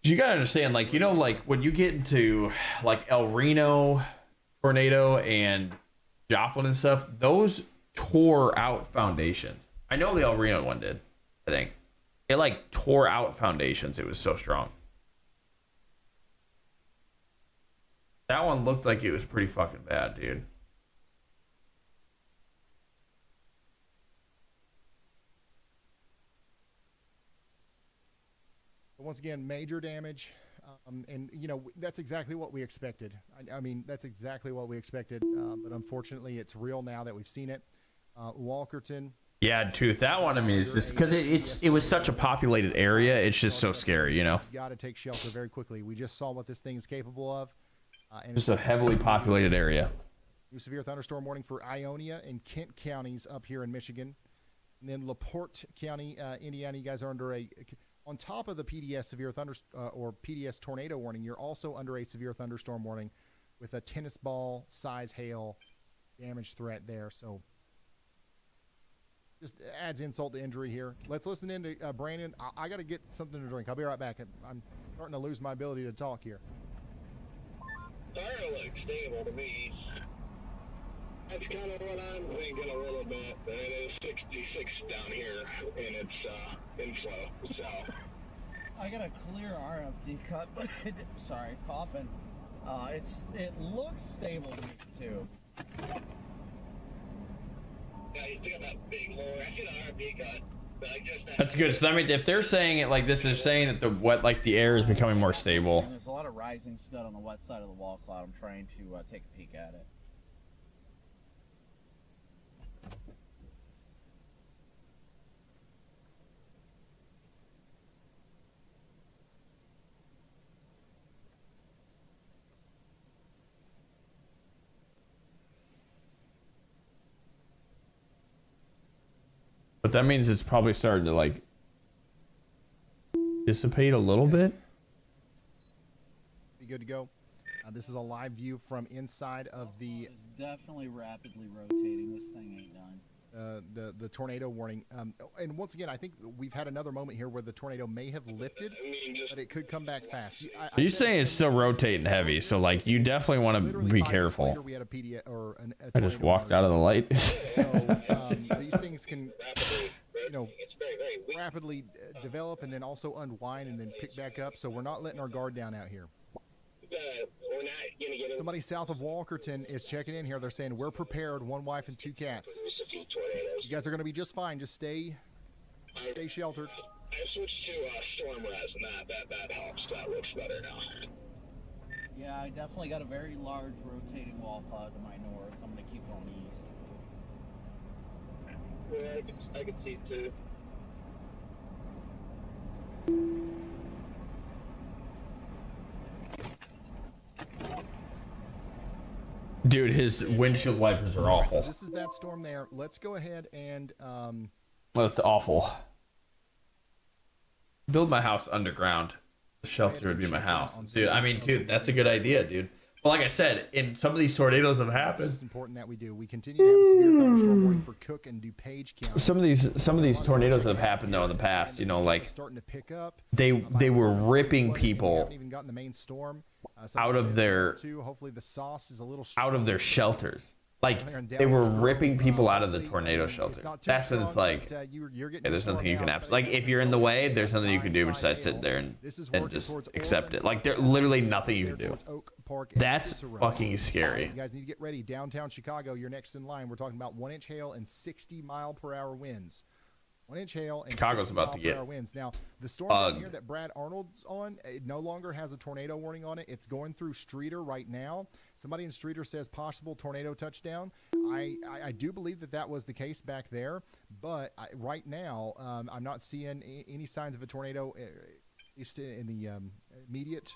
[SPEAKER 1] you gotta understand, like, you know, like when you get into like El Reno tornado and Joplin and stuff, those tore out foundations. I know the El Reno one did, I think. It like tore out foundations. It was so strong. That one looked like it was pretty fucking bad, dude.
[SPEAKER 2] Once again, major damage, and you know, that's exactly what we expected. I mean, that's exactly what we expected, but unfortunately it's real now that we've seen it. Walkerton.
[SPEAKER 1] Yeah, truth. That one, I mean, it's just because it was such a populated area. It's just so scary, you know.
[SPEAKER 2] Got to take shelter very quickly. We just saw what this thing is capable of. And
[SPEAKER 1] just a heavily populated area.
[SPEAKER 2] New severe thunderstorm warning for Ionia and Kent counties up here in Michigan, and then LaPorte County, Indiana. You guys are under on top of the PDS severe or PDS tornado warning. You're also under a severe thunderstorm warning with a tennis ball size hail damage threat there. So just adds insult to injury here. Let's listen in to Brandon. I got to get something to drink. I'll be right back. I'm starting to lose my ability to talk here.
[SPEAKER 7] Fire looks stable to me. That's kind of what I'm thinking a little bit. It is 66 down here, and it's inflow. So
[SPEAKER 10] I got a clear RFD cut, but sorry, coughing. It looks stable to me too.
[SPEAKER 7] Yeah, he's still got that big lower. I see the RFD cut.
[SPEAKER 1] That's good. So that means if they're saying it like this, they're saying that the air is becoming more stable.
[SPEAKER 10] And there's a lot of rising scud on the west side of the wall cloud. I'm trying to take a peek at it.
[SPEAKER 1] But that means it's probably starting to like dissipate a little bit.
[SPEAKER 2] Be good to go. This is a live view from inside of the.
[SPEAKER 10] It's definitely rapidly rotating. This thing ain't done.
[SPEAKER 2] The tornado warning. And once again, I think we've had another moment here where the tornado may have lifted, but it could come back fast.
[SPEAKER 1] You're saying it's still rotating heavy, so like you definitely want to be careful.
[SPEAKER 2] We had a
[SPEAKER 1] I just walked out of the light.
[SPEAKER 2] So, these things can, you know, rapidly develop and then also unwind and then pick back up. So we're not letting our guard down out here.
[SPEAKER 7] we're not gonna get
[SPEAKER 2] Somebody south of Walkerton is checking in here. They're saying we're prepared. 1 wife and 2 cats. You guys are going to be just fine. Just stay sheltered.
[SPEAKER 7] I switched to storm res, and that helps. That looks better now.
[SPEAKER 10] Yeah, I definitely got a very large rotating wall cloud to my north. I'm gonna keep going east.
[SPEAKER 7] Yeah, I can see it too.
[SPEAKER 1] Dude, his windshield wipers are awful.
[SPEAKER 2] So this is that storm there. Let's go ahead and
[SPEAKER 1] That's awful. Build my house underground. The shelter would be my house. Dude, I mean, dude, that's a good idea, dude. But like I said, in some of these tornadoes have happened.
[SPEAKER 2] It's important that we do. We continue to have a severe thunderstorm warning for Cook and DuPage counties.
[SPEAKER 1] Some of these tornadoes that have happened though in the past, you know, like
[SPEAKER 2] starting to pick up.
[SPEAKER 1] They were ripping people
[SPEAKER 2] Even gotten the main storm
[SPEAKER 1] out of their
[SPEAKER 2] hopefully the sauce is a little
[SPEAKER 1] out of their shelters. Like, they were ripping people out of the tornado shelter. That's when it's like, hey, there's nothing you can absolutely, like, if you're in the way, there's something you can do besides sit there and just accept it. Like, there's literally nothing you can do. That's fucking scary.
[SPEAKER 2] You guys need to get ready. Downtown Chicago, you're next in line. We're talking about 1-inch hail and 60-mile-per-hour winds. 1-inch hail and
[SPEAKER 1] Chicago's about to get
[SPEAKER 2] winds. Now, the storm down here that Brad Arnold's on, it no longer has a tornado warning on it. It's going through Streeter right now. Somebody in Streeter says possible tornado touchdown. I do believe that was the case back there, but right now I'm not seeing any signs of a tornado, at least in the immediate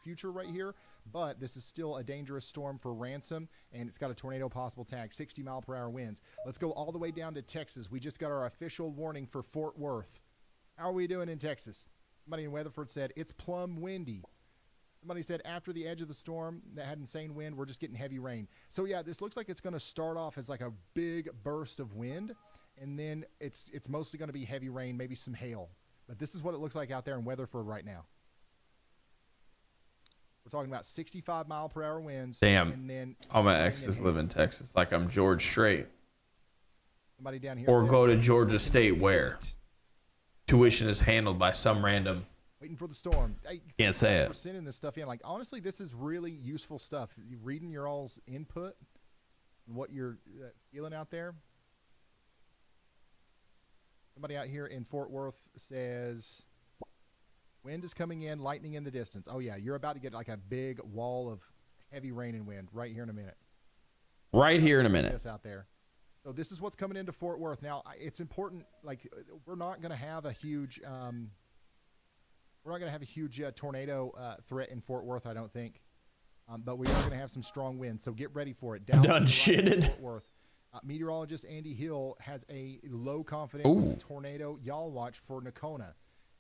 [SPEAKER 2] future right here. But this is still a dangerous storm for Ransom, and it's got a tornado possible tag, 60-mile-per-hour winds. Let's go all the way down to Texas. We just got our official warning for Fort Worth. How are we doing in Texas? Somebody in Weatherford said, it's plumb windy. Somebody said after the edge of the storm that had insane wind, we're just getting heavy rain. So, yeah, this looks like it's going to start off as like a big burst of wind, and then it's mostly going to be heavy rain, maybe some hail. But this is what it looks like out there in Weatherford right now. We're talking about 65-mile-per-hour winds.
[SPEAKER 1] Damn.
[SPEAKER 2] And then
[SPEAKER 1] all my exes live in Texas. Like I'm George Strait.
[SPEAKER 2] Somebody down here
[SPEAKER 1] or
[SPEAKER 2] says,
[SPEAKER 1] go to Georgia State where tuition is handled by some random.
[SPEAKER 2] Waiting for the storm.
[SPEAKER 1] Can't say it.
[SPEAKER 2] For sending this stuff in. Like, honestly, this is really useful stuff. You reading your all's input and what you're feeling out there. Somebody out here in Fort Worth says, wind is coming in, lightning in the distance. Oh, yeah, you're about to get like a big wall of heavy rain and wind right here in a minute.
[SPEAKER 1] Right here in a minute.
[SPEAKER 2] Out there. So this is what's coming into Fort Worth. Now, it's important, like, we're not going to have a huge tornado threat in Fort Worth, I don't think. But we are going to have some strong winds, so get ready for it.
[SPEAKER 1] Done shitted.
[SPEAKER 2] Fort Worth. Meteorologist Andy Hill has a low confidence tornado yaw watch for Nocona.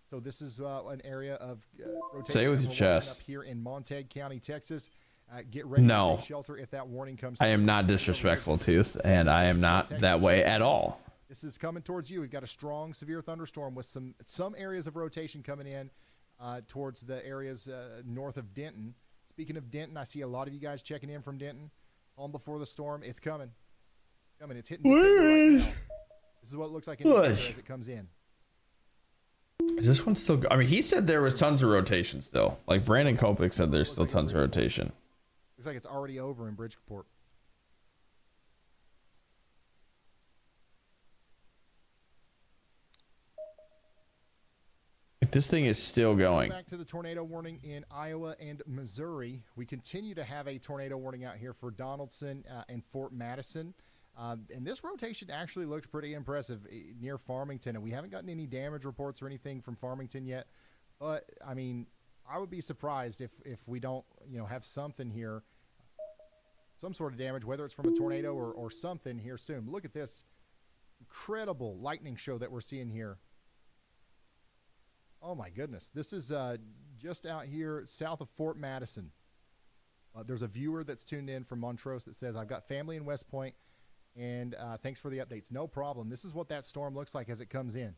[SPEAKER 2] So this is an area of rotation.
[SPEAKER 1] Say it with your chest.
[SPEAKER 2] Up here in Montague County, Texas. Get ready to take shelter if that warning comes.
[SPEAKER 1] I am not disrespectful, Tooth, and I am not that way at all.
[SPEAKER 2] This is coming towards you. We've got a strong, severe thunderstorm with some areas of rotation coming in towards the areas north of Denton. Speaking of Denton, I see a lot of you guys checking in from Denton. On before the storm, it's coming. It's hitting right now. This is what it looks like in as it comes in.
[SPEAKER 1] Is this one still? I mean, he said there was tons of rotation still. Like Brandon Kopik said, there's still tons of rotation.
[SPEAKER 2] Looks like it's already over in Bridgeport.
[SPEAKER 1] This thing is still going.
[SPEAKER 2] Back to the tornado warning in Iowa and Missouri. We continue to have a tornado warning out here for Donaldson and Fort Madison. And this rotation actually looks pretty impressive near Farmington. And we haven't gotten any damage reports or anything from Farmington yet. But, I mean, I would be surprised if we don't, have something here. Some sort of damage, whether it's from a tornado or something here soon. Look at this incredible lightning show that we're seeing here. Oh, my goodness. This is just out here south of Fort Madison. There's a viewer that's tuned in from Montrose that says, I've got family in West Point, and thanks for the updates. No problem. This is what that storm looks like as it comes in.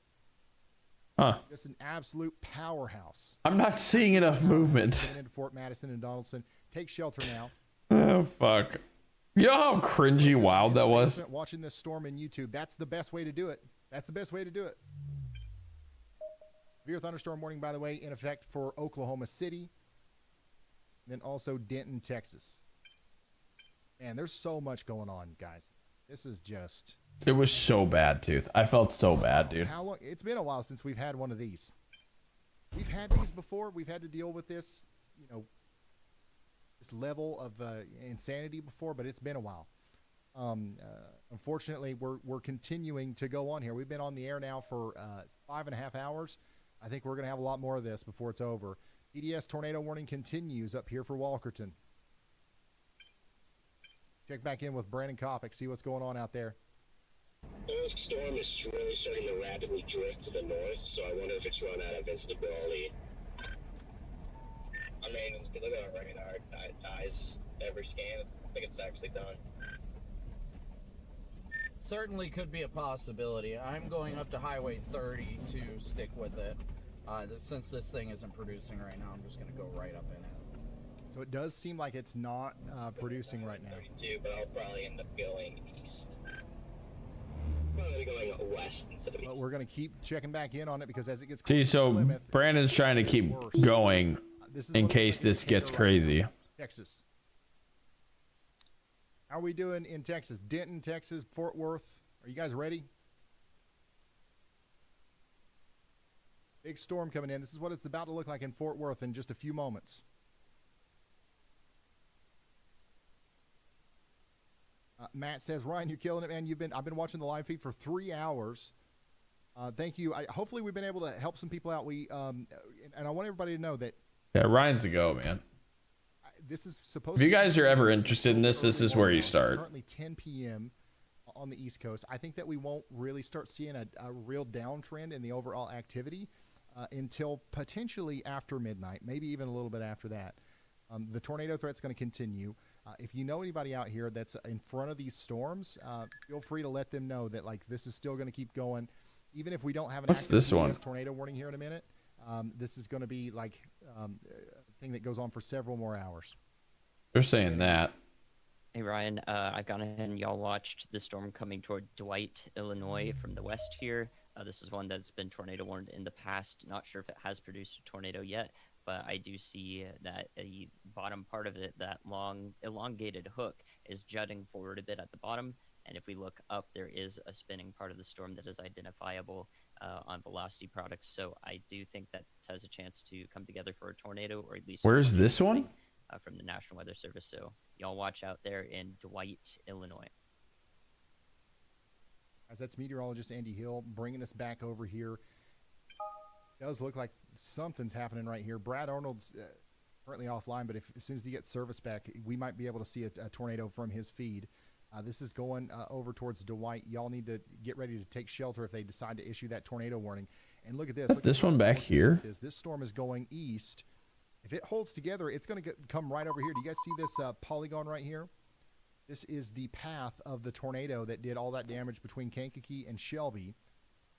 [SPEAKER 1] Huh.
[SPEAKER 2] Just an absolute powerhouse.
[SPEAKER 1] I'm not seeing enough movement.
[SPEAKER 2] Into Fort Madison and Donaldson. Take shelter now.
[SPEAKER 1] Oh, fuck. You know how cringy wild that was?
[SPEAKER 2] Watching this storm in YouTube, that's the best way to do it. That's the best way to do it. Severe thunderstorm warning, by the way, in effect for Oklahoma City. And then also Denton, Texas. Man, there's so much going on, guys. This is just...
[SPEAKER 1] It was so bad, Tooth. I felt so bad, dude.
[SPEAKER 2] How long? It's been a while since we've had one of these. We've had these before. We've had to deal with this, this level of insanity before, but it's been a while. Unfortunately, we're continuing to go on here. We've been on the air now for 5.5 hours. I think we're going to have a lot more of this before it's over. PDS tornado warning continues up here for Walkerton. Check back in with Brandon Kopik, see what's going on out there.
[SPEAKER 7] This storm is really starting to rapidly drift to the north, so I wonder if it's run out of instability.
[SPEAKER 4] I mean, if you look at our radar, it dies every scan. I think it's actually done.
[SPEAKER 10] Certainly could be a possibility. I'm going up to Highway 30 to stick with it. Since this thing isn't producing right now, I'm just going to go right up in it.
[SPEAKER 2] So it does seem like it's not producing right now.
[SPEAKER 9] 32, but I'll probably end up going east. Probably going west instead of east.
[SPEAKER 2] But we're going to keep checking back in on it because as it gets
[SPEAKER 1] See, so
[SPEAKER 2] Plymouth,
[SPEAKER 1] Brandon's trying to keep going in case this gets crazy.
[SPEAKER 2] Texas. How are we doing in Texas? Denton, Texas, Fort Worth. Are you guys ready? Big storm coming in. This is what it's about to look like in Fort Worth in just a few moments. Matt says, Ryan, you're killing it, man. I've been watching the live feed for 3 hours. Thank you. Hopefully we've been able to help some people out. And I want everybody to know that.
[SPEAKER 1] Yeah, Ryan's the go, man.
[SPEAKER 2] This is supposed.
[SPEAKER 1] If you guys are ever interested in this, this is where you start.
[SPEAKER 2] It's currently 10 p.m. on the East Coast. I think that we won't really start seeing a real downtrend in the overall activity until potentially after midnight, maybe even a little bit after that. The tornado threat's going to continue. If you know anybody out here that's in front of these storms, feel free to let them know that this is still going to keep going, even if we don't have an active tornado warning here in a minute. This is going to be a thing that goes on for several more hours.
[SPEAKER 1] They're saying that.
[SPEAKER 4] Hey Ryan, I've gone ahead and y'all watched the storm coming toward Dwight, Illinois from the west here. This is one that's been tornado warned in the past. Not sure if it has produced a tornado yet, but I do see that the bottom part of it, that long elongated hook, is jutting forward a bit at the bottom. And if we look up, there is a spinning part of the storm that is identifiable on velocity products. So I do think that this has a chance to come together for a tornado, or at least.
[SPEAKER 1] Where's this one?
[SPEAKER 4] From the National Weather Service. So y'all watch out there in Dwight, Illinois.
[SPEAKER 2] As that's meteorologist Andy Hill bringing us back over here. It does look like something's happening right here. Brad Arnold's currently offline, but as soon as he gets service back, we might be able to see a tornado from his feed. This is going over towards Dwight. Y'all need to get ready to take shelter if they decide to issue that tornado warning. And look at this.
[SPEAKER 1] This one back here.
[SPEAKER 2] This storm is going east. If it holds together, it's going to come right over here. Do you guys see this polygon right here? This is the path of the tornado that did all that damage between Kankakee and Shelby.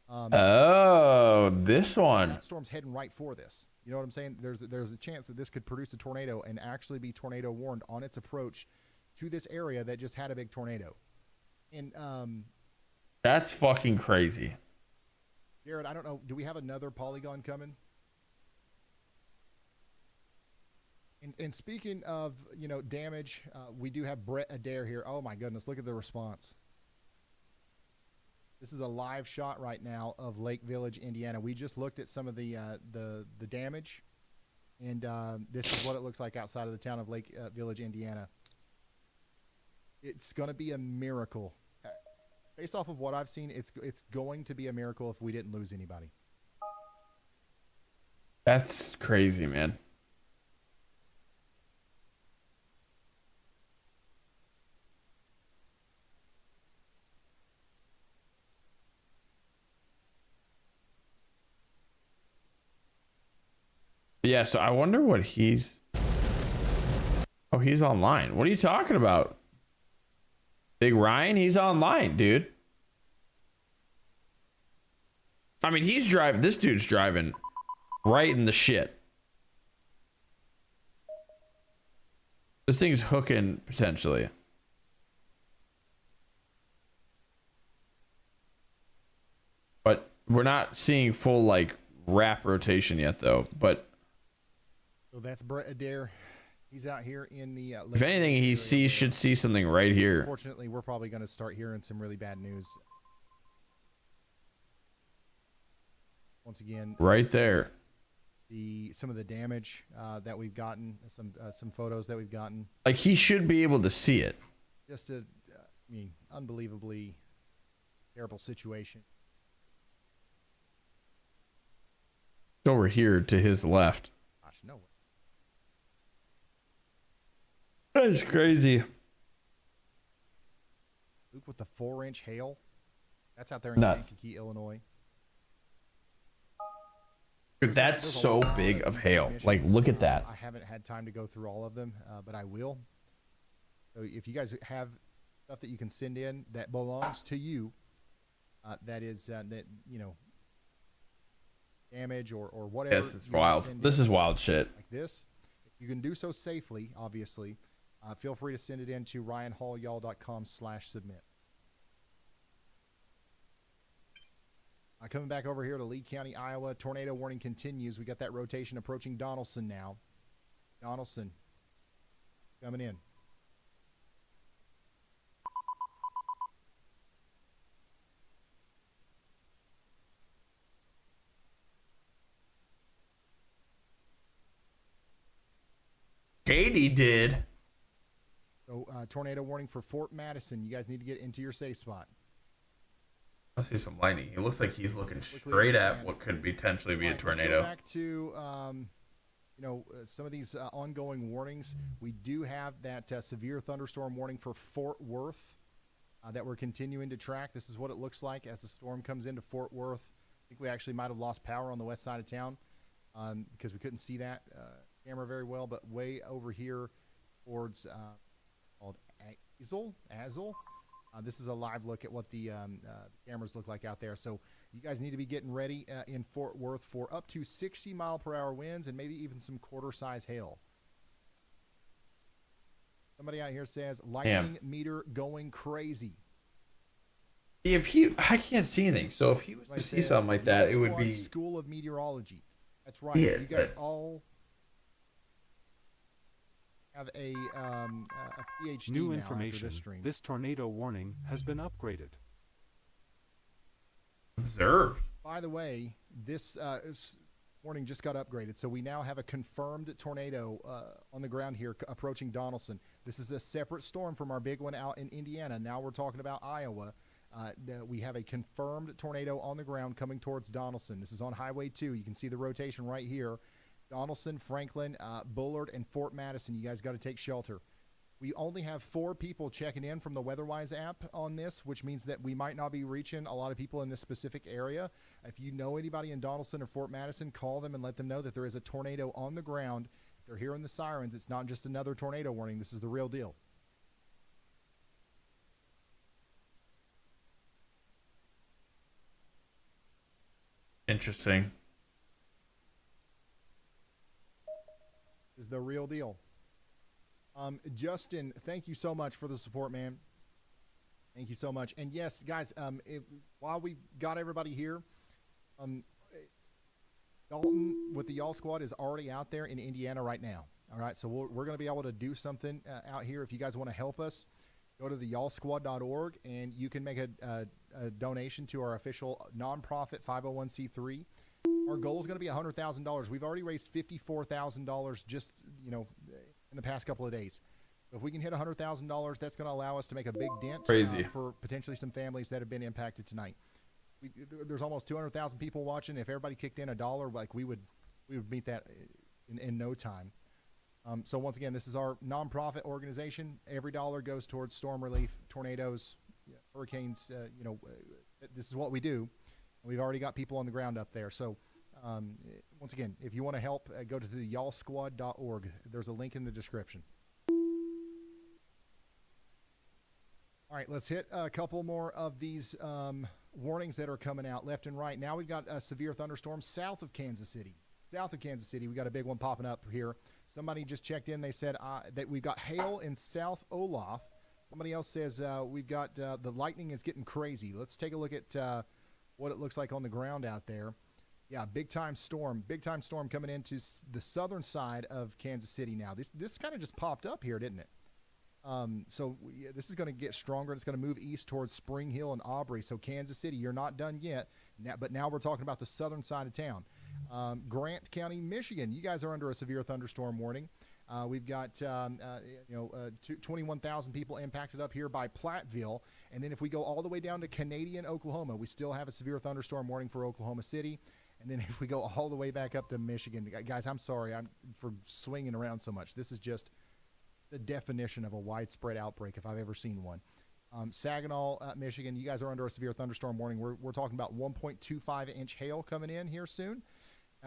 [SPEAKER 1] This one.
[SPEAKER 2] That storm's heading right for this. You know what I'm saying? There's a chance that this could produce a tornado and actually be tornado warned on its approach to this area that just had a big tornado. And
[SPEAKER 1] that's fucking crazy.
[SPEAKER 2] Jared, I don't know. Do we have another polygon coming? And speaking of, damage, we do have Brett Adair here. Oh my goodness, look at the response. This is a live shot right now of Lake Village, Indiana. We just looked at some of the damage, and this is what it looks like outside of the town of Lake Village, Indiana. It's going to be a miracle. Based off of what I've seen, it's going to be a miracle if we didn't lose anybody.
[SPEAKER 1] That's crazy, man. Yeah, so I wonder what he's... Oh, he's online. What are you talking about? Big Ryan, he's online, dude. I mean, he's driving... This dude's driving right in the shit. This thing's hooking, potentially. But we're not seeing full, wrap rotation yet, though. But...
[SPEAKER 2] So that's Brett Adair. He's out here in the...
[SPEAKER 1] if anything, he should see something right here.
[SPEAKER 2] Unfortunately, we're probably going to start hearing some really bad news. Once again...
[SPEAKER 1] Right there.
[SPEAKER 2] Some of the damage that we've gotten, some photos that we've gotten.
[SPEAKER 1] He should be able to see it.
[SPEAKER 2] Just unbelievably terrible situation.
[SPEAKER 1] Over here to his left.
[SPEAKER 2] Gosh, no way.
[SPEAKER 1] That's crazy.
[SPEAKER 2] Luke with the 4-inch hail. That's out there in Kankakee, Illinois.
[SPEAKER 1] Dude, that's so big of hail. Look at that.
[SPEAKER 2] I haven't had time to go through all of them, but I will. So if you guys have stuff that you can send in that belongs to you, that is damage or whatever.
[SPEAKER 1] This is wild. This is wild shit.
[SPEAKER 2] Like this. You can do so safely, obviously. Feel free to send it in to ryanhallyall.com/submit. Coming back over here to Lee County, Iowa. Tornado warning continues. We got that rotation approaching Donaldson now. Donaldson coming in.
[SPEAKER 1] Katie did.
[SPEAKER 2] So, tornado warning for Fort Madison. You guys need to get into your safe spot.
[SPEAKER 1] I see some lightning. It looks like he's looking straight at what could potentially be a tornado.
[SPEAKER 2] Let's go back to some of these ongoing warnings. We do have that severe thunderstorm warning for Fort Worth that we're continuing to track. This is what it looks like as the storm comes into Fort Worth. I think we actually might have lost power on the west side of town because we couldn't see that camera very well. But way over here towards called Azle. This is a live look at what the cameras look like out there. So you guys need to be getting ready in Fort Worth for up to 60-mile-per-hour winds and maybe even some quarter-size hail. Somebody out here says lightning meter going crazy.
[SPEAKER 1] I can't see anything. So if he was to see something like that, it would be
[SPEAKER 2] School of Meteorology. That's right.
[SPEAKER 1] Yeah,
[SPEAKER 2] you guys all have a PhD
[SPEAKER 11] New
[SPEAKER 2] now
[SPEAKER 11] information.
[SPEAKER 2] After this stream.
[SPEAKER 11] This tornado warning has been upgraded.
[SPEAKER 1] Observed.
[SPEAKER 2] By the way, this warning just got upgraded, so we now have a confirmed tornado on the ground here approaching Donaldson. This is a separate storm from our big one out in Indiana. Now we're talking about Iowa. We have a confirmed tornado on the ground coming towards Donaldson. This is on Highway 2. You can see the rotation right here. Donaldson, Franklin, Bullard, and Fort Madison. You guys got to take shelter. We only have 4 people checking in from the WeatherWise app on this, which means that we might not be reaching a lot of people in this specific area. If you know anybody in Donaldson or Fort Madison, call them and let them know that there is a tornado on the ground. They're hearing the sirens. It's not just another tornado warning. This is the real deal.
[SPEAKER 1] interesting.
[SPEAKER 2] Is the real deal. Justin, thank you so much for the support, man. Thank you so much. And yes, guys, while we got everybody here, Dalton with the Y'all Squad is already out there in Indiana right now. All right, so we're going to be able to do something out here. If you guys want to help us, go to theyallsquad.org, and you can make a donation to our official nonprofit 501c3. Our goal is going to be $100,000. We've already raised $54,000 just, in the past couple of days. So if we can hit $100,000, that's going to allow us to make a big dent for potentially some families that have been impacted tonight. There's almost 200,000 people watching. If everybody kicked in $1, like we would meet that in no time. So once again, this is our nonprofit organization. Every dollar goes towards storm relief, tornadoes, hurricanes. This is what we do. We've already got people on the ground up there. So once again, if you want to help, go to theyallsquad.org. There's a link in the description. All right, let's hit a couple more of these warnings that are coming out left and right. Now we've got a severe thunderstorm south of Kansas City. South of Kansas City, we got a big one popping up here. Somebody just checked in. They said that we've got hail in South Olaf. Somebody else says we've got the lightning is getting crazy. Let's take a look at what it looks like on the ground out there. Yeah, big time storm coming into the southern side of Kansas City now. This kind of just popped up here, didn't it? This is going to get stronger. It's going to move east towards Spring Hill and Aubrey. So Kansas City, you're not done yet. But now we're talking about the southern side of town. Grant County, Michigan, you guys are under a severe thunderstorm warning. We've got 21,000 people impacted up here by Platteville. And then if we go all the way down to Canadian, Oklahoma, we still have a severe thunderstorm warning for Oklahoma City. And then if we go all the way back up to Michigan, guys, I'm sorry for swinging around so much. This is just the definition of a widespread outbreak if I've ever seen one. Saginaw, Michigan, you guys are under a severe thunderstorm warning. We're talking about 1.25-inch hail coming in here soon.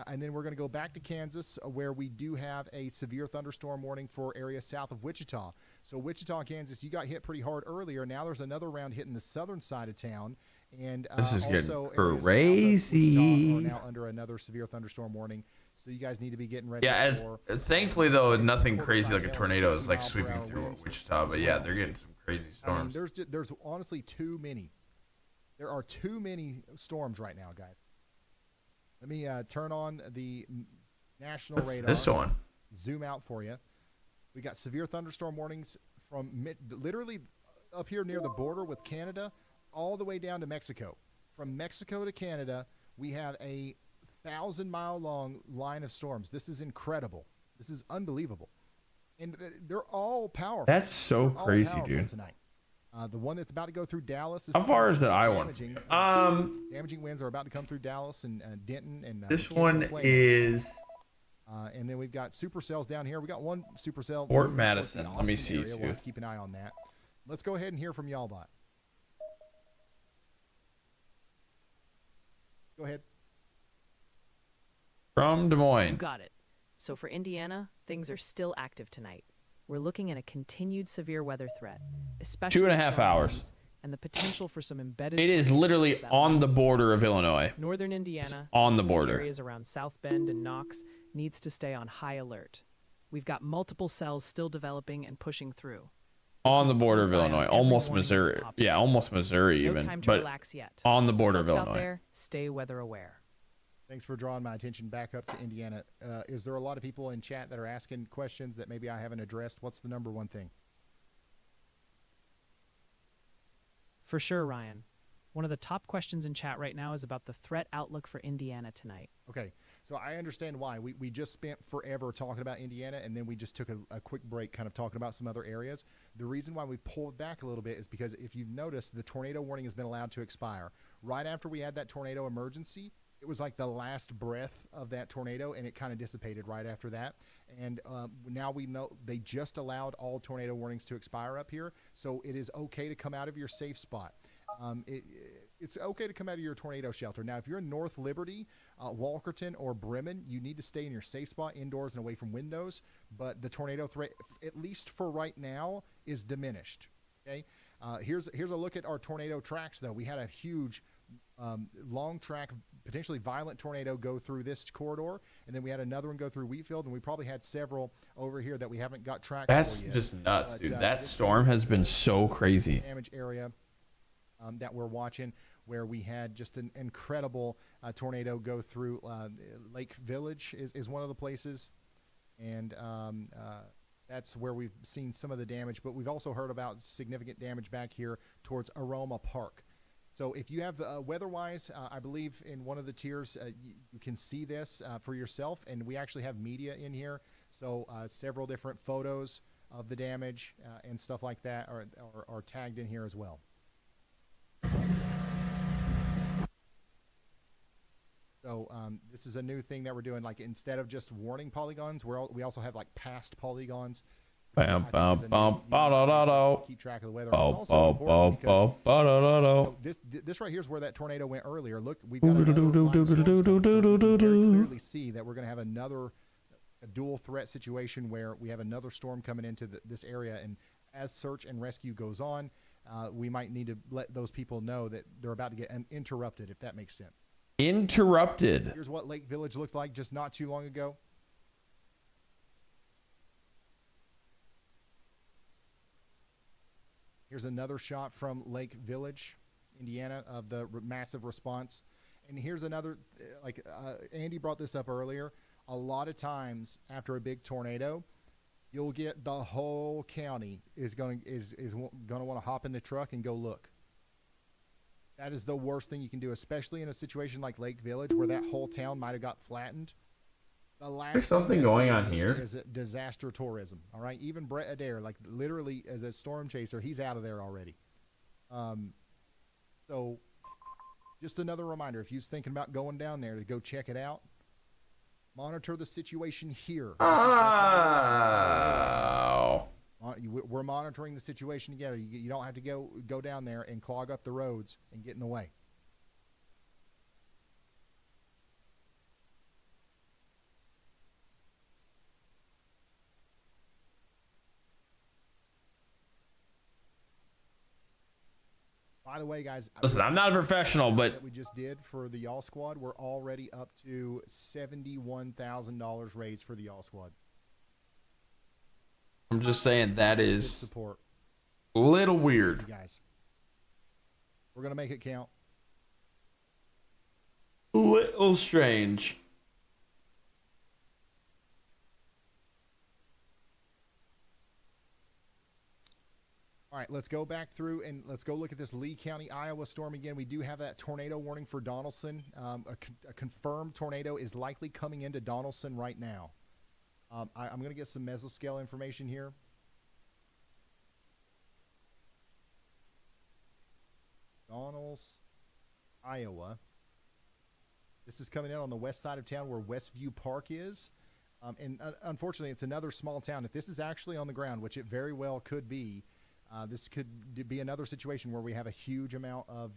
[SPEAKER 2] And then we're going to go back to Kansas, where we do have a severe thunderstorm warning for areas south of Wichita. So Wichita, Kansas, you got hit pretty hard earlier. Now there's another round hitting the southern side of town. And
[SPEAKER 1] This is getting
[SPEAKER 2] also areas south of
[SPEAKER 1] crazy.
[SPEAKER 2] Wichita are now under another severe thunderstorm warning. So you guys need to be getting ready
[SPEAKER 1] Yeah,
[SPEAKER 2] for.
[SPEAKER 1] thankfully though, nothing crazy like a
[SPEAKER 2] hail and
[SPEAKER 1] tornado is
[SPEAKER 2] 60
[SPEAKER 1] like
[SPEAKER 2] mile per
[SPEAKER 1] sweeping
[SPEAKER 2] hour
[SPEAKER 1] through
[SPEAKER 2] winds
[SPEAKER 1] Wichita.
[SPEAKER 2] as
[SPEAKER 1] But yeah,
[SPEAKER 2] well.
[SPEAKER 1] they're getting some crazy
[SPEAKER 2] I mean,
[SPEAKER 1] storms.
[SPEAKER 2] there's honestly too many. There are too many storms right now, guys. Let me turn on the national radar.
[SPEAKER 1] This one.
[SPEAKER 2] Zoom out for you. We got severe thunderstorm warnings from literally up here near the border with Canada all the way down to Mexico. From Mexico to Canada, we have a 1,000-mile long line of storms. This is incredible. This is unbelievable. And they're all powerful.
[SPEAKER 1] That's so
[SPEAKER 2] They're all
[SPEAKER 1] crazy,
[SPEAKER 2] powerful
[SPEAKER 1] dude.
[SPEAKER 2] tonight. The one that's about to go through Dallas.
[SPEAKER 1] How far is the I one?
[SPEAKER 2] Damaging winds are about to come through Dallas and Denton and
[SPEAKER 1] This
[SPEAKER 2] Canyon
[SPEAKER 1] one
[SPEAKER 2] Plain.
[SPEAKER 1] is
[SPEAKER 2] and then we've got supercells down here. We got one supercell.
[SPEAKER 1] Fort
[SPEAKER 2] towards
[SPEAKER 1] Madison.
[SPEAKER 2] the
[SPEAKER 1] Let me
[SPEAKER 2] Austin
[SPEAKER 1] see,
[SPEAKER 2] area. We'll have
[SPEAKER 1] too.
[SPEAKER 2] to keep an eye on that. Let's go ahead and hear from y'all, bot. Go ahead.
[SPEAKER 1] from Des
[SPEAKER 8] You
[SPEAKER 1] Moines.
[SPEAKER 8] got it. So for Indiana, things are still active tonight. We're looking at a continued severe weather threat, especially
[SPEAKER 1] 2.5
[SPEAKER 8] storm
[SPEAKER 1] hours.
[SPEAKER 8] winds and the potential for some embedded.
[SPEAKER 1] It is
[SPEAKER 8] tornadoes
[SPEAKER 1] literally
[SPEAKER 8] as that
[SPEAKER 1] on
[SPEAKER 8] line
[SPEAKER 1] the
[SPEAKER 8] moves
[SPEAKER 1] border
[SPEAKER 8] west.
[SPEAKER 1] of Illinois.
[SPEAKER 8] Northern Indiana,
[SPEAKER 1] on the
[SPEAKER 8] including
[SPEAKER 1] border.
[SPEAKER 8] areas around South Bend and Knox, needs to stay on high alert. We've got multiple cells still developing and pushing through.
[SPEAKER 1] On
[SPEAKER 8] Keep
[SPEAKER 1] the
[SPEAKER 8] a
[SPEAKER 1] border
[SPEAKER 8] close
[SPEAKER 1] of
[SPEAKER 8] eye on
[SPEAKER 1] Illinois,
[SPEAKER 8] every
[SPEAKER 1] almost
[SPEAKER 8] warning as it
[SPEAKER 1] Missouri.
[SPEAKER 8] pops
[SPEAKER 1] Yeah,
[SPEAKER 8] up.
[SPEAKER 1] almost Missouri
[SPEAKER 8] No
[SPEAKER 1] even,
[SPEAKER 8] time to
[SPEAKER 1] but
[SPEAKER 8] relax yet.
[SPEAKER 1] on the
[SPEAKER 8] So
[SPEAKER 1] border of
[SPEAKER 8] folks out
[SPEAKER 1] Illinois.
[SPEAKER 8] there, stay weather aware.
[SPEAKER 2] Thanks for drawing my attention back up to Indiana. Is there a lot of people in chat that are asking questions that maybe I haven't addressed? What's the number one thing?
[SPEAKER 8] For sure, Ryan. One of the top questions in chat right now is about the threat outlook for Indiana tonight.
[SPEAKER 2] Okay, so I understand why. We just spent forever talking about Indiana, and then we just took a quick break kind of talking about some other areas. The reason why we pulled back a little bit is because if you've noticed, the tornado warning has been allowed to expire. Right after we had that tornado emergency, it was like the last breath of that tornado, and it kind of dissipated right after that. And now we know they just allowed all tornado warnings to expire up here, so it is okay to come out of your safe spot. It's okay to come out of your tornado shelter. Now, if you're in North Liberty, Walkerton, or Bremen, you need to stay in your safe spot indoors and away from windows. But the tornado threat, at least for right now, is diminished. Okay. Here's a look at our tornado tracks, though. We had a huge long track, potentially violent tornado go through this corridor, and then we had another one go through Wheatfield, and we probably had several over here that we haven't got tracks
[SPEAKER 1] That's
[SPEAKER 2] for yet.
[SPEAKER 1] just nuts,
[SPEAKER 2] But,
[SPEAKER 1] dude. That
[SPEAKER 2] this
[SPEAKER 1] storm
[SPEAKER 2] is
[SPEAKER 1] has been so crazy.
[SPEAKER 2] damage area that we're watching, where we had just an incredible tornado go through Lake Village is one of the places, and that's where we've seen some of the damage, but we've also heard about significant damage back here towards Aroma Park. So if you have weather-wise, I believe in one of the tiers, you can see this for yourself, and we actually have media in here, so several different photos of the damage and stuff like that are tagged in here as well. So this is a new thing that we're doing. Like, instead of just warning polygons, we also have like past polygons. Keep track of the weather. It's also important because, this right here is where that tornado went earlier. Look, we've got another line of storms coming, so we can very clearly see that we're going to have another dual threat situation where we have another storm coming into this area, and as search and rescue goes on, we might need to let those people know that they're about to get interrupted, if that makes sense.
[SPEAKER 1] Interrupted.
[SPEAKER 2] Here's what Lake Village looked like just not too long ago. Here's another shot from Lake Village, Indiana, of the massive response. And here's another, Andy brought this up earlier. A lot of times after a big tornado, you'll get the whole county is going to want to hop in the truck and go look. That is the worst thing you can do, especially in a situation like Lake Village where that whole town might have got flattened. The last
[SPEAKER 1] There's something going on here.
[SPEAKER 2] Is disaster tourism. All right, even Brett Adair, like literally as a storm chaser, he's out of there already. So, just another reminder: if you're thinking about going down there to go check it out, monitor the situation here.
[SPEAKER 1] Oh.
[SPEAKER 2] We're monitoring the situation together. You don't have to go down there and clog up the roads and get in the way. By the way, guys,
[SPEAKER 1] Listen, I'm not a professional, but
[SPEAKER 2] that we just did for the Y'all Squad, we're already up to $71,000 raised for the Y'all Squad.
[SPEAKER 1] I'm just saying that is
[SPEAKER 2] support.
[SPEAKER 1] a little weird.
[SPEAKER 2] You guys, we're gonna make it count.
[SPEAKER 1] Little strange.
[SPEAKER 2] All right, let's go back through and let's go look at this Lee County, Iowa storm again. We do have that tornado warning for Donaldson. A confirmed tornado is likely coming into Donaldson right now. I'm going to get some mesoscale information here. Donaldson, Iowa. This is coming in on the west side of town where Westview Park is. And unfortunately, it's another small town. If this is actually on the ground, which it very well could be, this could be another situation where we have a huge amount of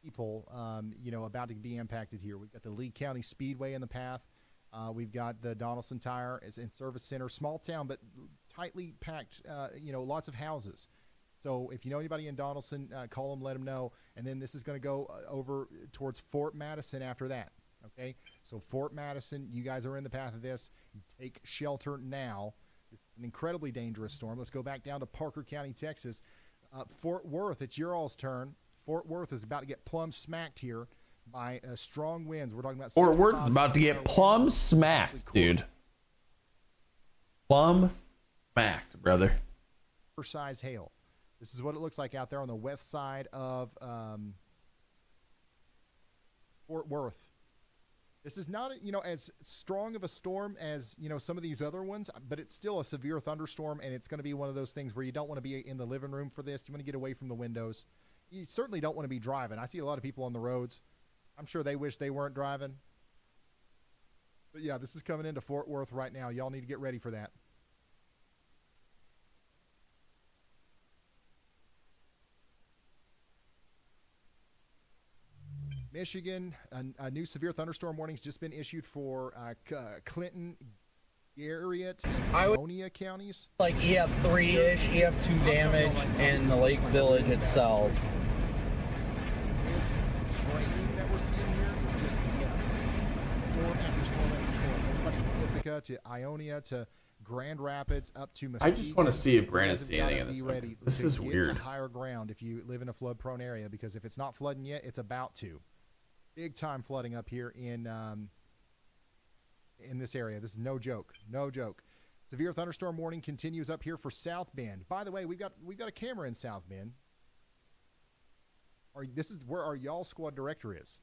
[SPEAKER 2] people, about to be impacted here. We've got the Lee County Speedway in the path. We've got the Donaldson Tire and Service Center, small town, but tightly packed, lots of houses. So if you know anybody in Donaldson, call them, let them know. And then this is going to go over towards Fort Madison after that. Okay, so Fort Madison, you guys are in the path of this. Take shelter now. It's an incredibly dangerous storm. Let's go back down to Parker County, Texas. Fort Worth, it's your all's turn. Fort Worth is about to get plumb smacked here by strong winds. We're talking about
[SPEAKER 1] Fort Worth is about to get plumb smacked, dude. Plumb smacked, brother.
[SPEAKER 2] Size hail. This is what it looks like out there on the west side of Fort Worth. This is not, as strong of a storm as, some of these other ones, but it's still a severe thunderstorm, and it's going to be one of those things where you don't want to be in the living room for this. You want to get away from the windows. You certainly don't want to be driving. I see a lot of people on the roads. I'm sure they wish they weren't driving. But, yeah, this is coming into Fort Worth right now. Y'all need to get ready for that. Michigan, a new severe thunderstorm warning's just been issued for Clinton, Garrett, and Ionia counties.
[SPEAKER 10] Like EF3-ish, EF2 damage in the Lake Village itself.
[SPEAKER 2] This training that we're seeing here is just nuts. Storm after storm after storm. Everybody from Ithaca to Ionia to Grand Rapids up to Mesquite.
[SPEAKER 1] I just want to see if Brandon's seeing anything in this one, 'cause this is weird.
[SPEAKER 2] To higher ground if you live in a flood-prone area, because if it's not flooding yet, it's about to. Big time flooding up here in this area. This is no joke. No joke. Severe thunderstorm warning continues up here for South Bend. By the way, we've got a camera in South Bend. This is where our Y'all Squad director is.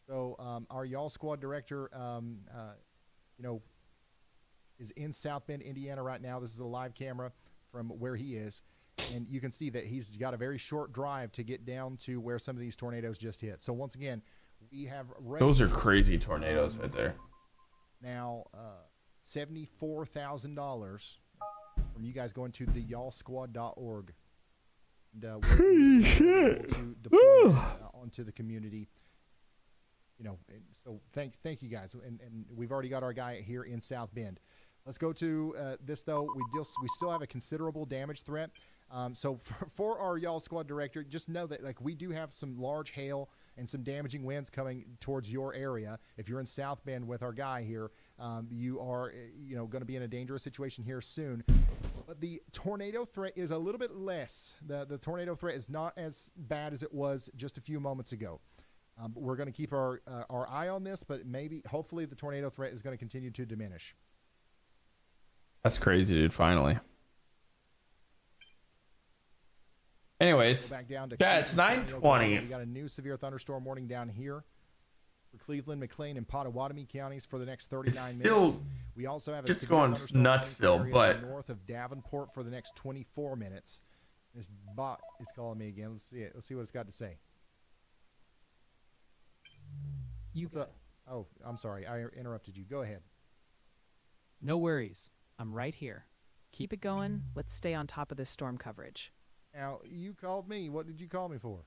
[SPEAKER 2] So our Y'all Squad director, is in South Bend, Indiana right now. This is a live camera from where he is. And you can see that he's got a very short drive to get down to where some of these tornadoes just hit. So once again, we have
[SPEAKER 1] those are crazy tornadoes right there.
[SPEAKER 2] Now, $74,000 from you guys going to the y'allsquad.org. And
[SPEAKER 1] holy shit!
[SPEAKER 2] To deploy onto the community. So thank you guys. And we've already got our guy here in South Bend. Let's go to this though. We still have a considerable damage threat. So for our Y'all Squad director, just know that we do have some large hail and some damaging winds coming towards your area. If you're in South Bend with our guy here, you are going to be in a dangerous situation here soon. But the tornado threat is a little bit less. The tornado threat is not as bad as it was just a few moments ago. But we're going to keep our eye on this, but hopefully the tornado threat is going to continue to diminish.
[SPEAKER 1] That's crazy, dude. Finally. Anyways,
[SPEAKER 2] back down to
[SPEAKER 1] yeah, it's 9:20.
[SPEAKER 2] We got a new severe thunderstorm warning down here for Cleveland, McLean, and Pottawatomie counties for the next 39 minutes. We also have a
[SPEAKER 1] just
[SPEAKER 2] severe
[SPEAKER 1] going
[SPEAKER 2] thunderstorm warning for
[SPEAKER 1] nutsville,
[SPEAKER 2] areas
[SPEAKER 1] but
[SPEAKER 2] north of Davenport for the next 24 minutes. This bot is calling me again. Let's see it. Let's see what it's got to say. What's up? Oh, I'm sorry. I interrupted you. Go ahead.
[SPEAKER 8] No worries. I'm right here. Keep it going. Let's stay on top of this storm coverage.
[SPEAKER 2] Now, you called me. What did you call me for?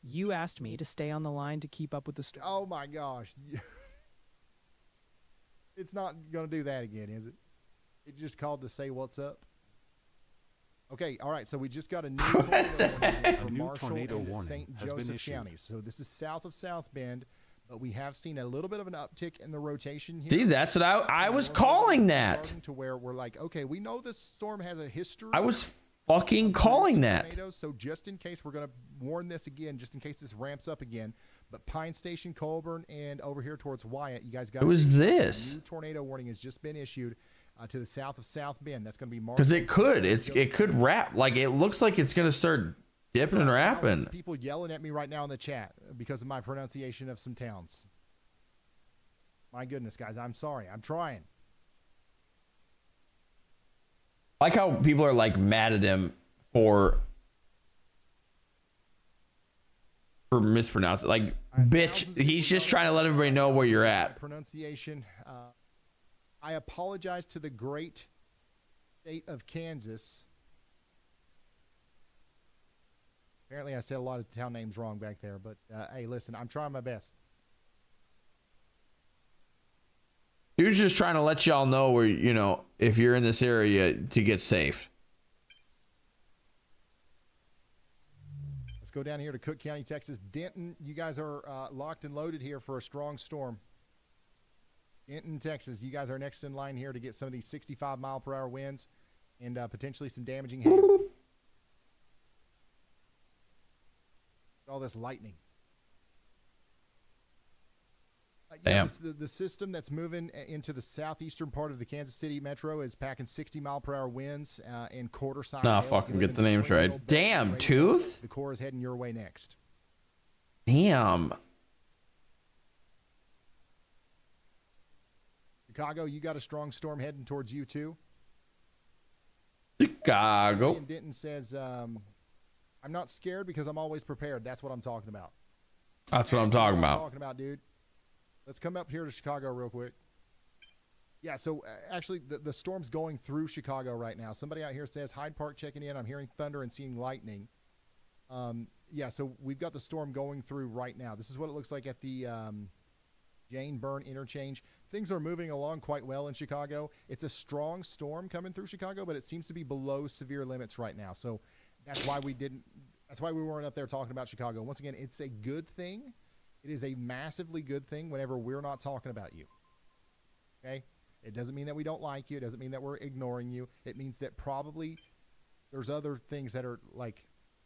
[SPEAKER 8] You asked me to stay on the line to keep up with the storm.
[SPEAKER 2] Oh, my gosh. It's not going to do that again, is it? It just called to say what's up? Okay, all right. So we just got a new tornado warning for
[SPEAKER 11] new
[SPEAKER 2] Marshall
[SPEAKER 11] tornado
[SPEAKER 2] and
[SPEAKER 11] warning
[SPEAKER 2] St.
[SPEAKER 11] has been
[SPEAKER 2] Joseph
[SPEAKER 11] issued.
[SPEAKER 2] counties. So this is south of South Bend, but we have seen a little bit of an uptick in the rotation here.
[SPEAKER 1] See, that's what I was calling that.
[SPEAKER 2] Starting to where we're like, okay, we know this storm has a history.
[SPEAKER 1] I was fucking calling that.
[SPEAKER 2] Tornadoes, so just in case, we're going to warn this again, just in case this ramps up again. But Pine Station, Colburn, and over here towards Wyatt, you guys got.
[SPEAKER 1] It was
[SPEAKER 2] a
[SPEAKER 1] this.
[SPEAKER 2] new tornado warning has just been issued to the south of South Bend. That's going to be
[SPEAKER 1] Because it could wrap. Like, it looks like it's going to start dipping and wrapping.
[SPEAKER 2] People yelling at me right now in the chat because of my pronunciation of some towns. My goodness, guys, I'm sorry. I'm trying.
[SPEAKER 1] I like how people are like mad at him for mispronouncing. Like, bitch, he's just trying to let everybody know where you're at.
[SPEAKER 2] Pronunciation. I apologize to the great state of Kansas. Apparently, I said a lot of town names wrong back there, but hey, listen, I'm trying my best.
[SPEAKER 1] He was just trying to let y'all know where, you know, if you're in this area, to get safe.
[SPEAKER 2] Let's go down here to Cook County, Texas. Denton, you guys are locked and loaded here for a strong storm. Denton, Texas, you guys are next in line here to get some of these 65-mile-per-hour winds and potentially some damaging hail. All this lightning.
[SPEAKER 1] Damn.
[SPEAKER 2] The system that's moving into the southeastern part of the Kansas City metro is packing 60-mile-per-hour winds and quarter-size
[SPEAKER 1] Nah,
[SPEAKER 2] hail.
[SPEAKER 1] fucking get the names right. Damn, Tooth?
[SPEAKER 2] The core is heading your way next.
[SPEAKER 1] Damn.
[SPEAKER 2] Chicago, you got a strong storm heading towards you, too.
[SPEAKER 1] Chicago.
[SPEAKER 2] And Denton says, I'm not scared because I'm always prepared. That's what I'm talking about.
[SPEAKER 1] That's what I'm talking about.
[SPEAKER 2] Talking about, dude. Let's come up here to Chicago real quick. Yeah, so actually, the storm's going through Chicago right now. Somebody out here says, Hyde Park checking in. I'm hearing thunder and seeing lightning. Yeah, so we've got the storm going through right now. This is what it looks like at the Jane Byrne interchange. Things are moving along quite well in Chicago. It's a strong storm coming through Chicago, but it seems to be below severe limits right now. So that's why we weren't up there talking about Chicago. Once again, it's a good thing. It is a massively good thing whenever we're not talking about you. Okay? It doesn't mean that we don't like you. It doesn't mean that we're ignoring you. It means that probably there's other things that are like,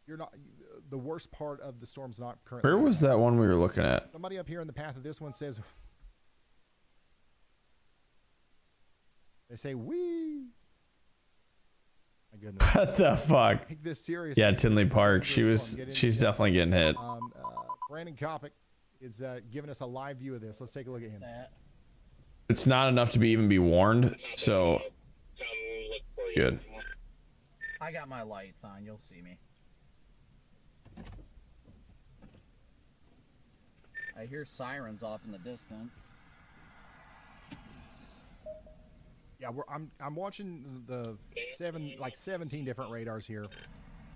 [SPEAKER 2] you're not, the worst part of the storm's not currently.
[SPEAKER 1] Where was that one we were looking at?
[SPEAKER 2] Somebody up here in the path of this one says, they say, wee. My goodness.
[SPEAKER 1] What the fuck?
[SPEAKER 2] Take this serious.
[SPEAKER 1] Yeah, Tinley Park. She's definitely getting hit.
[SPEAKER 2] Brandon Kopic is giving us a live view of this. Let's take a look at him.
[SPEAKER 1] It's not enough to even be warned, so good.
[SPEAKER 10] I got my lights on. You'll see me. I hear sirens off in the distance.
[SPEAKER 2] Yeah, I'm watching the 17 different radars here.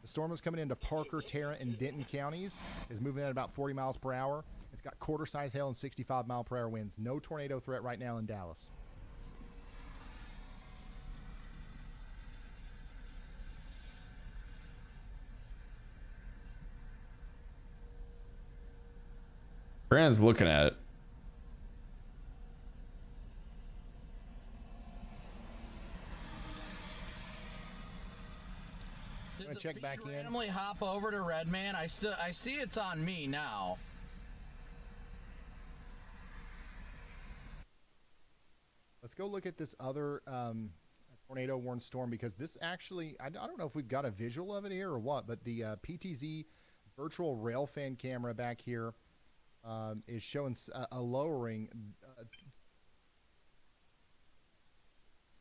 [SPEAKER 2] The storm is coming into Parker, Tarrant, and Denton counties. Is moving at about 40 miles per hour. It's got quarter-size hail and 65-mile-per-hour winds. No tornado threat right now in Dallas.
[SPEAKER 1] Brandon's looking at it.
[SPEAKER 2] I'm gonna check back in.
[SPEAKER 10] Randomly hop over to Redman. I see it's on me now.
[SPEAKER 2] Let's go look at this other tornado warned storm, because this actually, I don't know if we've got a visual of it here or what, but the PTZ virtual rail fan camera back here is showing a lowering.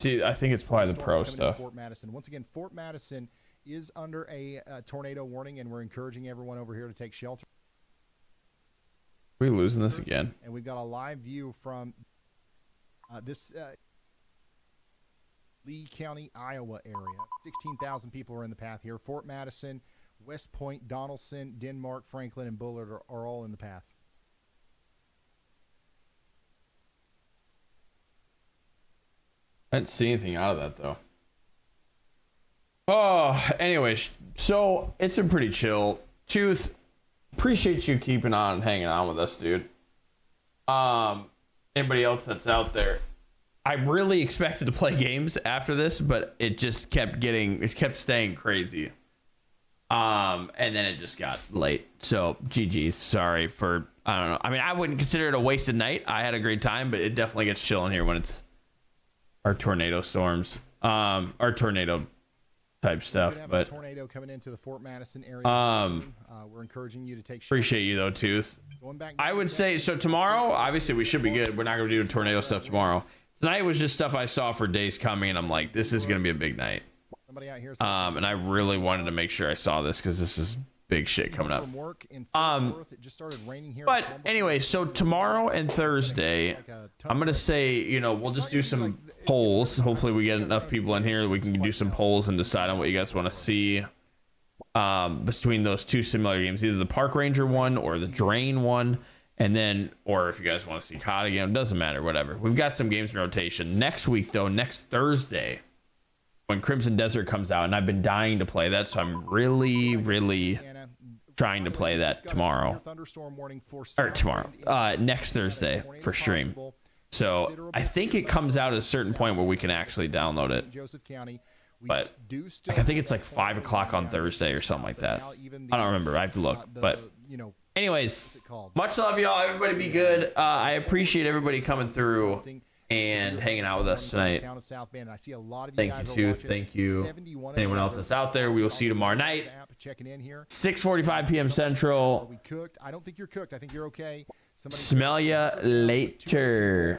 [SPEAKER 1] See, I think it's probably the pro stuff.
[SPEAKER 2] Fort Madison. Once again, Fort Madison is under a tornado warning, and we're encouraging everyone over here to take shelter.
[SPEAKER 1] Are we losing this again?
[SPEAKER 2] And we've got a live view from this Lee County, Iowa area. 16,000 people are in the path here. Fort Madison, West Point, Donaldson, Denmark, Franklin, and Bullard are all in the path.
[SPEAKER 1] I didn't see anything out of that, though. Oh, anyways, so it's been pretty chill. Tooth, appreciate you keeping on and hanging on with us, dude. Anybody else that's out there, I really expected to play games after this, but it just kept staying crazy. And then it just got late. So GG's, sorry for, I don't know. I mean, I wouldn't consider it a wasted night. I had a great time, but it definitely gets chill in here when it's our tornado storms, our tornado type stuff. But
[SPEAKER 2] a tornado coming into the Fort Madison area. We're encouraging you to take.
[SPEAKER 1] Appreciate you though, Tooth. I would say so. Tomorrow, obviously, we should be good. We're not gonna do tornado stuff tomorrow. Tonight was just stuff I saw for days coming, and I'm like, this is gonna be a big night. And I really wanted to make sure I saw this because this is big shit coming up. But anyway, so tomorrow and Thursday, I'm gonna say, you know, we'll just do some polls. Hopefully we get enough people in here that we can do some polls and decide on what you guys want to see between those two simulator games, either the Park Ranger one or the Drain one. And then, or if you guys want to see COD again, it doesn't matter, whatever. We've got some games in rotation. Next week, though, next Thursday, when Crimson Desert comes out, and I've been dying to play that, so I'm really trying to play that tomorrow. Or tomorrow. Next Thursday for stream. So I think it comes out at a certain point where we can actually download it. But like, I think it's like 5 o'clock on Thursday or something like that. I don't remember. I have to look. But anyways, much love, y'all. Everybody be good. I appreciate everybody coming through and hanging out with us tonight. Thank you, Tooth. Thank you. Anyone else that's out there, we will see you tomorrow night. 6:45 p.m. Central.
[SPEAKER 2] I don't think you're cooked. I think you're okay.
[SPEAKER 1] Smell ya later.